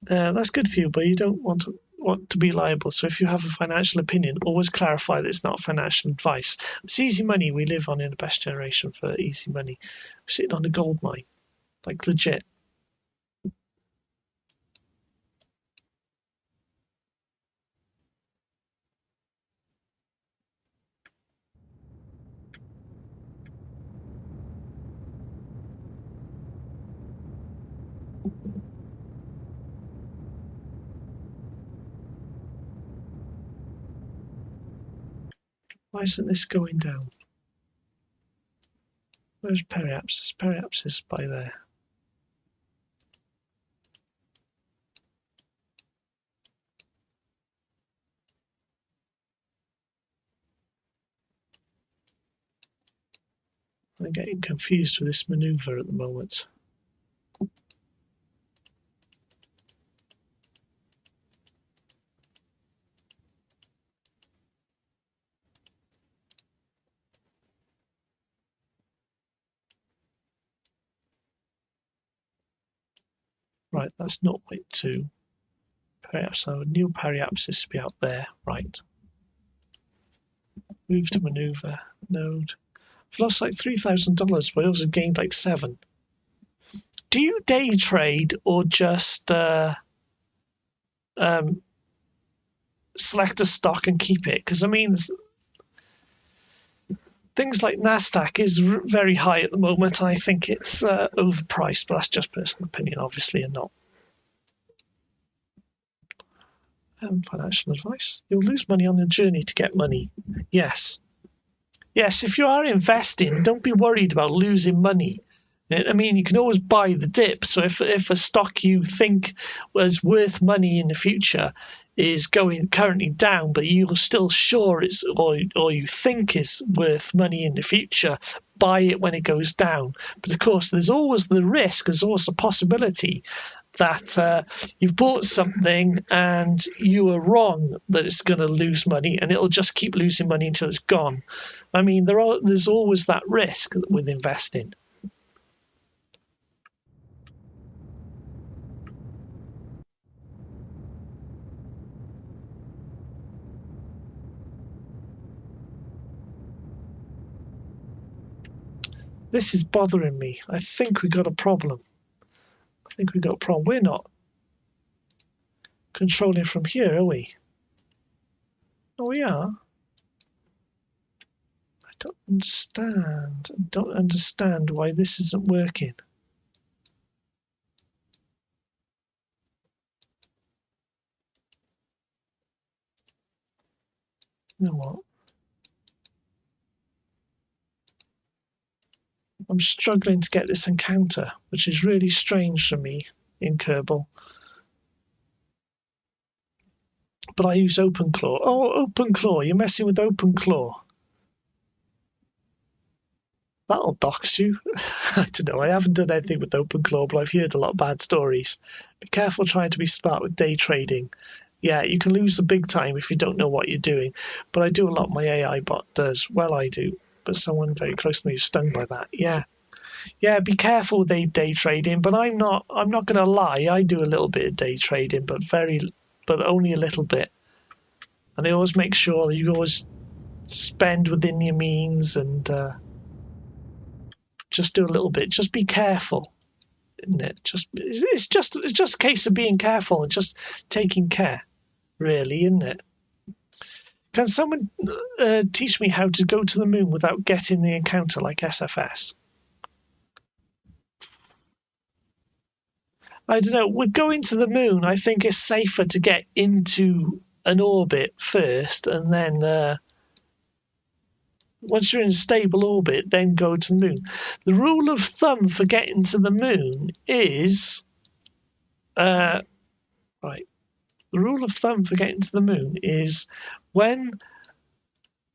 That's good for you, but you don't want to be liable. So if you have a financial opinion, always clarify that it's not financial advice. It's easy money we live on in the best generation for easy money. We're sitting on a gold mine, like legit. Why isn't this going down? Where's periapsis? Periapsis by there. I'm getting confused with this maneuver at the moment. Right, that's 0.2. Perhaps I knew periapsis to be out there. Right. Move to maneuver. Node. I've lost like $3,000, but I also gained like 7. Do you day trade or just select a stock and keep it? Because I mean, things like NASDAQ is very high at the moment. I think it's overpriced, but that's just personal opinion, obviously, and not financial advice. You'll lose money on the journey to get money. Yes. Yes, if you are investing, don't be worried about losing money. I mean, you can always buy the dip. So if a stock you think was worth money in the future is going currently down, but you're still sure it's or you think is worth money in the future, buy it when it goes down. But of course, there's always the risk. There's always a possibility that you've bought something and you are wrong that it's going to lose money, and it'll just keep losing money until it's gone. I mean, there's always that risk with investing. This is bothering me. I think we got a problem. We're not controlling from here, are we? Oh, we are. I don't understand why this isn't working. You know what? I'm struggling to get this encounter, which is really strange for me in Kerbal. But I use OpenClaw. Oh, OpenClaw, you're messing with OpenClaw. That'll dox you. I don't know. I haven't done anything with OpenClaw, but I've heard a lot of bad stories. Be careful trying to be smart with day trading. Yeah, you can lose the big time if you don't know what you're doing. But I do a lot my AI bot does. Well, I do. But someone very close to me is stung by that. Yeah. Yeah, be careful with day trading. But I'm not going to lie. I do a little bit of day trading, but only a little bit. And I always make sure that you always spend within your means and just do a little bit. Just be careful, isn't it? It's just a case of being careful and just taking care, really, isn't it? Can someone teach me how to go to the moon without getting the encounter like SFS? I don't know. With going to the moon, I think it's safer to get into an orbit first, and then once you're in a stable orbit, then go to the moon. The rule of thumb for getting to the moon is right. The rule of thumb for getting to the moon is when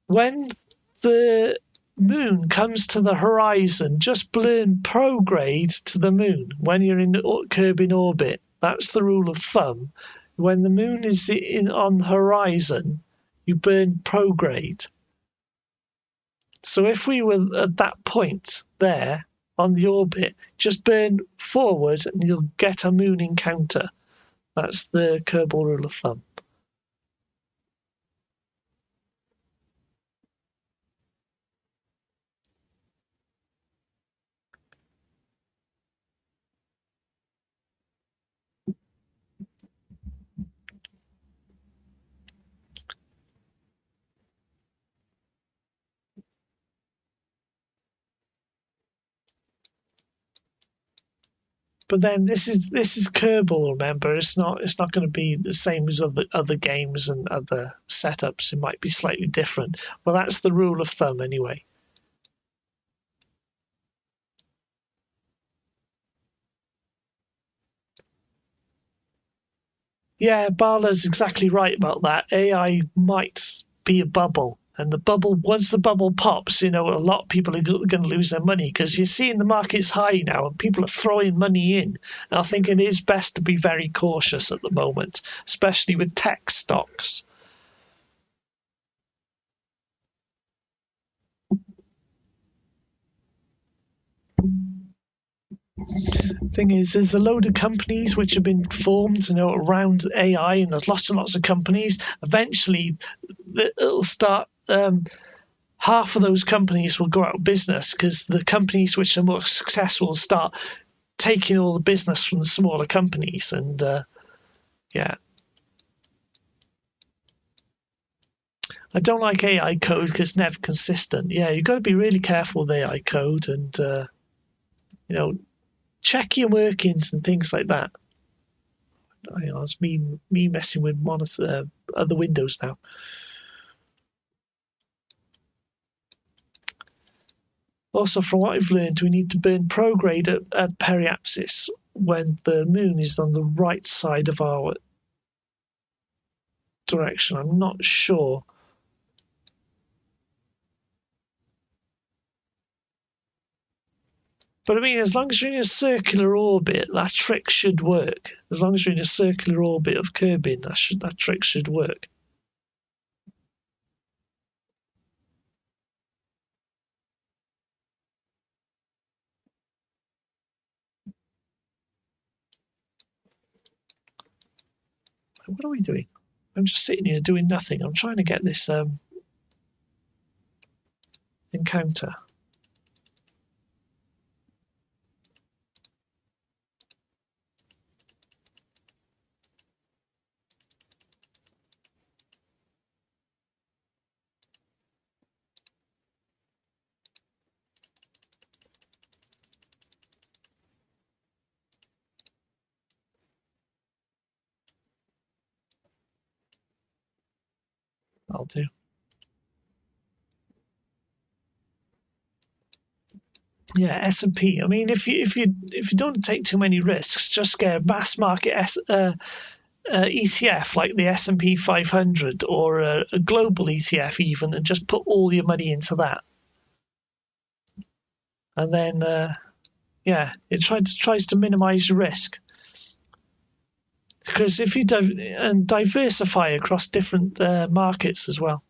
the moon comes to the horizon, just burn prograde to the moon when you're in Kerbin orbit. That's the rule of thumb. When the moon is on the horizon, you burn prograde. So if we were at that point there on the orbit, just burn forward and you'll get a moon encounter. That's the Kerbal rule of thumb. But then this is Kerbal. Remember, it's not going to be the same as other games and other setups. It might be slightly different. Well, that's the rule of thumb anyway. Yeah, Bala's exactly right about that. AI might be a bubble, and the bubble, once the bubble pops, a lot of people are going to lose their money because you're seeing the market's high now and people are throwing money in. And I think it is best to be very cautious at the moment, especially with tech stocks. Thing is, there's a load of companies which have been formed, around AI, and there's lots and lots of companies. Eventually, it'll start. Half of those companies will go out of business because the companies which are more successful start taking all the business from the smaller companies, and yeah. I don't like AI code because it's never consistent. Yeah, you've got to be really careful with AI code and check your workings and things like that. It's me messing with other windows now. Also, from what I've learned, we need to burn prograde at periapsis when the moon is on the right side of our direction. I'm not sure. But I mean, as long as you're in a circular orbit, that trick should work. As long as you're in a circular orbit of Kerbin, that trick should work. What are we doing? I'm just sitting here doing nothing. I'm trying to get this encounter. I'll do. Yeah, S&P. I mean, if you don't take too many risks, just get a mass market ETF like the S&P 500 or a global ETF even, and just put all your money into that. And then, it tries to minimize your risk. Because if you diversify across different markets as well.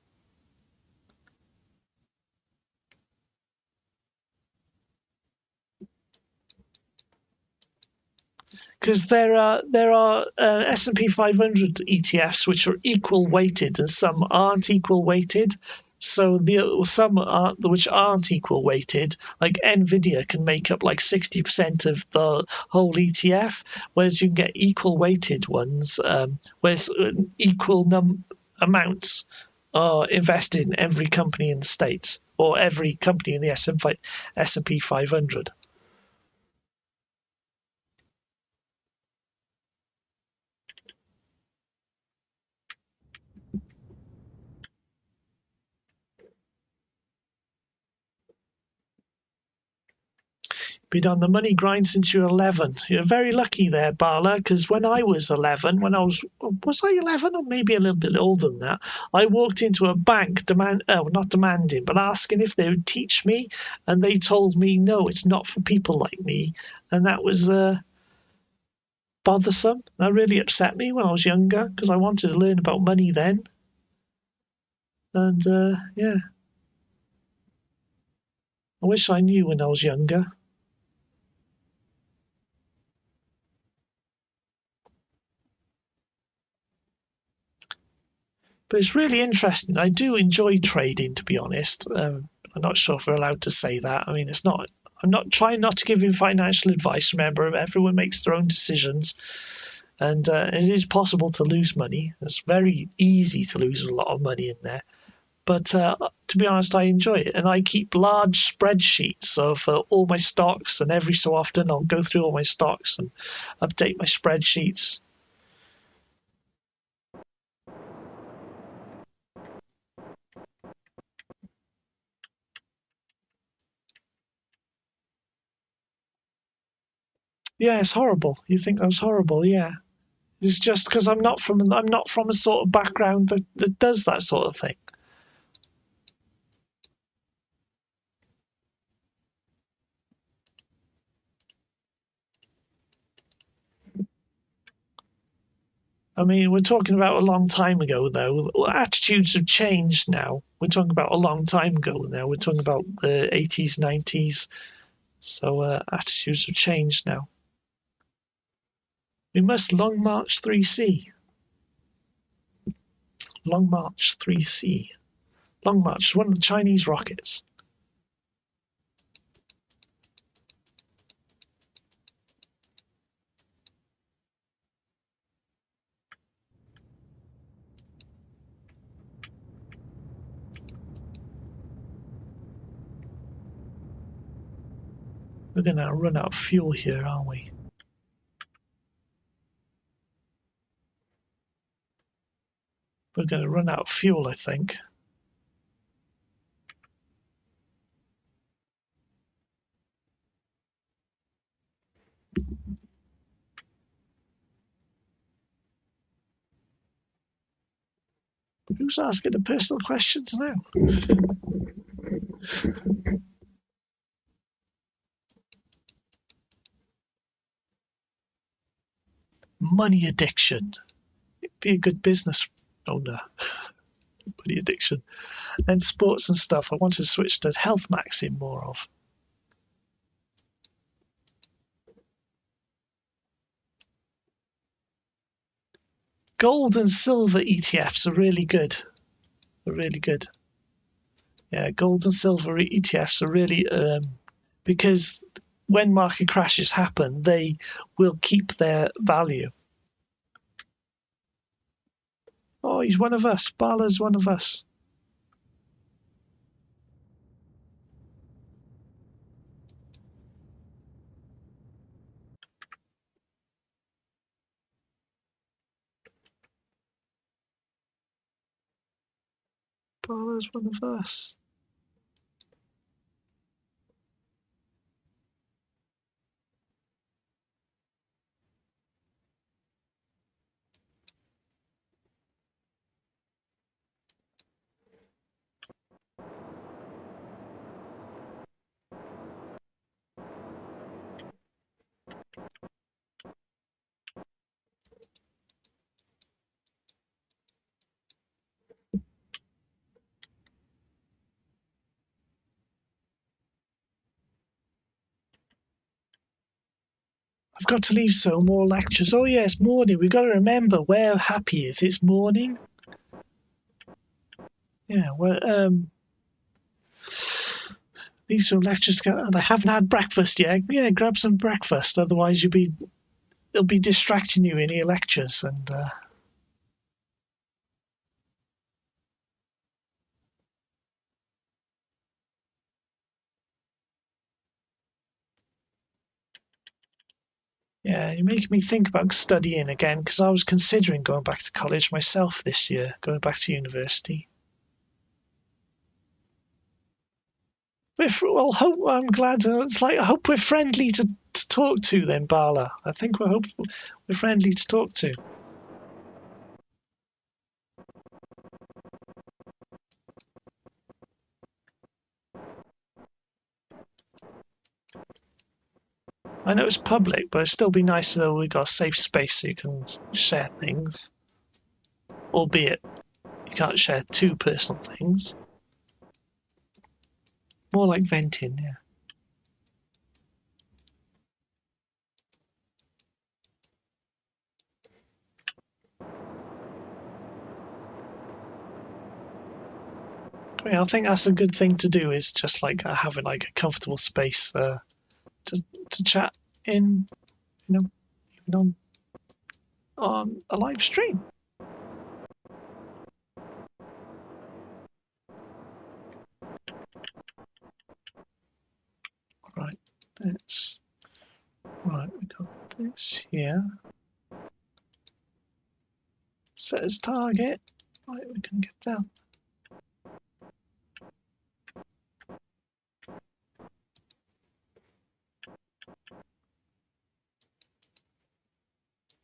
because there are S&P 500 ETFs which are equal weighted and some aren't equal weighted. So some which aren't equal weighted, like Nvidia, can make up like 60% of the whole ETF, whereas you can get equal weighted ones, whereas equal amounts are invested in every company in the States or every company in the S&P 500. Been on the money grind since you were 11. You're very lucky there, Bala, because when I was 11, was I 11 or maybe a little bit older than that, I walked into a bank not demanding, but asking if they would teach me, and they told me, no, it's not for people like me. And that was bothersome. That really upset me when I was younger, because I wanted to learn about money then. And yeah, I wish I knew when I was younger. But it's really interesting. I do enjoy trading, to be honest. I'm not sure if we're allowed to say that. I mean, it's not. I'm not trying not to give you financial advice. Remember, everyone makes their own decisions, and it is possible to lose money. It's very easy to lose a lot of money in there. But to be honest, I enjoy it, and I keep large spreadsheets of all my stocks. And every so often, I'll go through all my stocks and update my spreadsheets. Yeah, it's horrible. You think that was horrible? Yeah. It's just because I'm not from a sort of background that does that sort of thing. I mean, we're talking about a long time ago, though. Attitudes have changed now. We're talking about a long time ago now. We're talking about the 80s, 90s. So attitudes have changed now. We must Long March 3C. Long March 3C. Long March, one of the Chinese rockets. We're going to run out of fuel here, aren't we? We're going to run out of fuel, I think. Who's asking the personal questions now? Money addiction. Be a good business owner. Money addiction. Then sports and stuff. I want to switch to health maxing more of. Gold and silver ETFs are really good. They're really good. Yeah, gold and silver ETFs are really because when market crashes happen, they will keep their value. Oh, he's one of us. Bala's one of us. Bala's one of us. I've got to leave, so more lectures. Oh yeah, it's morning. We've got to remember where happy is. It's morning. Yeah, well, leave some lectures. And I haven't had breakfast yet. Yeah, grab some breakfast. Otherwise, it'll be distracting you in your lectures. And yeah, you're making me think about studying again because I was considering going back to college myself this year, going back to university. Well, I'm glad. It's like I hope we're friendly to talk to then, Bala. I think we're friendly to talk to. I know it's public, but it'd still be nice though we got a safe space so you can share things. Albeit you can't share too personal things. More like venting, yeah. I think that's a good thing to do. Is just like having like a comfortable space to chat in, even on a live stream. Right, we got this here. Set as target. Right, we can get that.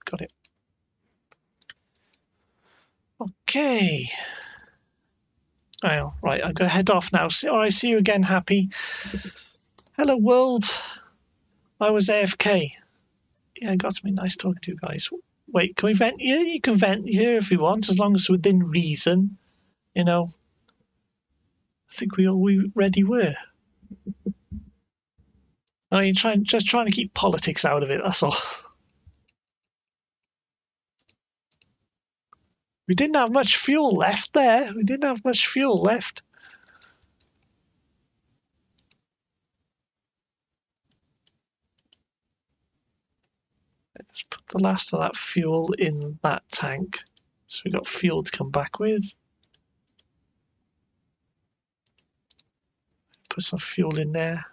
Got it. Okay. Oh, right, I'm going to head off now. Alright, see you again, Happy. Hello, world. I was AFK. Yeah, it got to be nice talking to you guys. Wait, can we vent here? You can vent here if you want, as long as within reason. I think we already were. I mean, just trying to keep politics out of it, that's all. We didn't have much fuel left there. We didn't have much fuel left. Let's put the last of that fuel in that tank. So we've got fuel to come back with. Put some fuel in there.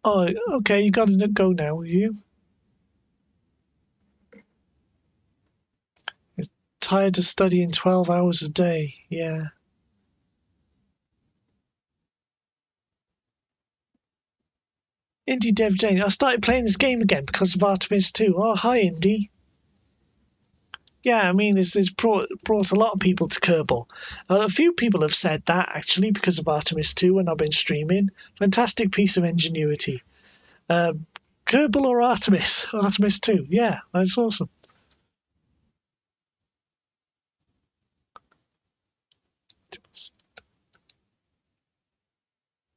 Oh, okay, you got to go now, will you? You're tired of studying 12 hours a day, yeah. Indie Dev Jane, I started playing this game again because of Artemis 2. Oh, hi, Indie. Yeah, I mean, it's brought a lot of people to Kerbal. A few people have said that, actually, because of Artemis 2 when I've been streaming. Fantastic piece of ingenuity. Kerbal or Artemis? Artemis 2, yeah, that's awesome.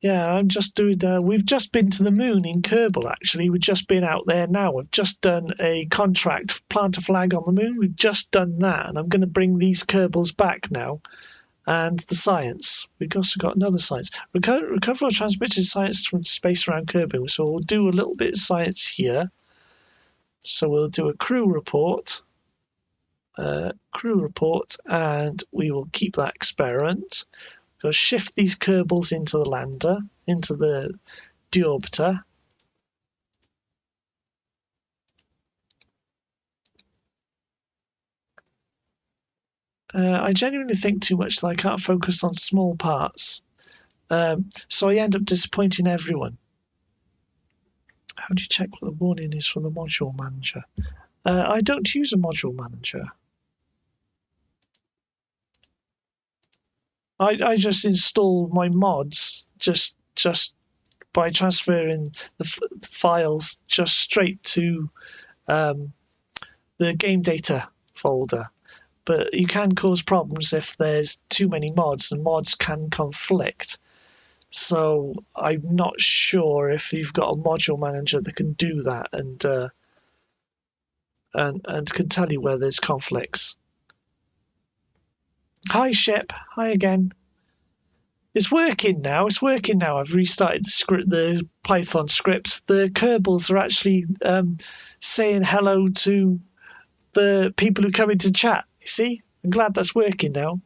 Yeah, I'm just doing. We've just been to the moon in Kerbal. Actually, we've just been out there now. We've just done a contract, plant a flag on the moon. We've just done that, and I'm going to bring these Kerbals back now. And the science. We've also got another science. Recover or transmitted science from space around Kerbal. So we'll do a little bit of science here. So we'll do a crew report. And we will keep that experiment. Go shift these Kerbals into the lander, into the deorbiter. I genuinely think too much that I can't focus on small parts. So I end up disappointing everyone. How do you check what the warning is from the module manager? I don't use a module manager. I just install my mods just by transferring the files just straight to the game data folder. but you can cause problems if there's too many mods, and mods can conflict. So I'm not sure if you've got a module manager that can do that and can tell you where there's conflicts. Hi ship, hi again. It's working now. It's working now. I've restarted the Python script. The Kerbals are actually saying hello to the people who come into chat. You see? I'm glad that's working now.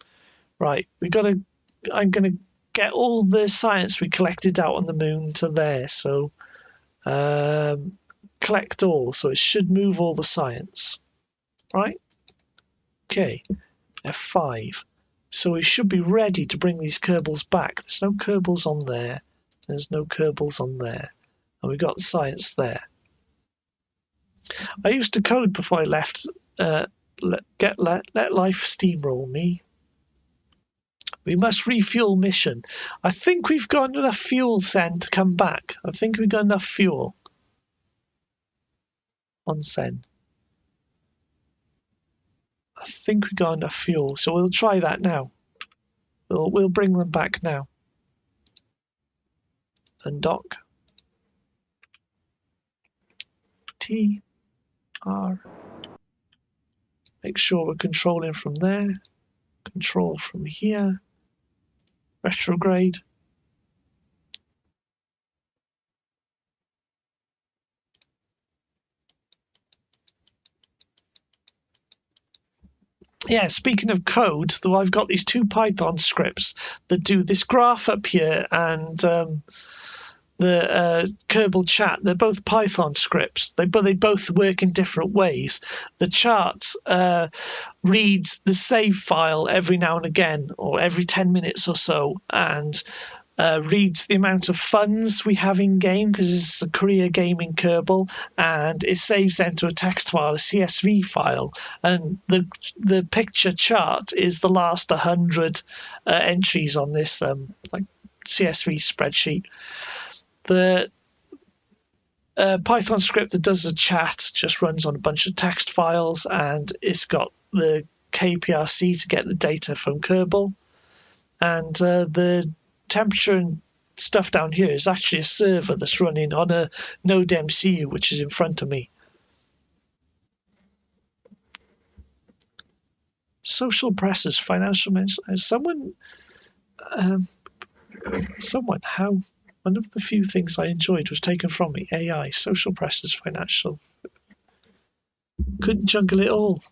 Right, I'm gonna get all the science we collected out on the moon to there. So collect all. So it should move all the science. Right? Okay. F5. So we should be ready to bring these Kerbals back. There's no Kerbals on there. There's no Kerbals on there. And we've got science there. I used to code before I left. Let life steamroll me. We must refuel mission. I think we've got enough fuel then to come back. I think we've got enough fuel on Sen. I think we got enough fuel, so we'll try that now. We'll bring them back now. Undock. T R. Make sure we're controlling from there. Control from here. Retrograde. Yeah, speaking of code, though, I've got these two Python scripts that do this graph up here and the Kerbal chat. They're both Python scripts, but they both work in different ways. The chart reads the save file every now and again, or every 10 minutes or so, and reads the amount of funds we have in game because it's a Korea gaming Kerbal, and it saves them to a text file, a CSV file, and the picture chart is the last 100 entries on this like CSV spreadsheet. The Python script that does the chat just runs on a bunch of text files, and it's got the KPRC to get the data from Kerbal, and the temperature and stuff down here is actually a server that's running on a node MCU, which is in front of me. Social pressures, financial mention. Someone, how one of the few things I enjoyed was taken from me. AI, social pressures, financial. Couldn't jungle it all.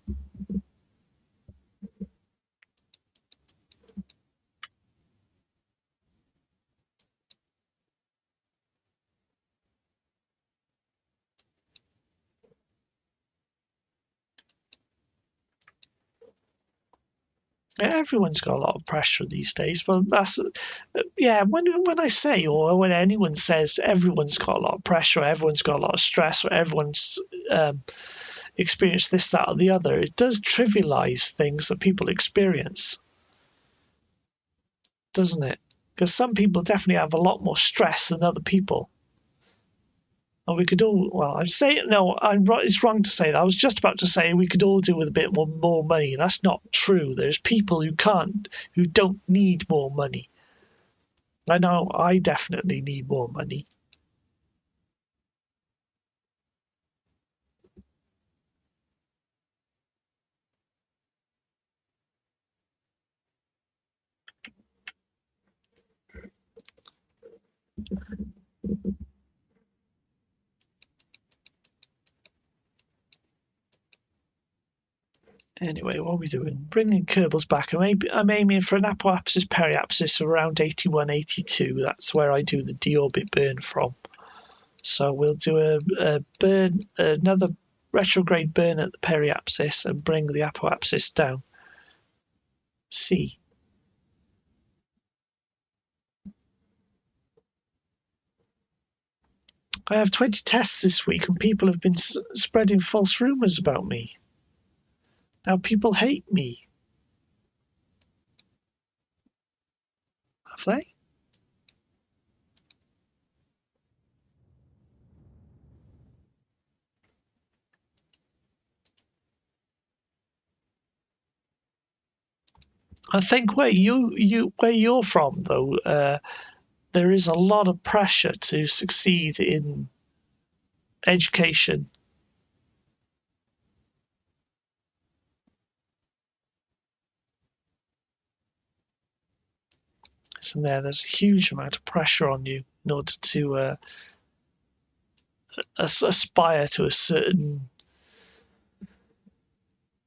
Everyone's got a lot of pressure these days. Well, that's when I say, or when anyone says everyone's got a lot of pressure, everyone's got a lot of stress, or everyone's experienced this, that, or the other, it does trivialize things that people experience, doesn't it? Because some people definitely have a lot more stress than other people. And we could all, well, I'm saying, no, it's wrong to say that. I was just about to say we could all do with a bit more money. That's not true. There's people who don't need more money. I know I definitely need more money. Anyway, what are we doing? Bringing Kerbals back. I'm aiming for an apoapsis periapsis around 81, 82. That's where I do the deorbit burn from. So we'll do a burn, another retrograde burn at the periapsis and bring the apoapsis down. C. I have 20 tests this week and people have been spreading false rumours about me. Now people hate me. Have they? I think where you're from though, there is a lot of pressure to succeed in education. So there's a huge amount of pressure on you in order to aspire to a certain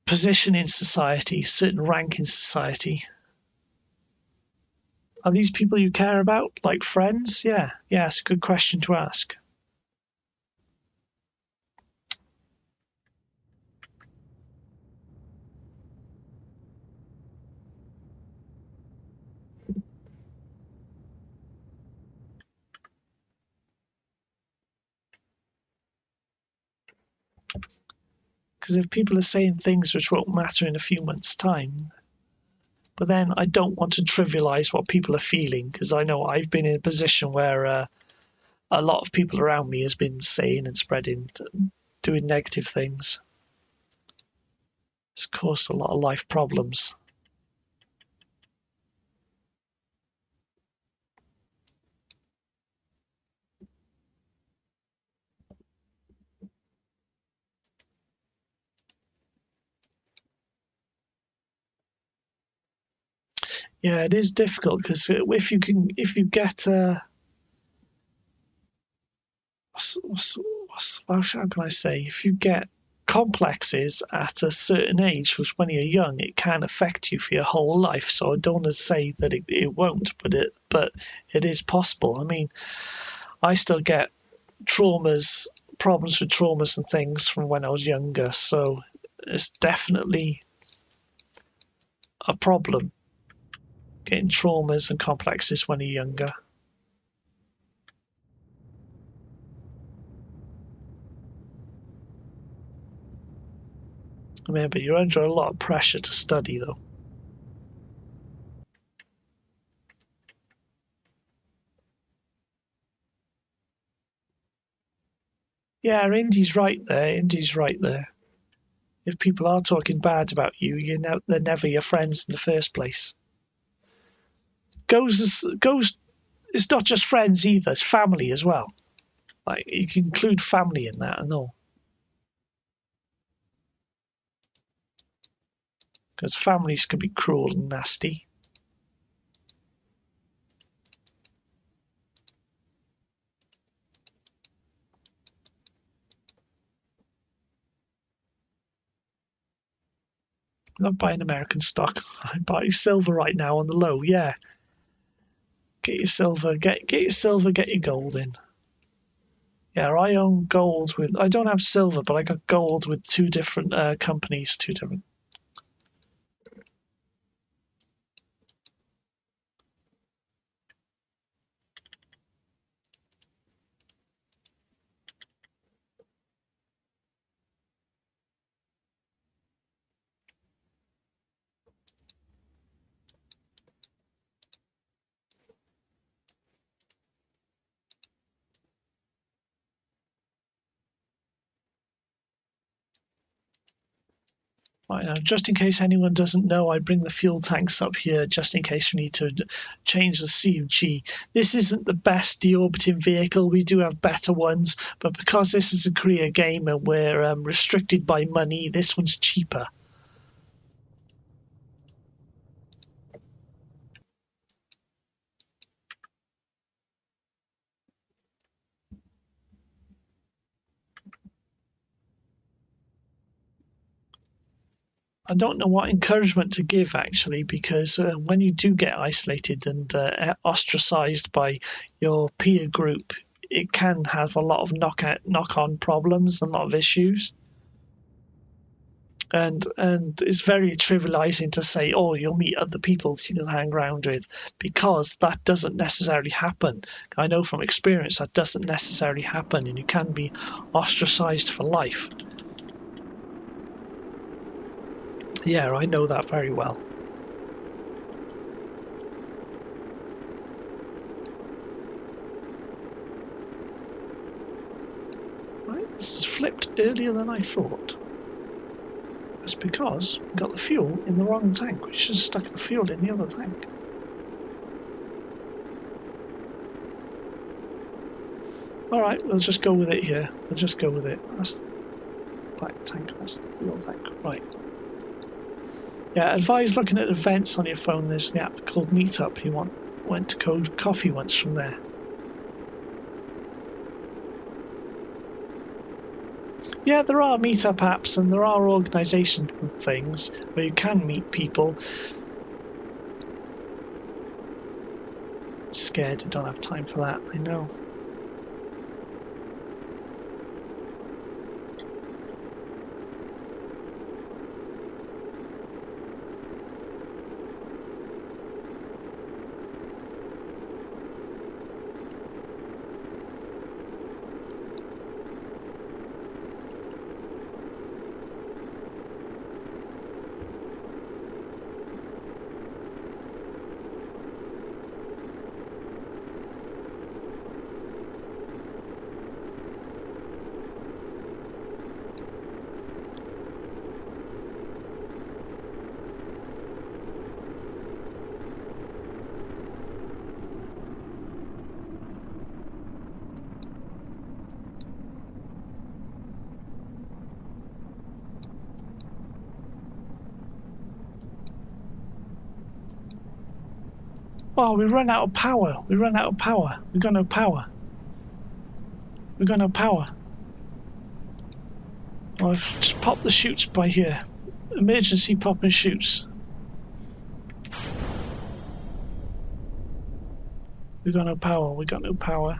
position in society, a certain rank in society. Are these people you care about like friends? Yeah, it's a good question to ask. Because if people are saying things which won't matter in a few months' time, but then I don't want to trivialize what people are feeling, because I know I've been in a position where a lot of people around me has been saying and spreading, doing negative things. It's caused a lot of life problems. Yeah, it is difficult because if you get how can I say, if you get complexes at a certain age, which when you're young, it can affect you for your whole life. So I don't want to say that it won't, but it is possible. I mean, I still get problems with traumas and things from when I was younger. So it's definitely a problem getting traumas and complexes when you're younger. Remember, you're under a lot of pressure to study, though. Yeah, Indy's right there. Indy's right there. If people are talking bad about you, they're never your friends in the first place. Goes. It's not just friends either. It's family as well. Like you can include family in that and all, because families can be cruel and nasty. I'm not buying American stock. I'm buying silver right now on the low. Yeah, get your silver. Get your silver. Get your gold in. Yeah, I own gold with. I don't have silver, but I got gold with two different companies. Two different. Right now, just in case anyone doesn't know, I bring the fuel tanks up here just in case we need to change the CUG. This isn't the best deorbiting vehicle. We do have better ones, but because this is a Korea game and we're restricted by money, this one's cheaper. I don't know what encouragement to give actually, because when you do get isolated and ostracized by your peer group, it can have a lot of knock-on problems, a lot of issues. And it's very trivializing to say, oh, you'll meet other people you can hang around with, because that doesn't necessarily happen. I know from experience that doesn't necessarily happen, and you can be ostracized for life. Yeah, I know that very well. Right, this is flipped earlier than I thought. That's because we got the fuel in the wrong tank. We should have stuck the fuel in the other tank. Alright, we'll just go with it here. We'll just go with it. That's the black tank, that's the fuel tank. Right. Yeah, advise looking at events on your phone. There's the app called Meetup. You went to Code Coffee once from there. Yeah, there are meetup apps and there are organisations and things where you can meet people. Scared I don't have time for that, I know. Oh, we run out of power. We run out of power. We got no power. We got no power. Oh, I've just popped the chutes by here. Emergency popping chutes. We got no power. We got no power.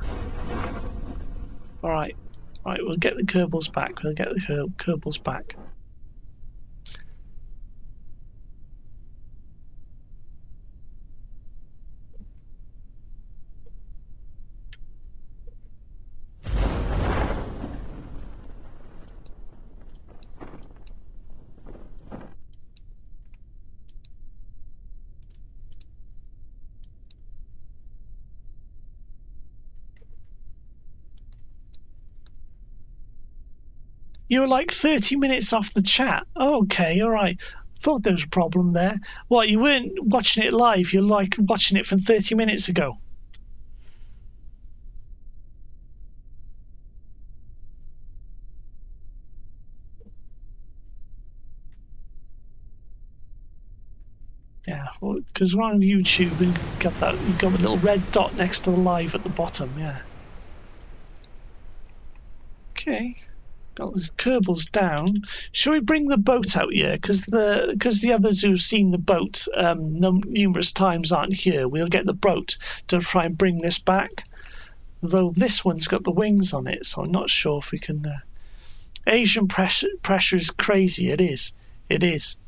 Alright. Right, we'll get the Kerbals back. We'll get the Kerbals back. You were like 30 minutes off the chat. Okay, alright. Thought there was a problem there. What, you weren't watching it live, you're like watching it from 30 minutes ago. Yeah, because we're on YouTube and you've got a little red dot next to the live at the bottom, yeah. Okay. Got the Kerbals down. Shall we bring the boat out here? Because the others who've seen the boat numerous times aren't here. We'll get the boat to try and bring this back. Though this one's got the wings on it, so I'm not sure if we can. Asian pressure is crazy. It is. It is.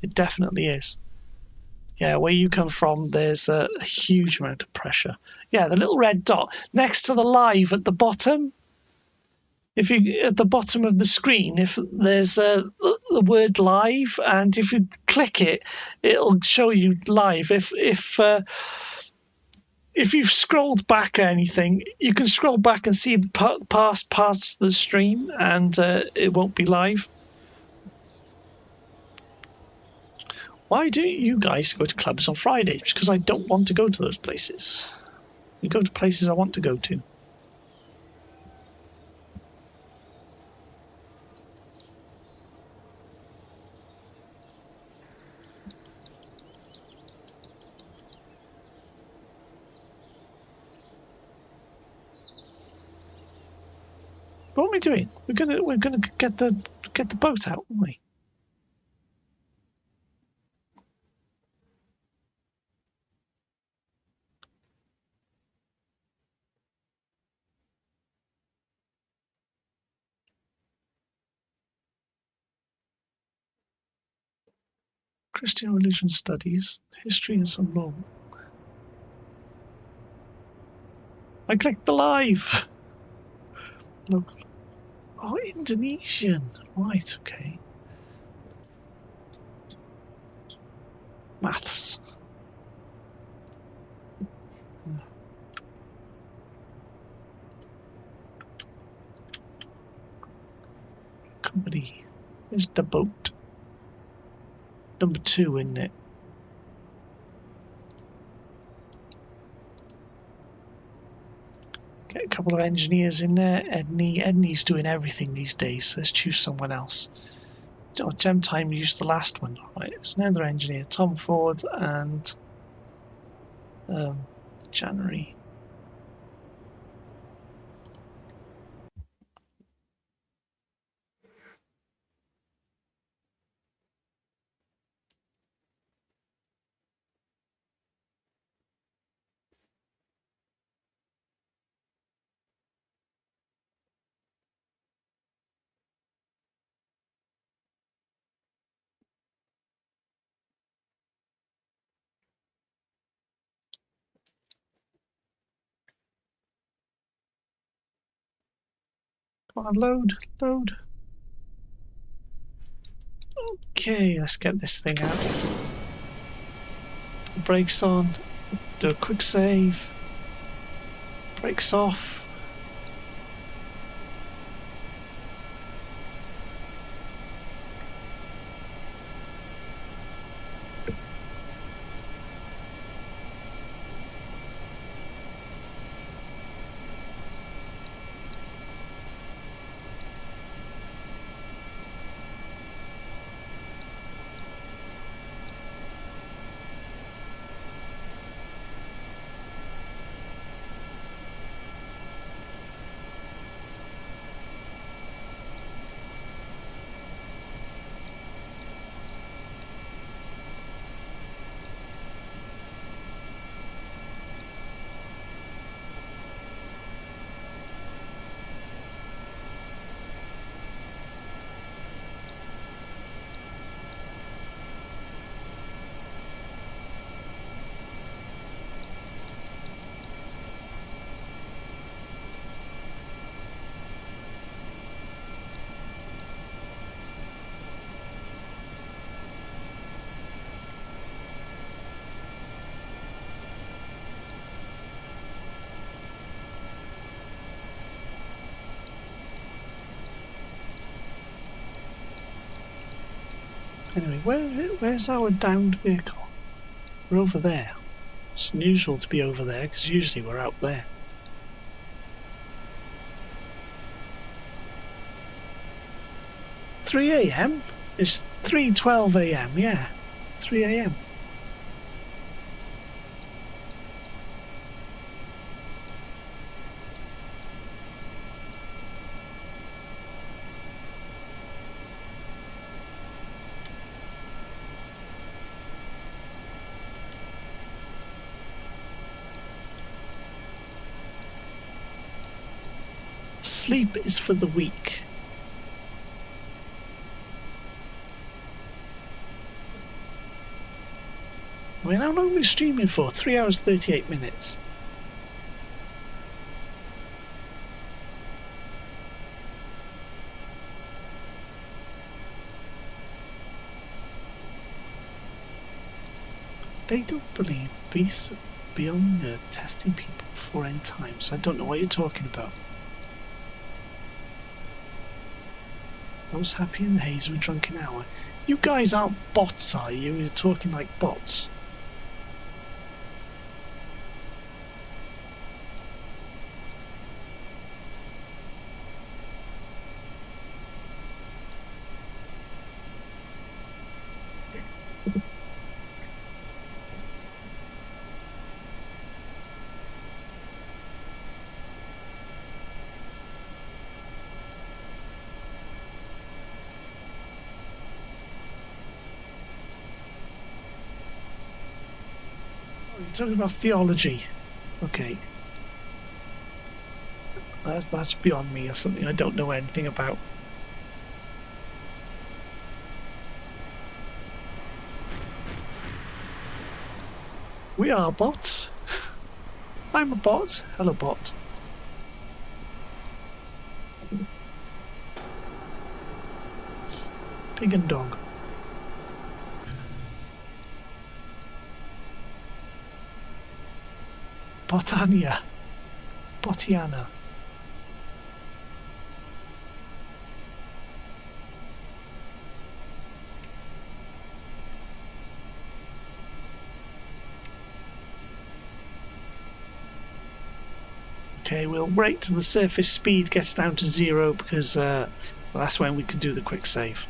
It definitely is. Yeah, where you come from, there's a huge amount of pressure. Yeah, the little red dot next to the live at the bottom. If you at the bottom of the screen, if there's the word live, and if you click it, it'll show you live. If you've scrolled back or anything, you can scroll back and see the past parts of the stream, and it won't be live. Why do you guys go to clubs on Fridays? Because I don't want to go to those places. We go to places I want to go to. What are we doing? We're gonna get the boat out, aren't we? Christian religion studies, history and some law. I clicked the live. Look. Oh, Indonesian. Right, okay. Maths. Company. Here's the boat. number 2, isn't it? Get a couple of engineers in there. Edney's doing everything these days. Let's choose someone else. Oh, Gem Time used the last one. Right, it's another engineer, Tom Ford and January. Come on, load. Okay, let's get this thing out. Brakes on. Do a quick save. Brakes off. Anyway, where's our downed vehicle? We're over there. It's unusual to be over there because usually we're out there. "3 a.m. It's 3:12 a.m. Yeah, 3 a.m. Sleep is for the weak. I mean, how long are we streaming for? 3 hours 38 minutes. They don't believe beasts beyond the earth testing people before end times. I don't know what you're talking about. I was happy in the haze of a drunken hour. You guys aren't bots, are you? You're talking like bots. You're talking about theology. Okay. That's beyond me. That's something I don't know anything about. We are bots. I'm a bot. Hello, bot. Pig and dog. Botania. Botiana. Okay, we'll wait till the surface speed gets down to 0 because well, that's when we can do the quick save.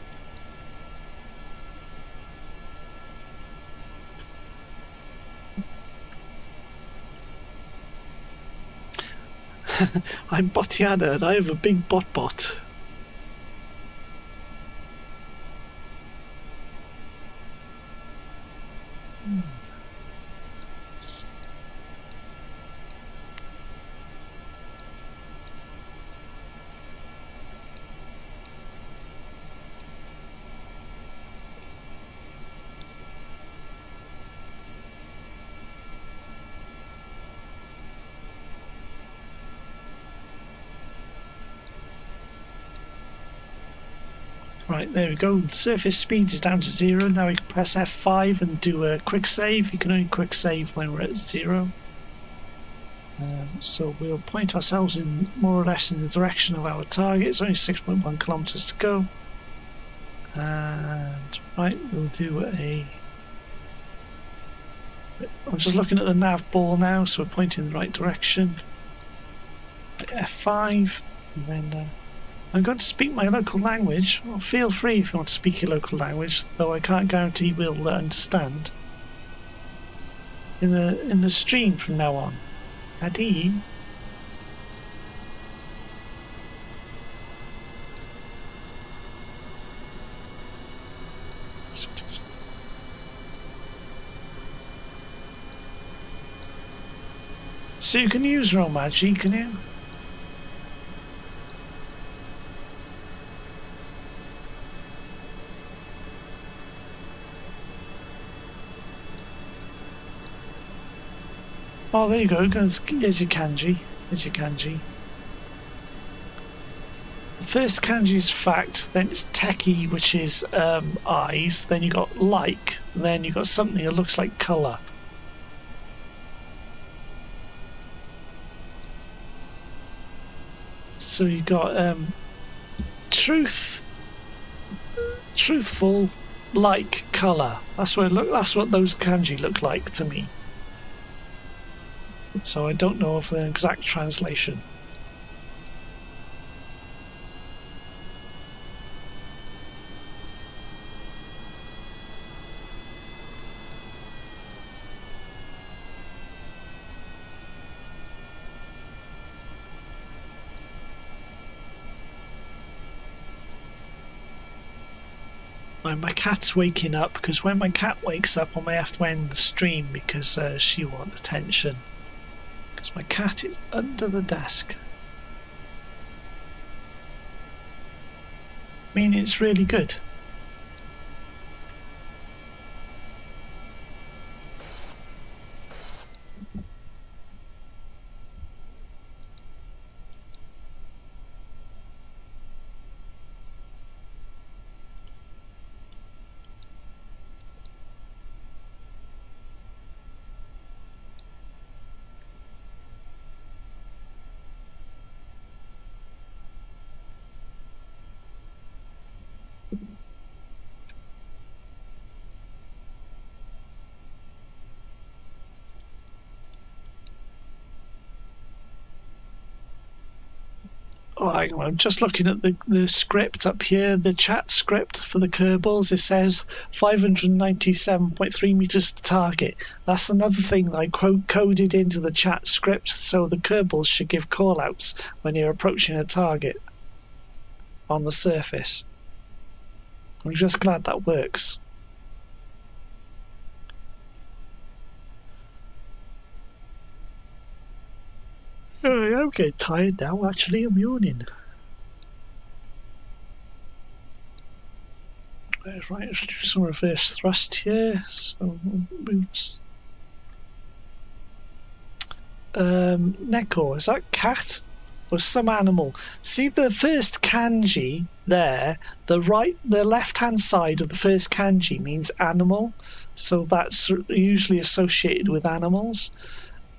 I'm Botiana and I have a big bot. Right, there we go. The surface speed is down to 0. Now we can press F5 and do a quick save. You can only quick save when we're at 0. So we'll point ourselves in more or less in the direction of our target. It's only 6.1 kilometers to go. And right, we'll do a... I'm just looking at the nav ball now, so we're pointing in the right direction. F5, and then I'm going to speak my local language. Well, feel free if you want to speak your local language, though I can't guarantee we'll understand. In the stream from now on. Adi. So you can use Romaji, can you? Oh, there you go. Here's your kanji. Here's your kanji. The first kanji is fact, then it's teki, which is eyes, then you got like, then you got something that looks like colour. So you got truthful, like, colour. That's what those kanji look like to me. So I don't know of the exact translation. My cat's waking up, because when my cat wakes up I may have to end the stream because she wants attention. Because my cat is under the desk. Meaning it's really good. Oh, I'm just looking at the script up here, the chat script for the Kerbals. It says 597.3 meters to target. That's another thing that I coded into the chat script, so the Kerbals should give callouts when you're approaching a target on the surface. I'm just glad that works. I'm getting tired now, actually. I'm yawning. Right, let's do some reverse thrust here. So moves. Neko, is that cat or some animal? See the first kanji there, the left-hand side of the first kanji means animal, so that's usually associated with animals.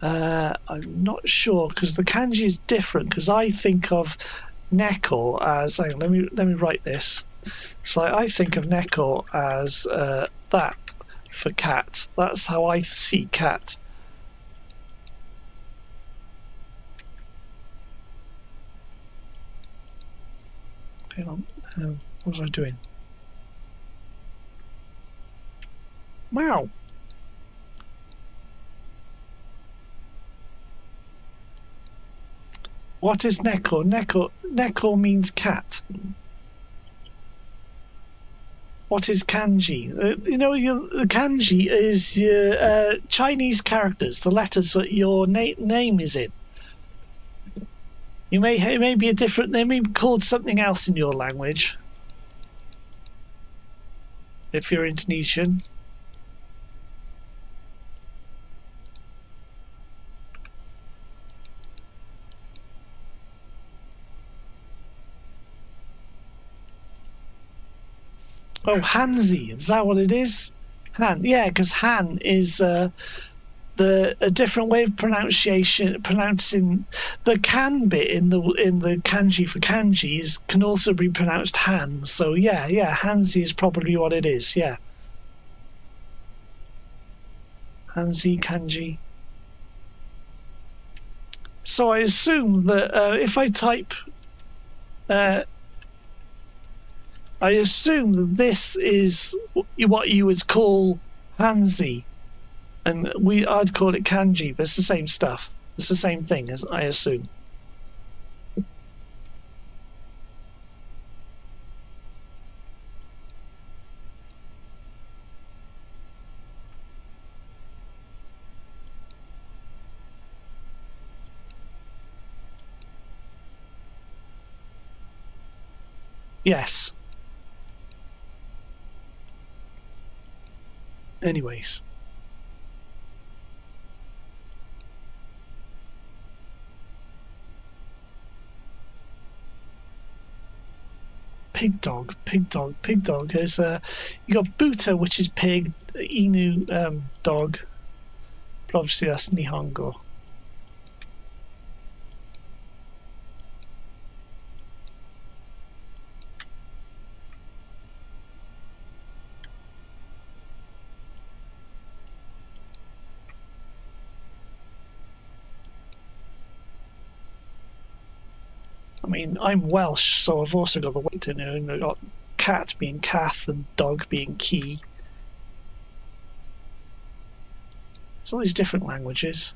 I'm not sure because the kanji is different, because I think of neko as, hang on, let me write this. So I think of neko as that for cat. That's how I see cat. Hang on. What was I doing? Wow. What is neko? Neko means cat. What is kanji? The kanji is your Chinese characters, the letters that your name is in. It may be a different. They may be called something else in your language. If you're Indonesian. Oh, Hanzi, is that what it is? Han, yeah, because Han is a different way of pronouncing the kan bit in the kanji for kanjis can also be pronounced Han. So yeah, Hanzi is probably what it is. Yeah, Hanzi kanji. So I assume that if I type. I assume that this is what you would call Hanzi, and I'd call it kanji, but it's the same stuff. It's the same thing, as I assume. Yes. Anyways. Pig dog. There's you got Buta, which is pig, Inu dog. But obviously that's Nihongo. I mean, I'm Welsh, so I've also got the way to know. And I've got cat being Cath and dog being Key. It's all these different languages.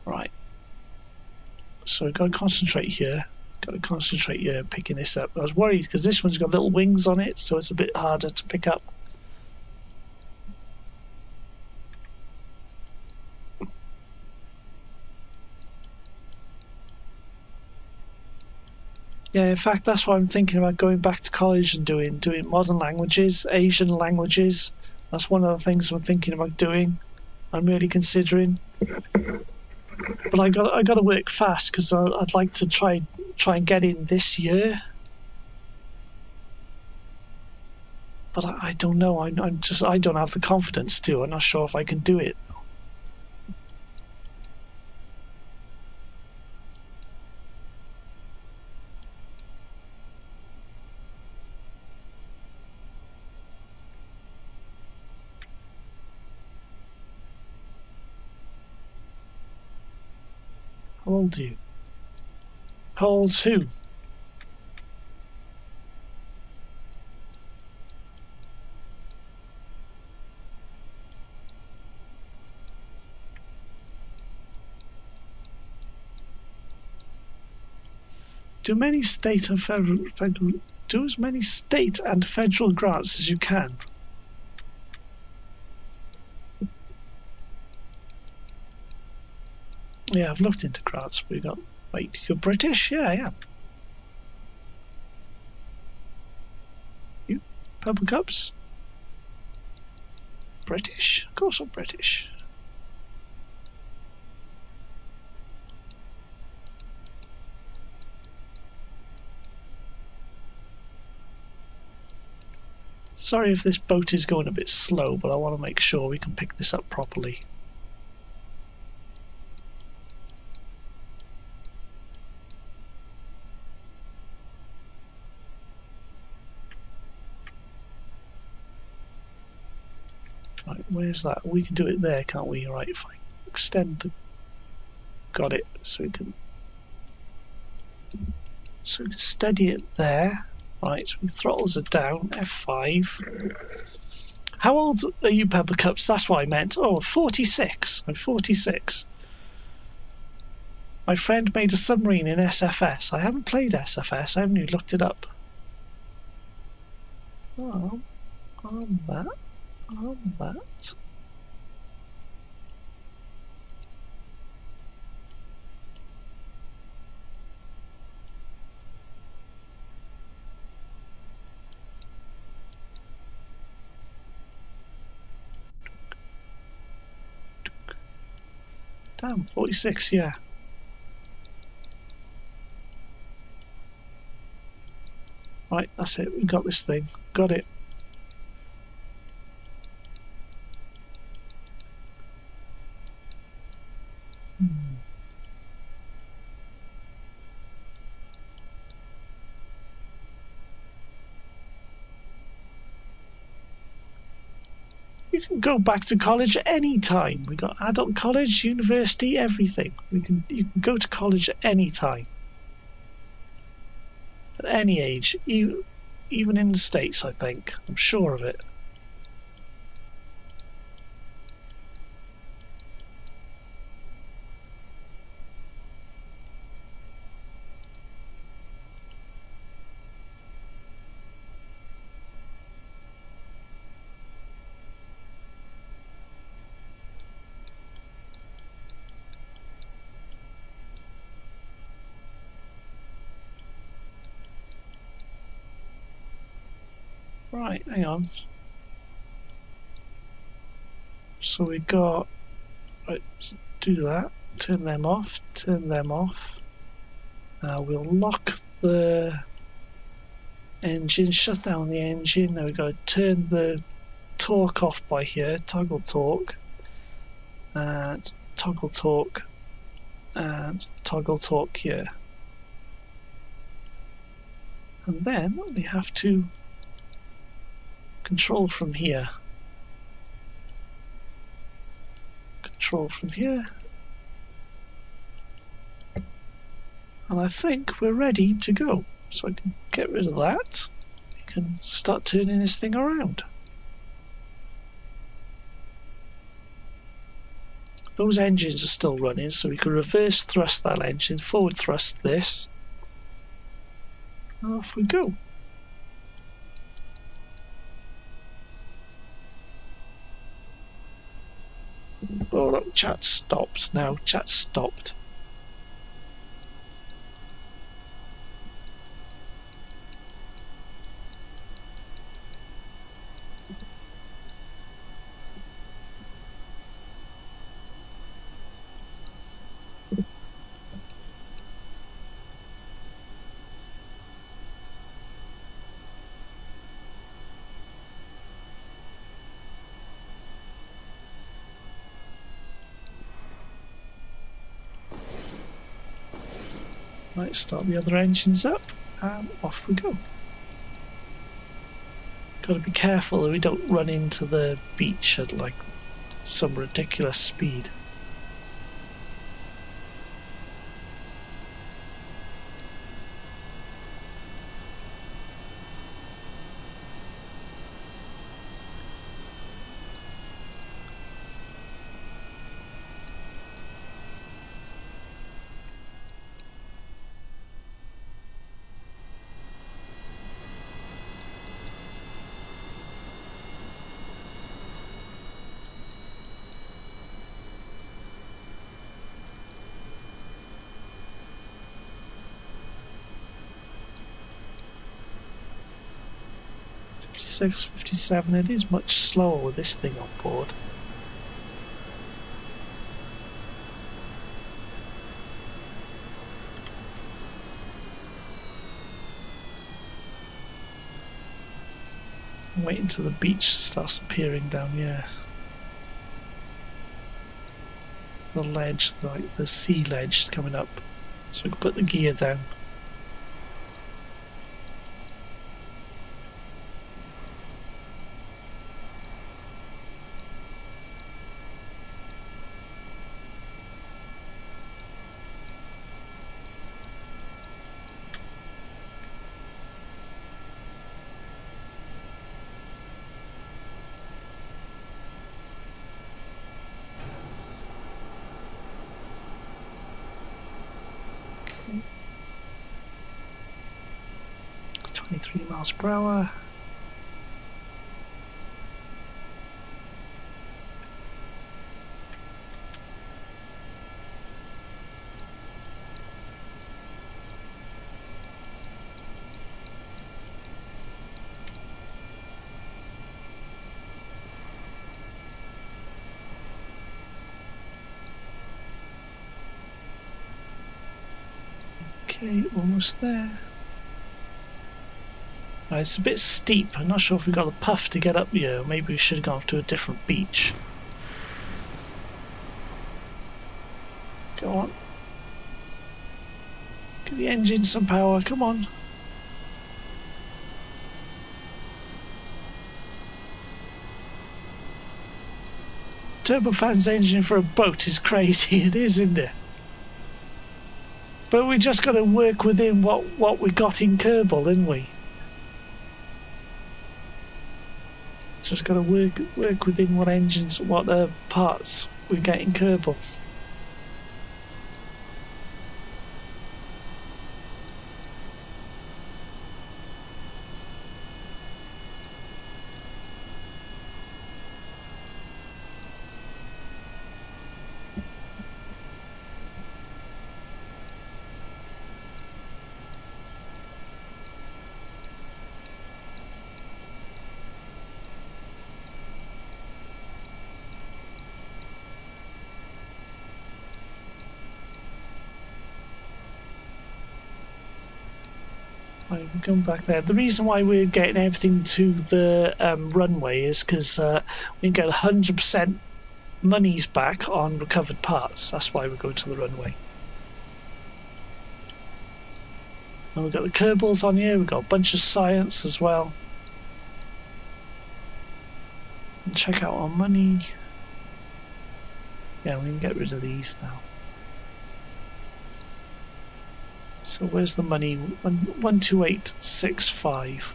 Right. So I've got to concentrate here. Picking this up. I was worried because this one's got little wings on it, so it's a bit harder to pick up. Yeah, in fact, that's why I'm thinking about going back to college and doing modern languages, Asian languages. That's one of the things I'm thinking about doing. I'm really considering. But I got to work fast because I'd like to try and get in this year. But I don't know. I don't have the confidence to. I'm not sure if I can do it. How old are you? How old's who? Do as many state and federal grants as you can. Yeah, I've looked into grants. We got. Wait, you're British? Yeah, I am. You? Purple Cups? British? Of course I'm British. Sorry if this boat is going a bit slow, but I want to make sure we can pick this up properly. Right, where's that? We can do it there, can't we? Right, if I extend the... got it. So we can steady it there. Right, so throttles it down. F5. How old are you, Pepper Cups? That's what I meant. Oh, 46. I'm 46. My friend made a submarine in SFS. I haven't played SFS. I haven't even looked it up. Oh, on that. Damn, 46, yeah. Right, that's it. We got this thing. Got it. You can go back to college any time. We got adult college, university, everything. You can go to college at any time, at any age, even in the States. I think I'm sure of it. Right, hang on. So we got, right, do that, turn them off. We'll lock the engine, shut down the engine. Now we've got to turn the torque off by here, toggle torque, and toggle torque, and toggle torque here. And then we have to control from here. Control from here. And I think we're ready to go. So I can get rid of that. We can start turning this thing around. Those engines are still running, so we can reverse thrust that engine, forward thrust this, and off we go. Oh look, chat stopped now. Chat stopped. Right, start the other engines up, and off we go. Got to be careful that we don't run into the beach at like some ridiculous speed. $56.57. It is much slower with this thing on board. I'm waiting till the beach starts appearing down here. The ledge, like the sea ledge coming up. So we can put the gear down. 3 miles per hour. Okay, almost there. It's a bit steep. I'm not sure if we got the puff to get up here. Maybe we should have gone to a different beach. Go on. Give the engine some power. Come on. Turbofan's engine for a boat is crazy. It is, isn't it? But we just got to work within what we got in Kerbal, didn't we? Just got to work within what engines, what parts we get in Kerbal. Right, we'll come back there. The reason why we're getting everything to the runway is because we can get 100% monies back on recovered parts. That's why we go to the runway. And we've got the Kerbals on here. We've got a bunch of science as well. And check out our money. Yeah, we can get rid of these now. So where's the money? 12865.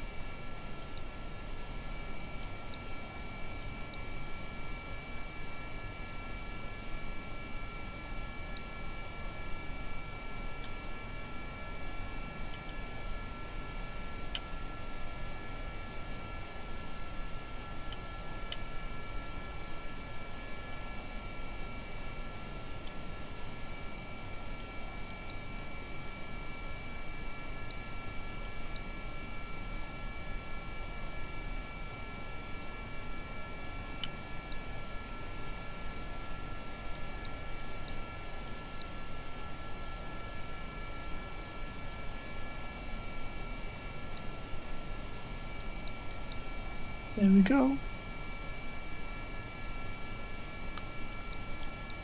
There we go.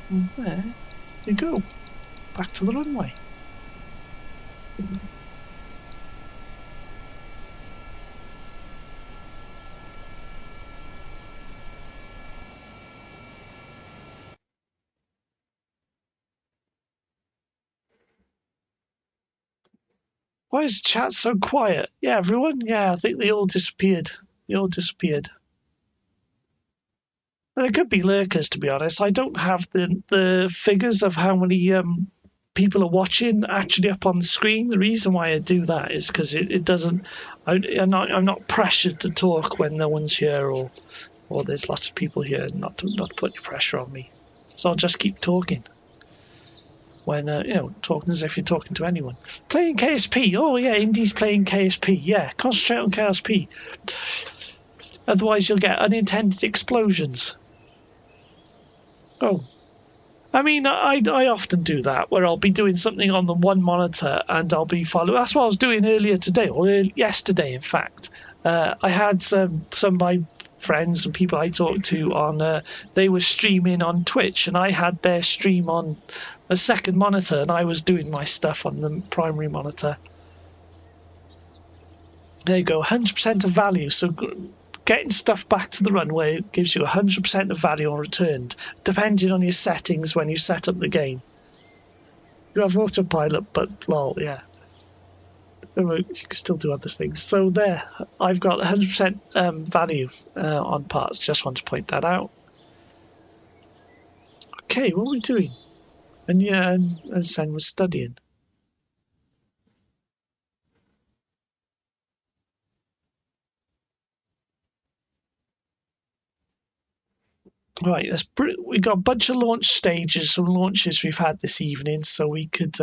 And there we go. Back to the runway. Why is the chat so quiet? Yeah, everyone? Yeah, I think they all disappeared. They all disappeared. There could be lurkers, to be honest. I don't have the figures of how many people are watching actually up on the screen. The reason why I do that is because it doesn't. I'm not pressured to talk when no one's here or there's lots of people here. Not to put any pressure on me. So I'll just keep talking. When talking as if you're talking to anyone. Playing KSP. Oh yeah, Indy's playing KSP. Yeah, concentrate on KSP. Otherwise, you'll get unintended explosions. Oh, I mean, I often do that where I'll be doing something on the one monitor and I'll be following. That's what I was doing earlier today, or yesterday, in fact. I had some of my friends and people I talked to on. They were streaming on Twitch, and I had their stream on a second monitor, and I was doing my stuff on the primary monitor. There you go, 100% of value. So getting stuff back to the runway gives you 100% of value on returned, depending on your settings when you set up the game. You have autopilot, but lol, yeah. You can still do other things. So there, I've got 100% value on parts. Just want to point that out. Okay, what are we doing? And yeah, and Sen was studying. Right, we got a bunch of launch stages, some launches we've had this evening, so we could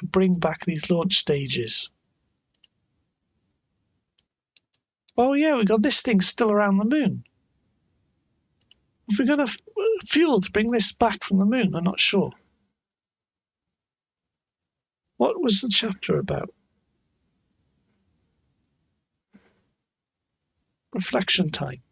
bring back these launch stages. Oh yeah, we got this thing still around the moon. Have we got enough fuel to bring this back from the moon? I'm not sure. What was the chapter about? Reflection time.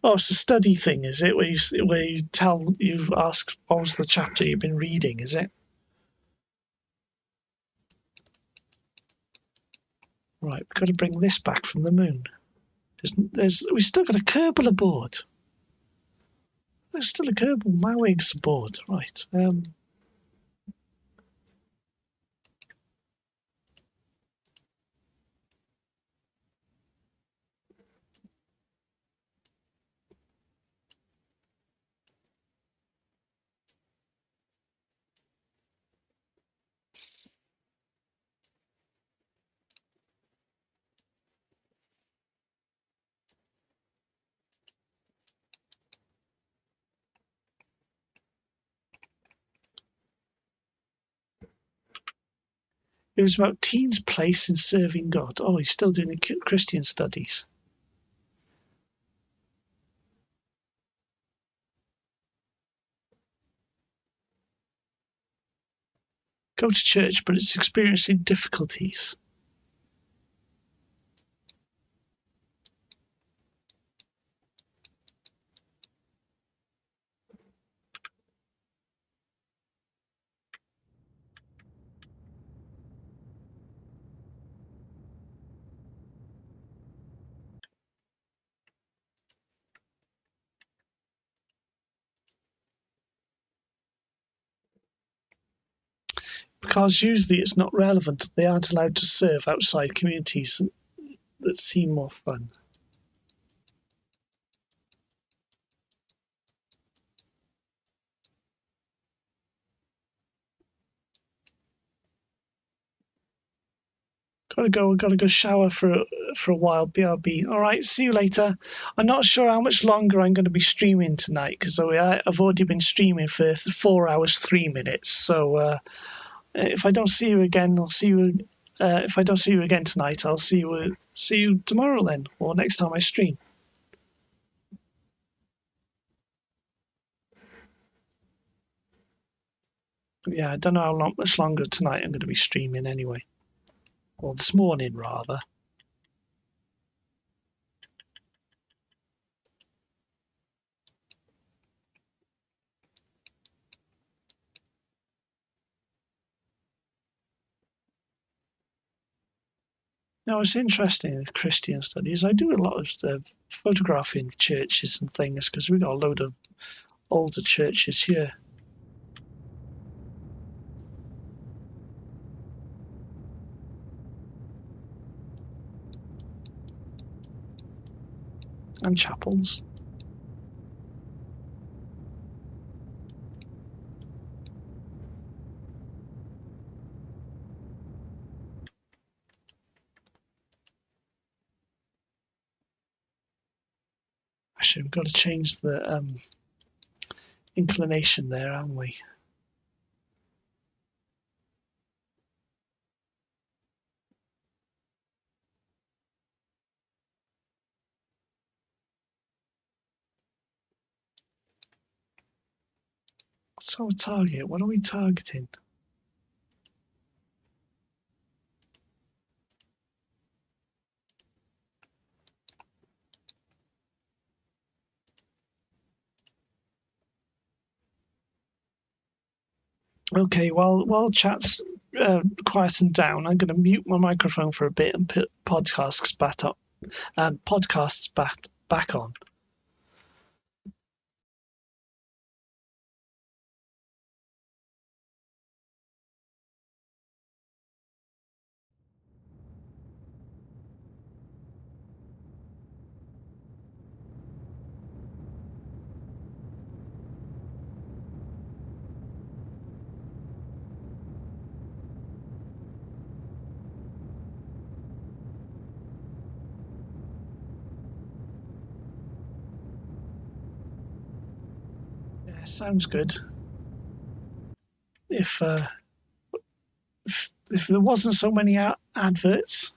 Oh, it's a study thing, is it? Where you ask what was the chapter you've been reading, is it? Right, we've got to bring this back from the moon. We still got a Kerbal aboard. There's still a Kerbal Machines aboard. Right. It was about teens' place in serving God. Oh, he's still doing the Christian studies. Go to church, but it's experiencing difficulties. Because usually it's not relevant. They aren't allowed to serve outside communities that seem more fun. Gotta go shower for a while. BRB. All right, see you later. I'm not sure how much longer I'm going to be streaming tonight because I've already been streaming for 4 hours 3 minutes. So if I don't see you again, I'll see you. If I don't see you again tonight, I'll see you tomorrow then, or next time I stream. Yeah, I don't know much longer tonight I'm going to be streaming anyway, or this morning rather. Now, it's interesting in Christian studies. I do a lot of photographing churches and things because we've got a load of older churches here. And chapels. Actually, we've got to change the inclination there, haven't we? What's our target? What are we targeting? Okay, while chat's quieting down, I'm going to mute my microphone for a bit and put podcasts back on. Yeah, sounds good. If if there wasn't so many adverts.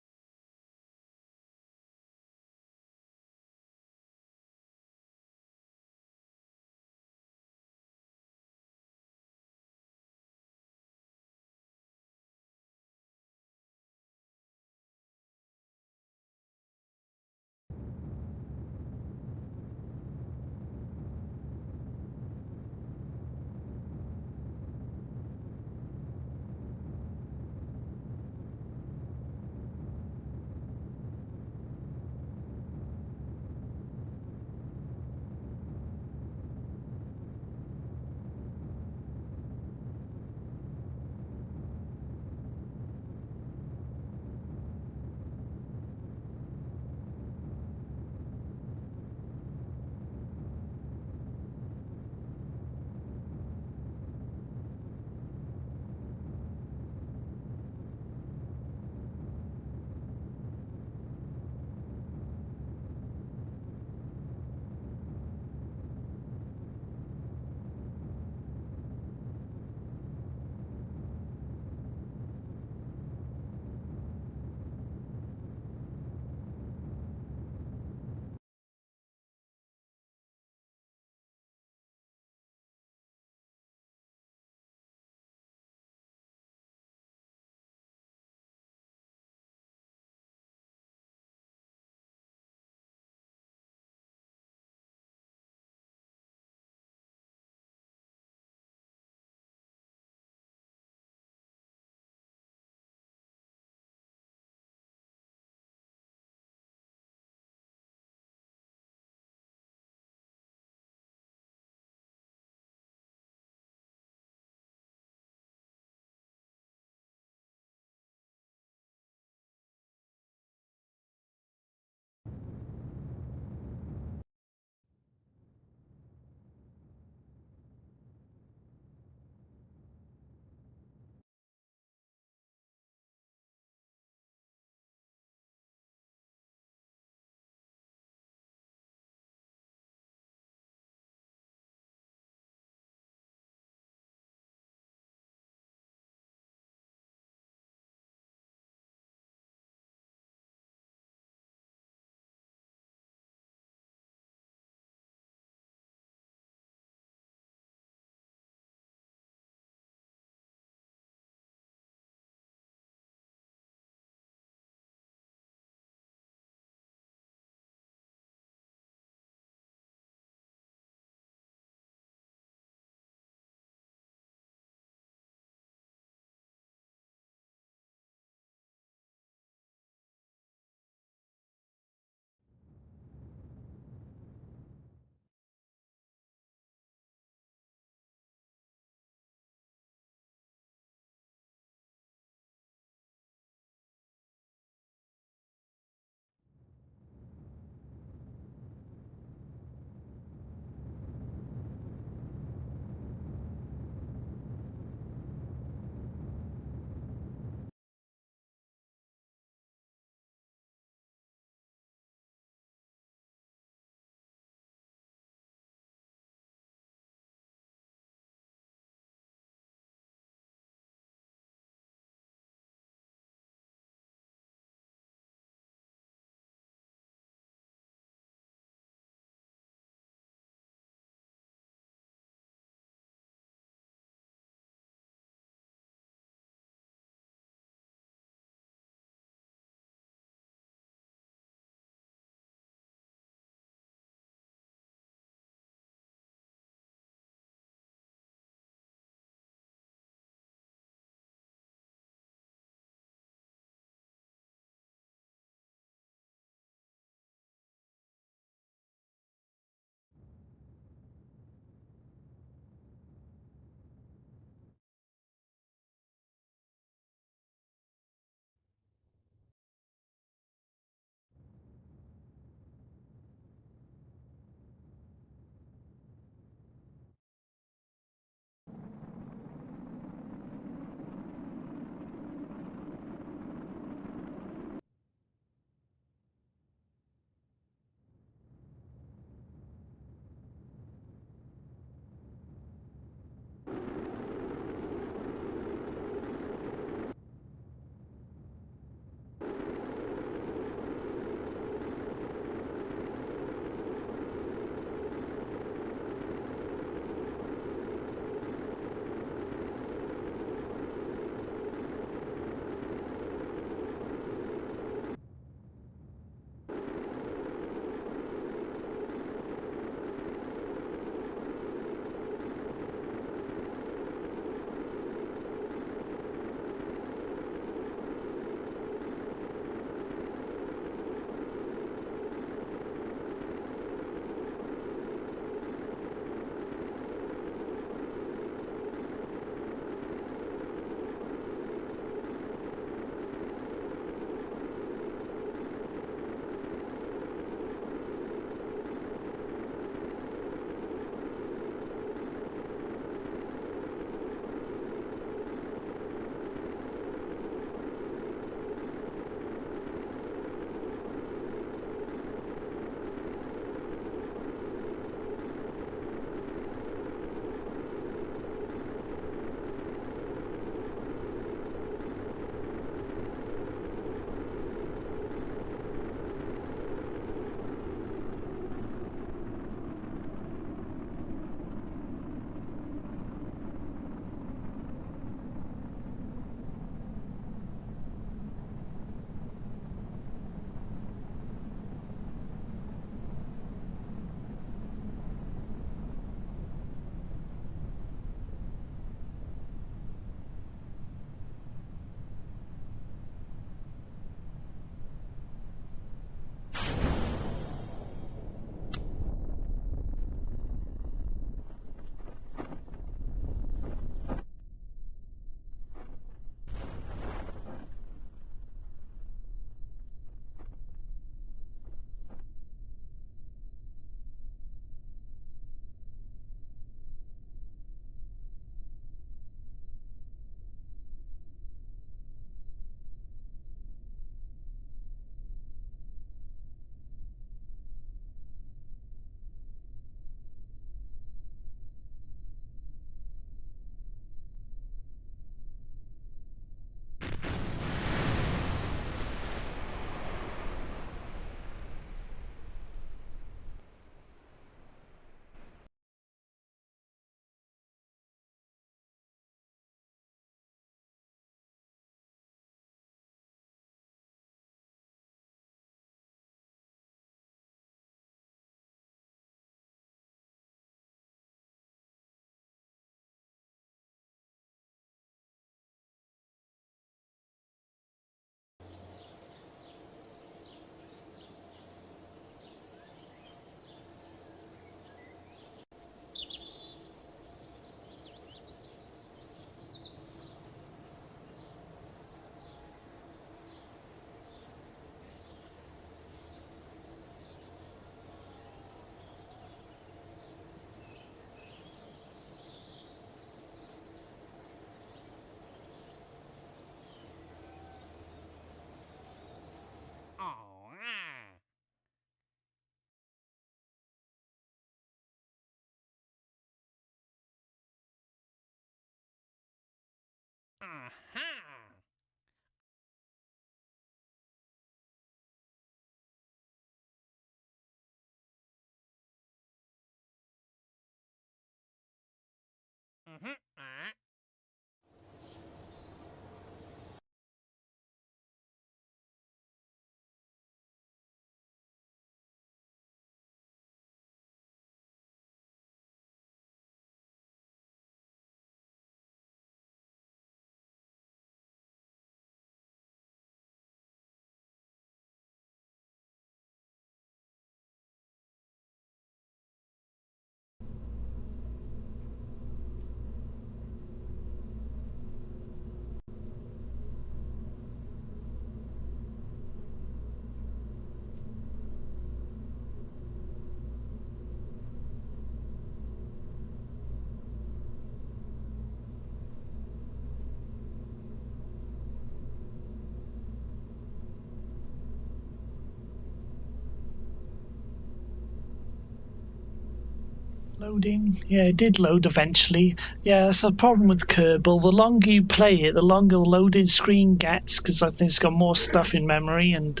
Loading. Yeah, it did load eventually. Yeah, that's a problem with Kerbal. The longer you play it, the longer the loading screen gets, because I think it's got more stuff in memory. And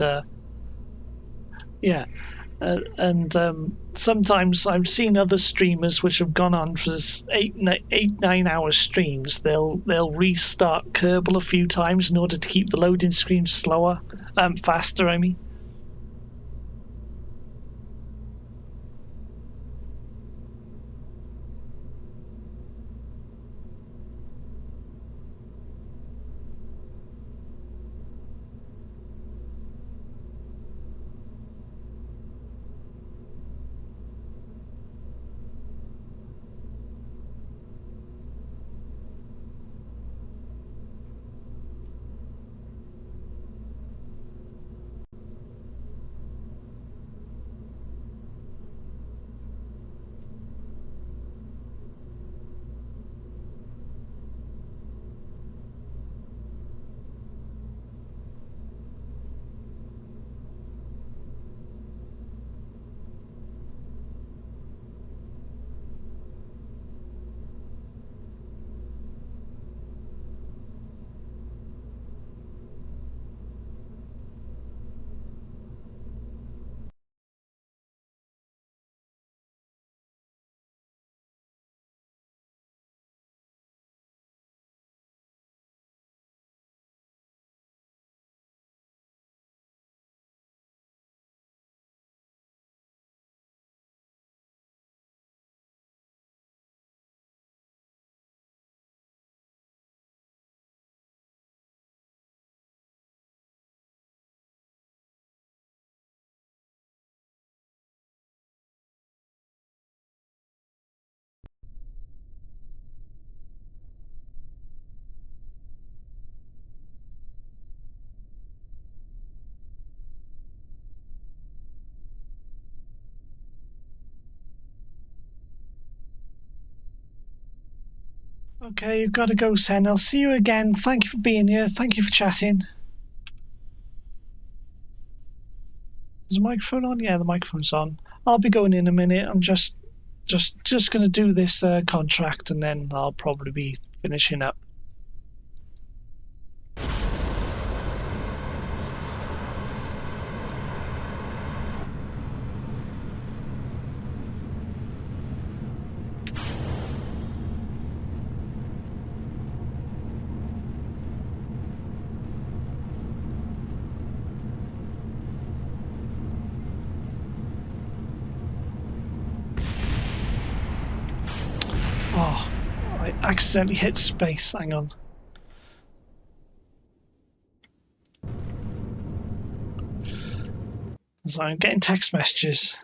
yeah, and sometimes I've seen other streamers which have gone on for 9 hour streams. They'll restart Kerbal a few times in order to keep the loading screen faster. I mean. Okay, you've got to go, Sen. I'll see you again. Thank you for being here. Thank you for chatting. Is the microphone on? Yeah, the microphone's on. I'll be going in a minute. I'm just going to do this contract, and then I'll probably be finishing up. Oh, I accidentally hit space. Hang on. So I'm getting text messages.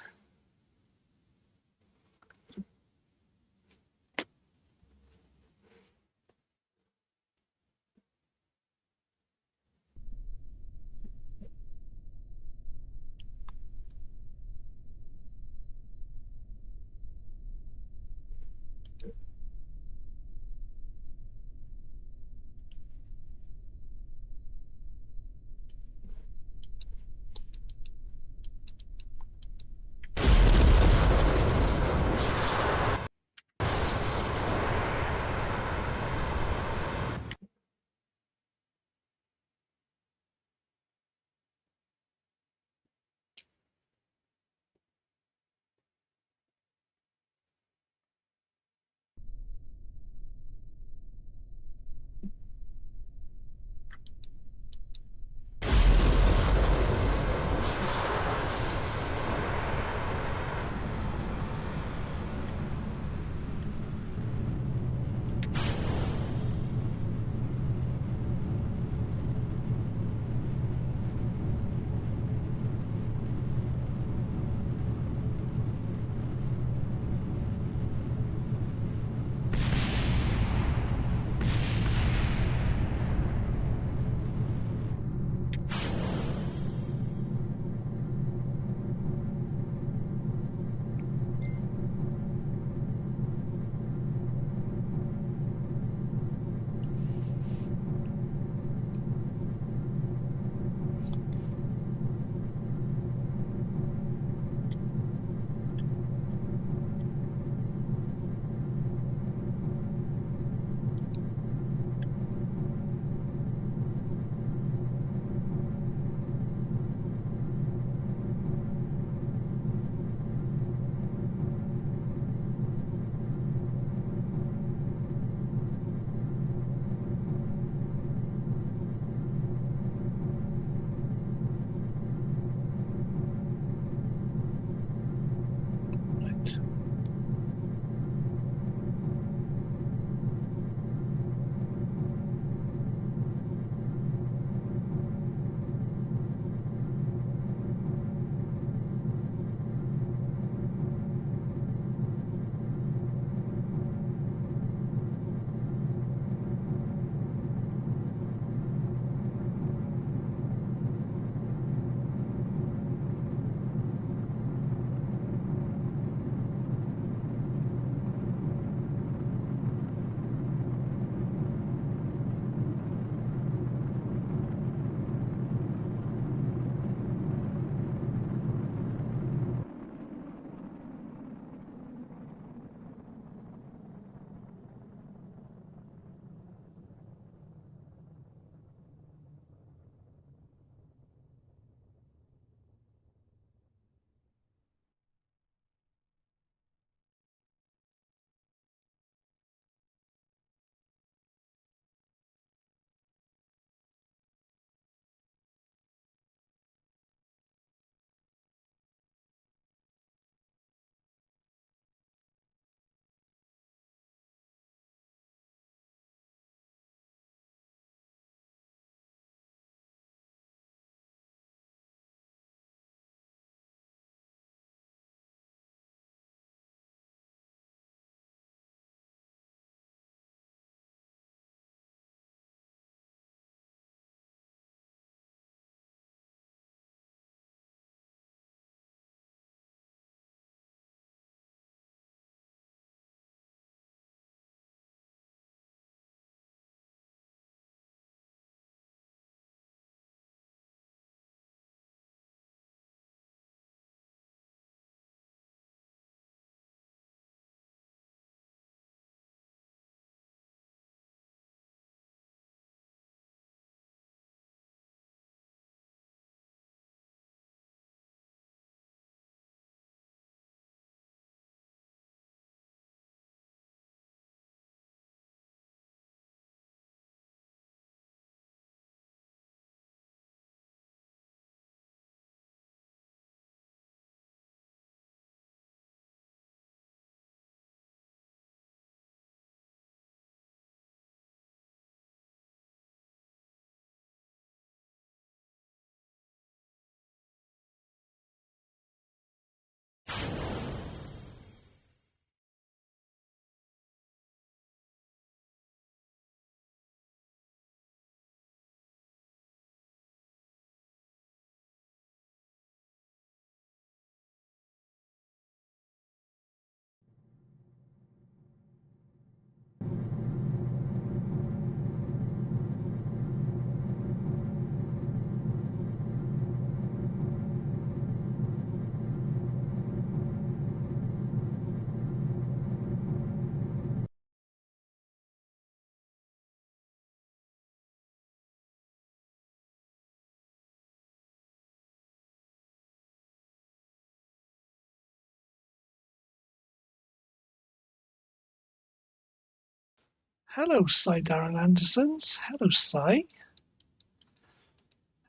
Hello, Cy Darren Andersons. Hello, Cy.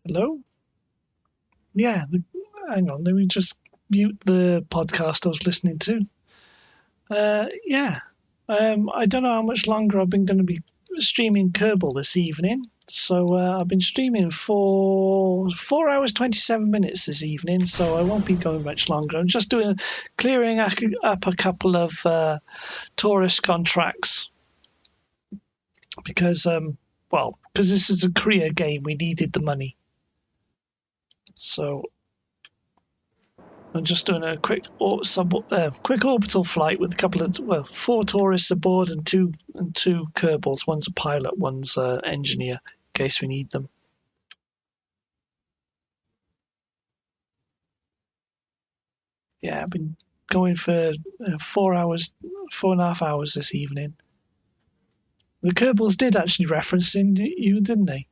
Hello. Yeah, hang on. Let me just mute the podcast I was listening to. Yeah. I don't know how much longer I've been going to be streaming Kerbal this evening. So I've been streaming for 4 hours 27 minutes this evening. So I won't be going much longer. I'm just clearing up a couple of tourist contracts because because this is a Korea game, we needed the money. So I'm just doing a quick orbital flight with a couple of 4 tourists aboard and two Kerbals. One's a pilot, one's an engineer, in case we need them. Yeah, I've been going for 4.5 hours this evening. The Kerbals did actually reference you, didn't they?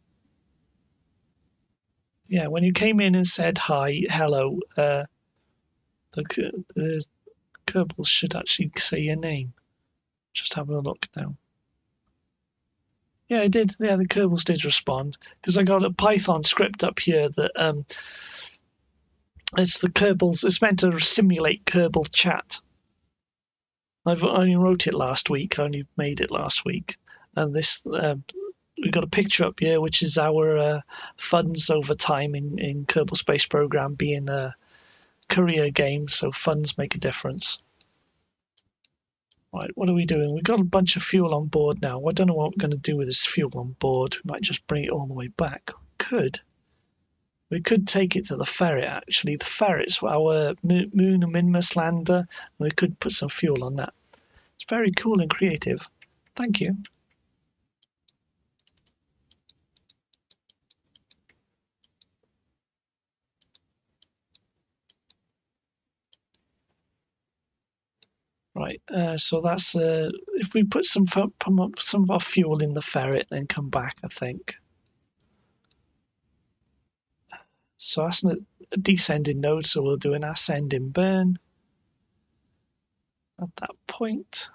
Yeah, when you came in and said hi, hello, the Kerbals should actually say your name. Just having a look now. Yeah, I did. Yeah, the Kerbals did respond because I got a Python script up here that it's the Kerbals. It's meant to simulate Kerbal chat. I only wrote it last week. I only made it last week, and this we've got a picture up here, which is our funds over time in Kerbal Space Program being a Korea game, so funds make a difference. Right, what are we doing? We've got a bunch of fuel on board now. I don't know what we're going to do with this fuel on board. We might just bring it all the way back. We could take it to the ferret, actually. The ferret's our Moon and Minmus lander. We could put some fuel on that. It's very cool and creative. Thank you. Right, so that's if we put some of our fuel in the ferret, then come back, I think. So that's a descending node, so we'll do an ascending burn at that point.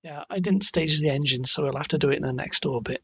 Yeah, I didn't stage the engine, so we'll have to do it in the next orbit.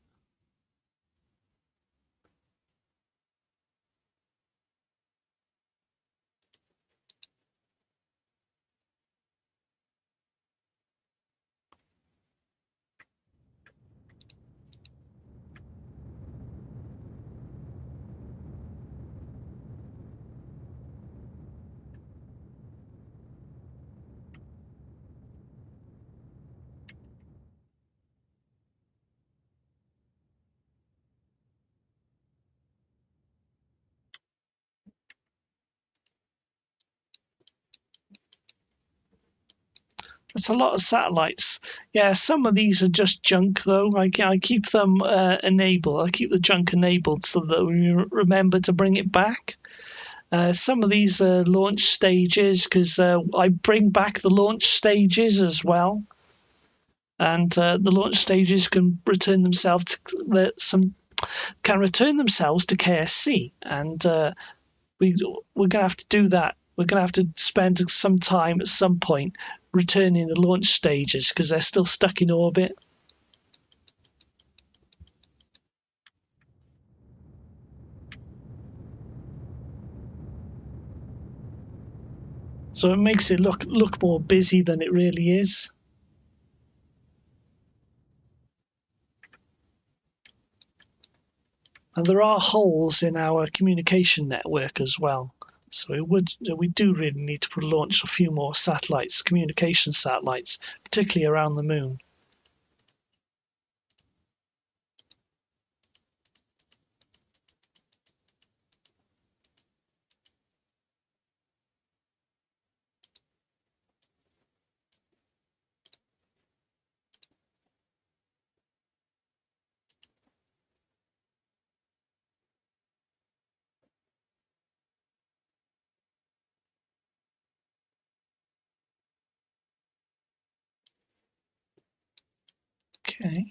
That's a lot of satellites. Yeah, some of these are just junk, though. I keep them enabled. I keep the junk enabled so that we remember to bring it back. Some of these are launch stages because I bring back the launch stages as well. And the launch stages can return themselves to KSC, and we're going to have to do that. We're going to have to spend some time at some point returning the launch stages because they're still stuck in orbit. So it makes it look more busy than it really is. And there are holes in our communication network as well. So we do really need to launch a few more satellites, communication satellites, particularly around the moon. Okay.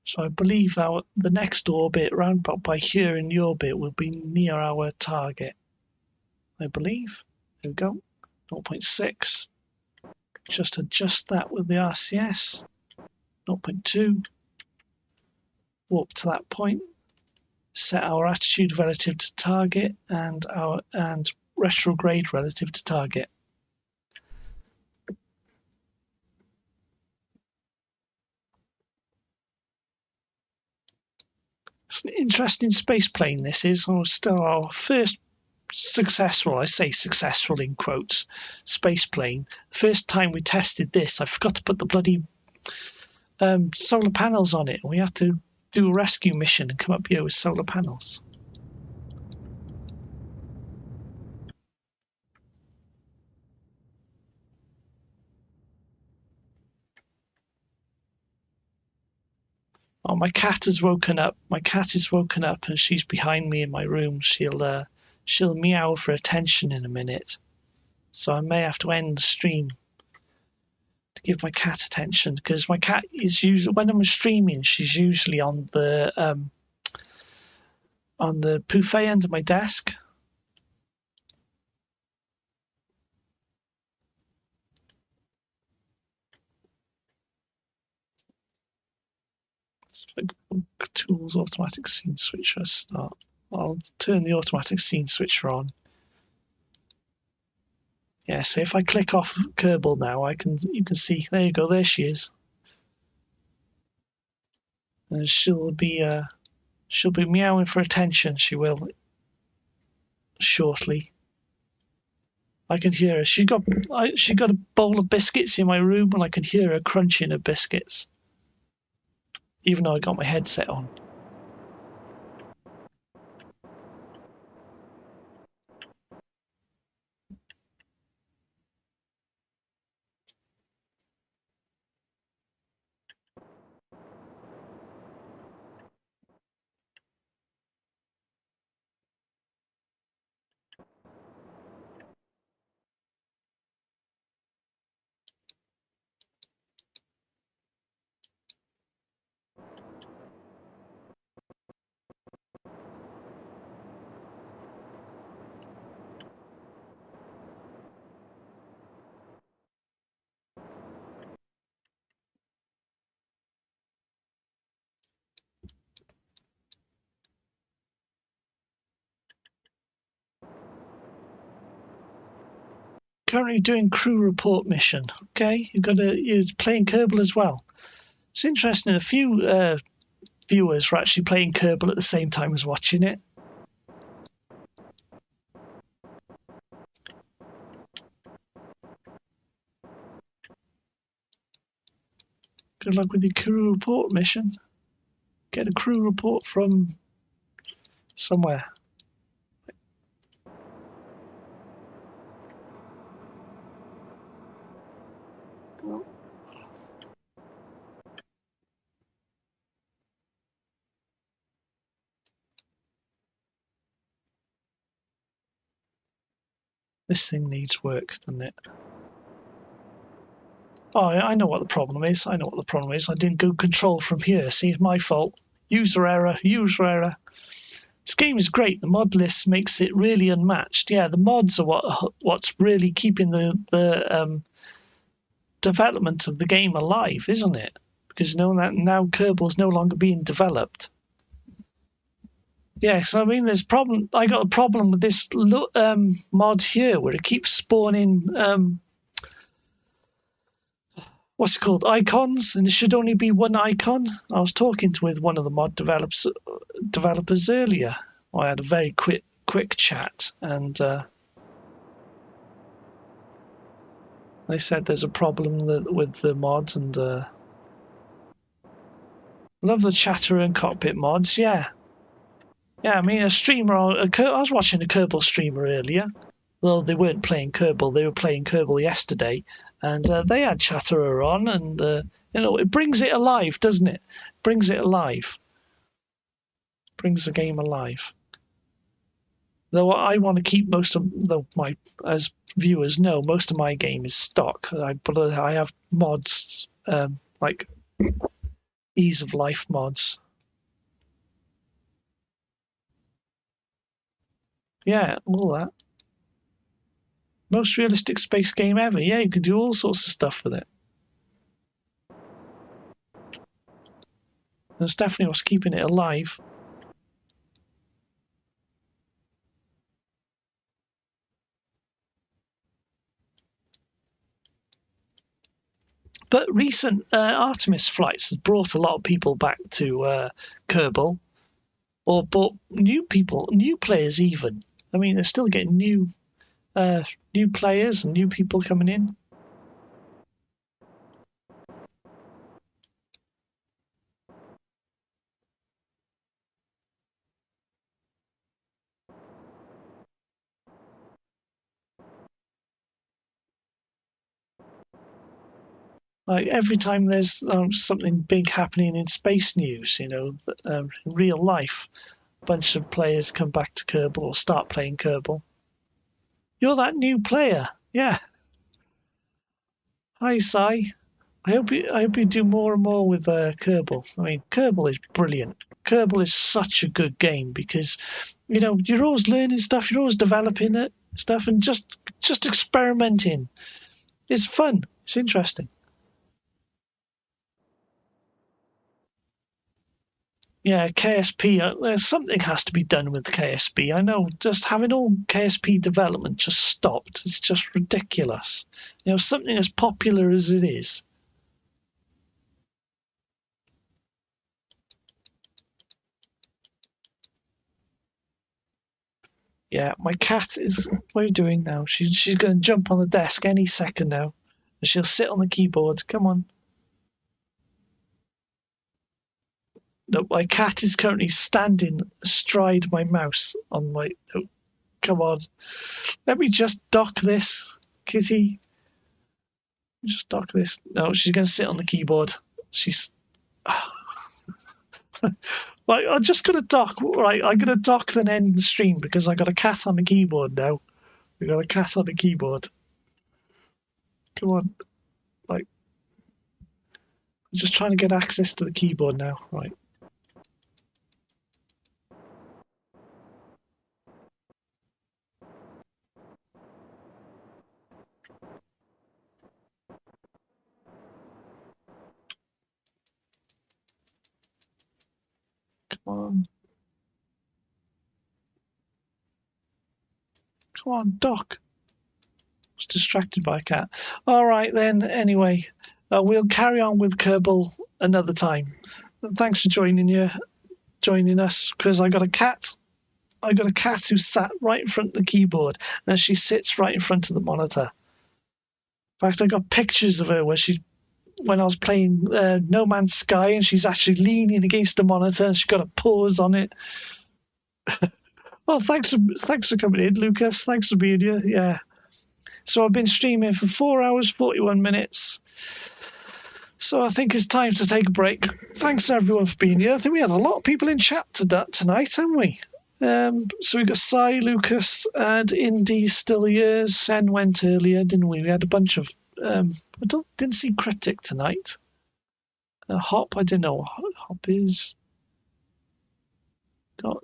So I believe the next orbit round about by here in the orbit will be near our target. I believe. There we go. 0.6. Just adjust that with the RCS. 0.2. Warp to that point. Set our attitude relative to target and retrograde relative to target. It's an interesting space plane. This is still our first successful, I say successful in quotes, space plane. The first time we tested this, I forgot to put the bloody solar panels on it. We had to do a rescue mission and come up here with solar panels. Oh, my cat has woken up. My cat is woken up and she's behind me in my room. She'll meow for attention in a minute. So I may have to end the stream to give my cat attention, because my cat is usually, when I'm streaming, she's usually on the buffet under my desk. Tools, automatic scene switcher, start. I'll turn the automatic scene switcher on. Yeah, so if I click off Kerbal now, you can see, there you go, there she is. And she'll be meowing for attention, she will, shortly. I can hear her. She got a bowl of biscuits in my room, and I can hear her crunching her biscuits, even though I got my headset on. Currently doing crew report mission. Okay, you're playing Kerbal as well. It's interesting. A few viewers were actually playing Kerbal at the same time as watching it. Good luck with your crew report mission. Get a crew report from somewhere. This thing needs work, doesn't it? Oh, I know what the problem is. I didn't go control from here. See, it's my fault. User error. User error. This game is great. The mod list makes it really unmatched. Yeah, the mods are what's really keeping the development of the game alive, isn't it? Because now Kerbal's no longer being developed. Yes, I mean, there's problem. I got a problem with this mod here, where it keeps spawning what's it called, icons, and it should only be one icon. I was talking with one of the mod developers earlier. I had a very quick chat, and they said there's a problem with the mods, and love the chatter and cockpit mods. Yeah, I mean, a streamer. I was watching a Kerbal streamer earlier. Though they weren't playing Kerbal, they were playing Kerbal yesterday, and they had Chatterer on, and it brings it alive, doesn't it? Brings it alive. Brings the game alive. Though I want to keep most of my, as viewers know, most of my game is stock. But I have mods like ease of life mods. Yeah, all that. Most realistic space game ever. Yeah, you can do all sorts of stuff with it. That's definitely what's keeping it alive. But recent Artemis flights has brought a lot of people back to Kerbal, or brought new players even. I mean, they're still getting new players and new people coming in. Like every time there's something big happening in space news, real life, a bunch of players come back to Kerbal or start playing Kerbal. You're that new player, yeah. Hi, Si. I hope you do more and more with Kerbal. I mean, Kerbal is brilliant. Kerbal is such a good game because you're always learning stuff, you're always developing it stuff, and just experimenting. It's fun. It's interesting. Yeah, KSP. Something has to be done with KSP. I know, just having all KSP development just stopped. It's just ridiculous. Something as popular as it is. Yeah, my cat is. What are you doing now? She's going to jump on the desk any second now, and she'll sit on the keyboard. Come on. No, my cat is currently standing astride my mouse on my. Oh, come on. Let me just dock this, Kitty. Just dock this. No, she's going to sit on the keyboard. She's. Like, I'm just going to dock. Right, I'm going to dock then end the stream because I got a cat on the keyboard now. We got a cat on the keyboard. Come on. Like, I'm just trying to get access to the keyboard now. Right. Come on. Come on, dock. I was distracted by a cat. All right, then. Anyway, we'll carry on with Kerbal another time. Thanks for joining us, because I got a cat. I got a cat who sat right in front of the keyboard, and she sits right in front of the monitor. In fact, I got pictures of her when I was playing No Man's Sky, and she's actually leaning against the monitor, and she's got a paws on it. Well, thanks for coming in, Lucas. Thanks for being here. Yeah. So I've been streaming for 4 hours, 41 minutes. So I think it's time to take a break. Thanks everyone for being here. I think we had a lot of people in chat tonight, haven't we? So we got Cy, Lucas, and Indy still here. Sen went earlier, didn't we? We had a bunch of. Didn't see Cryptic tonight. Hop, I didn't know what Hop is. Got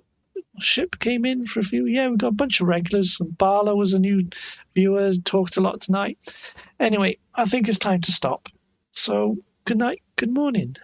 Ship came in for a few. Yeah, we got a bunch of regulars. And Barlow was a new viewer. Talked a lot tonight. Anyway, I think it's time to stop. So good night. Good morning.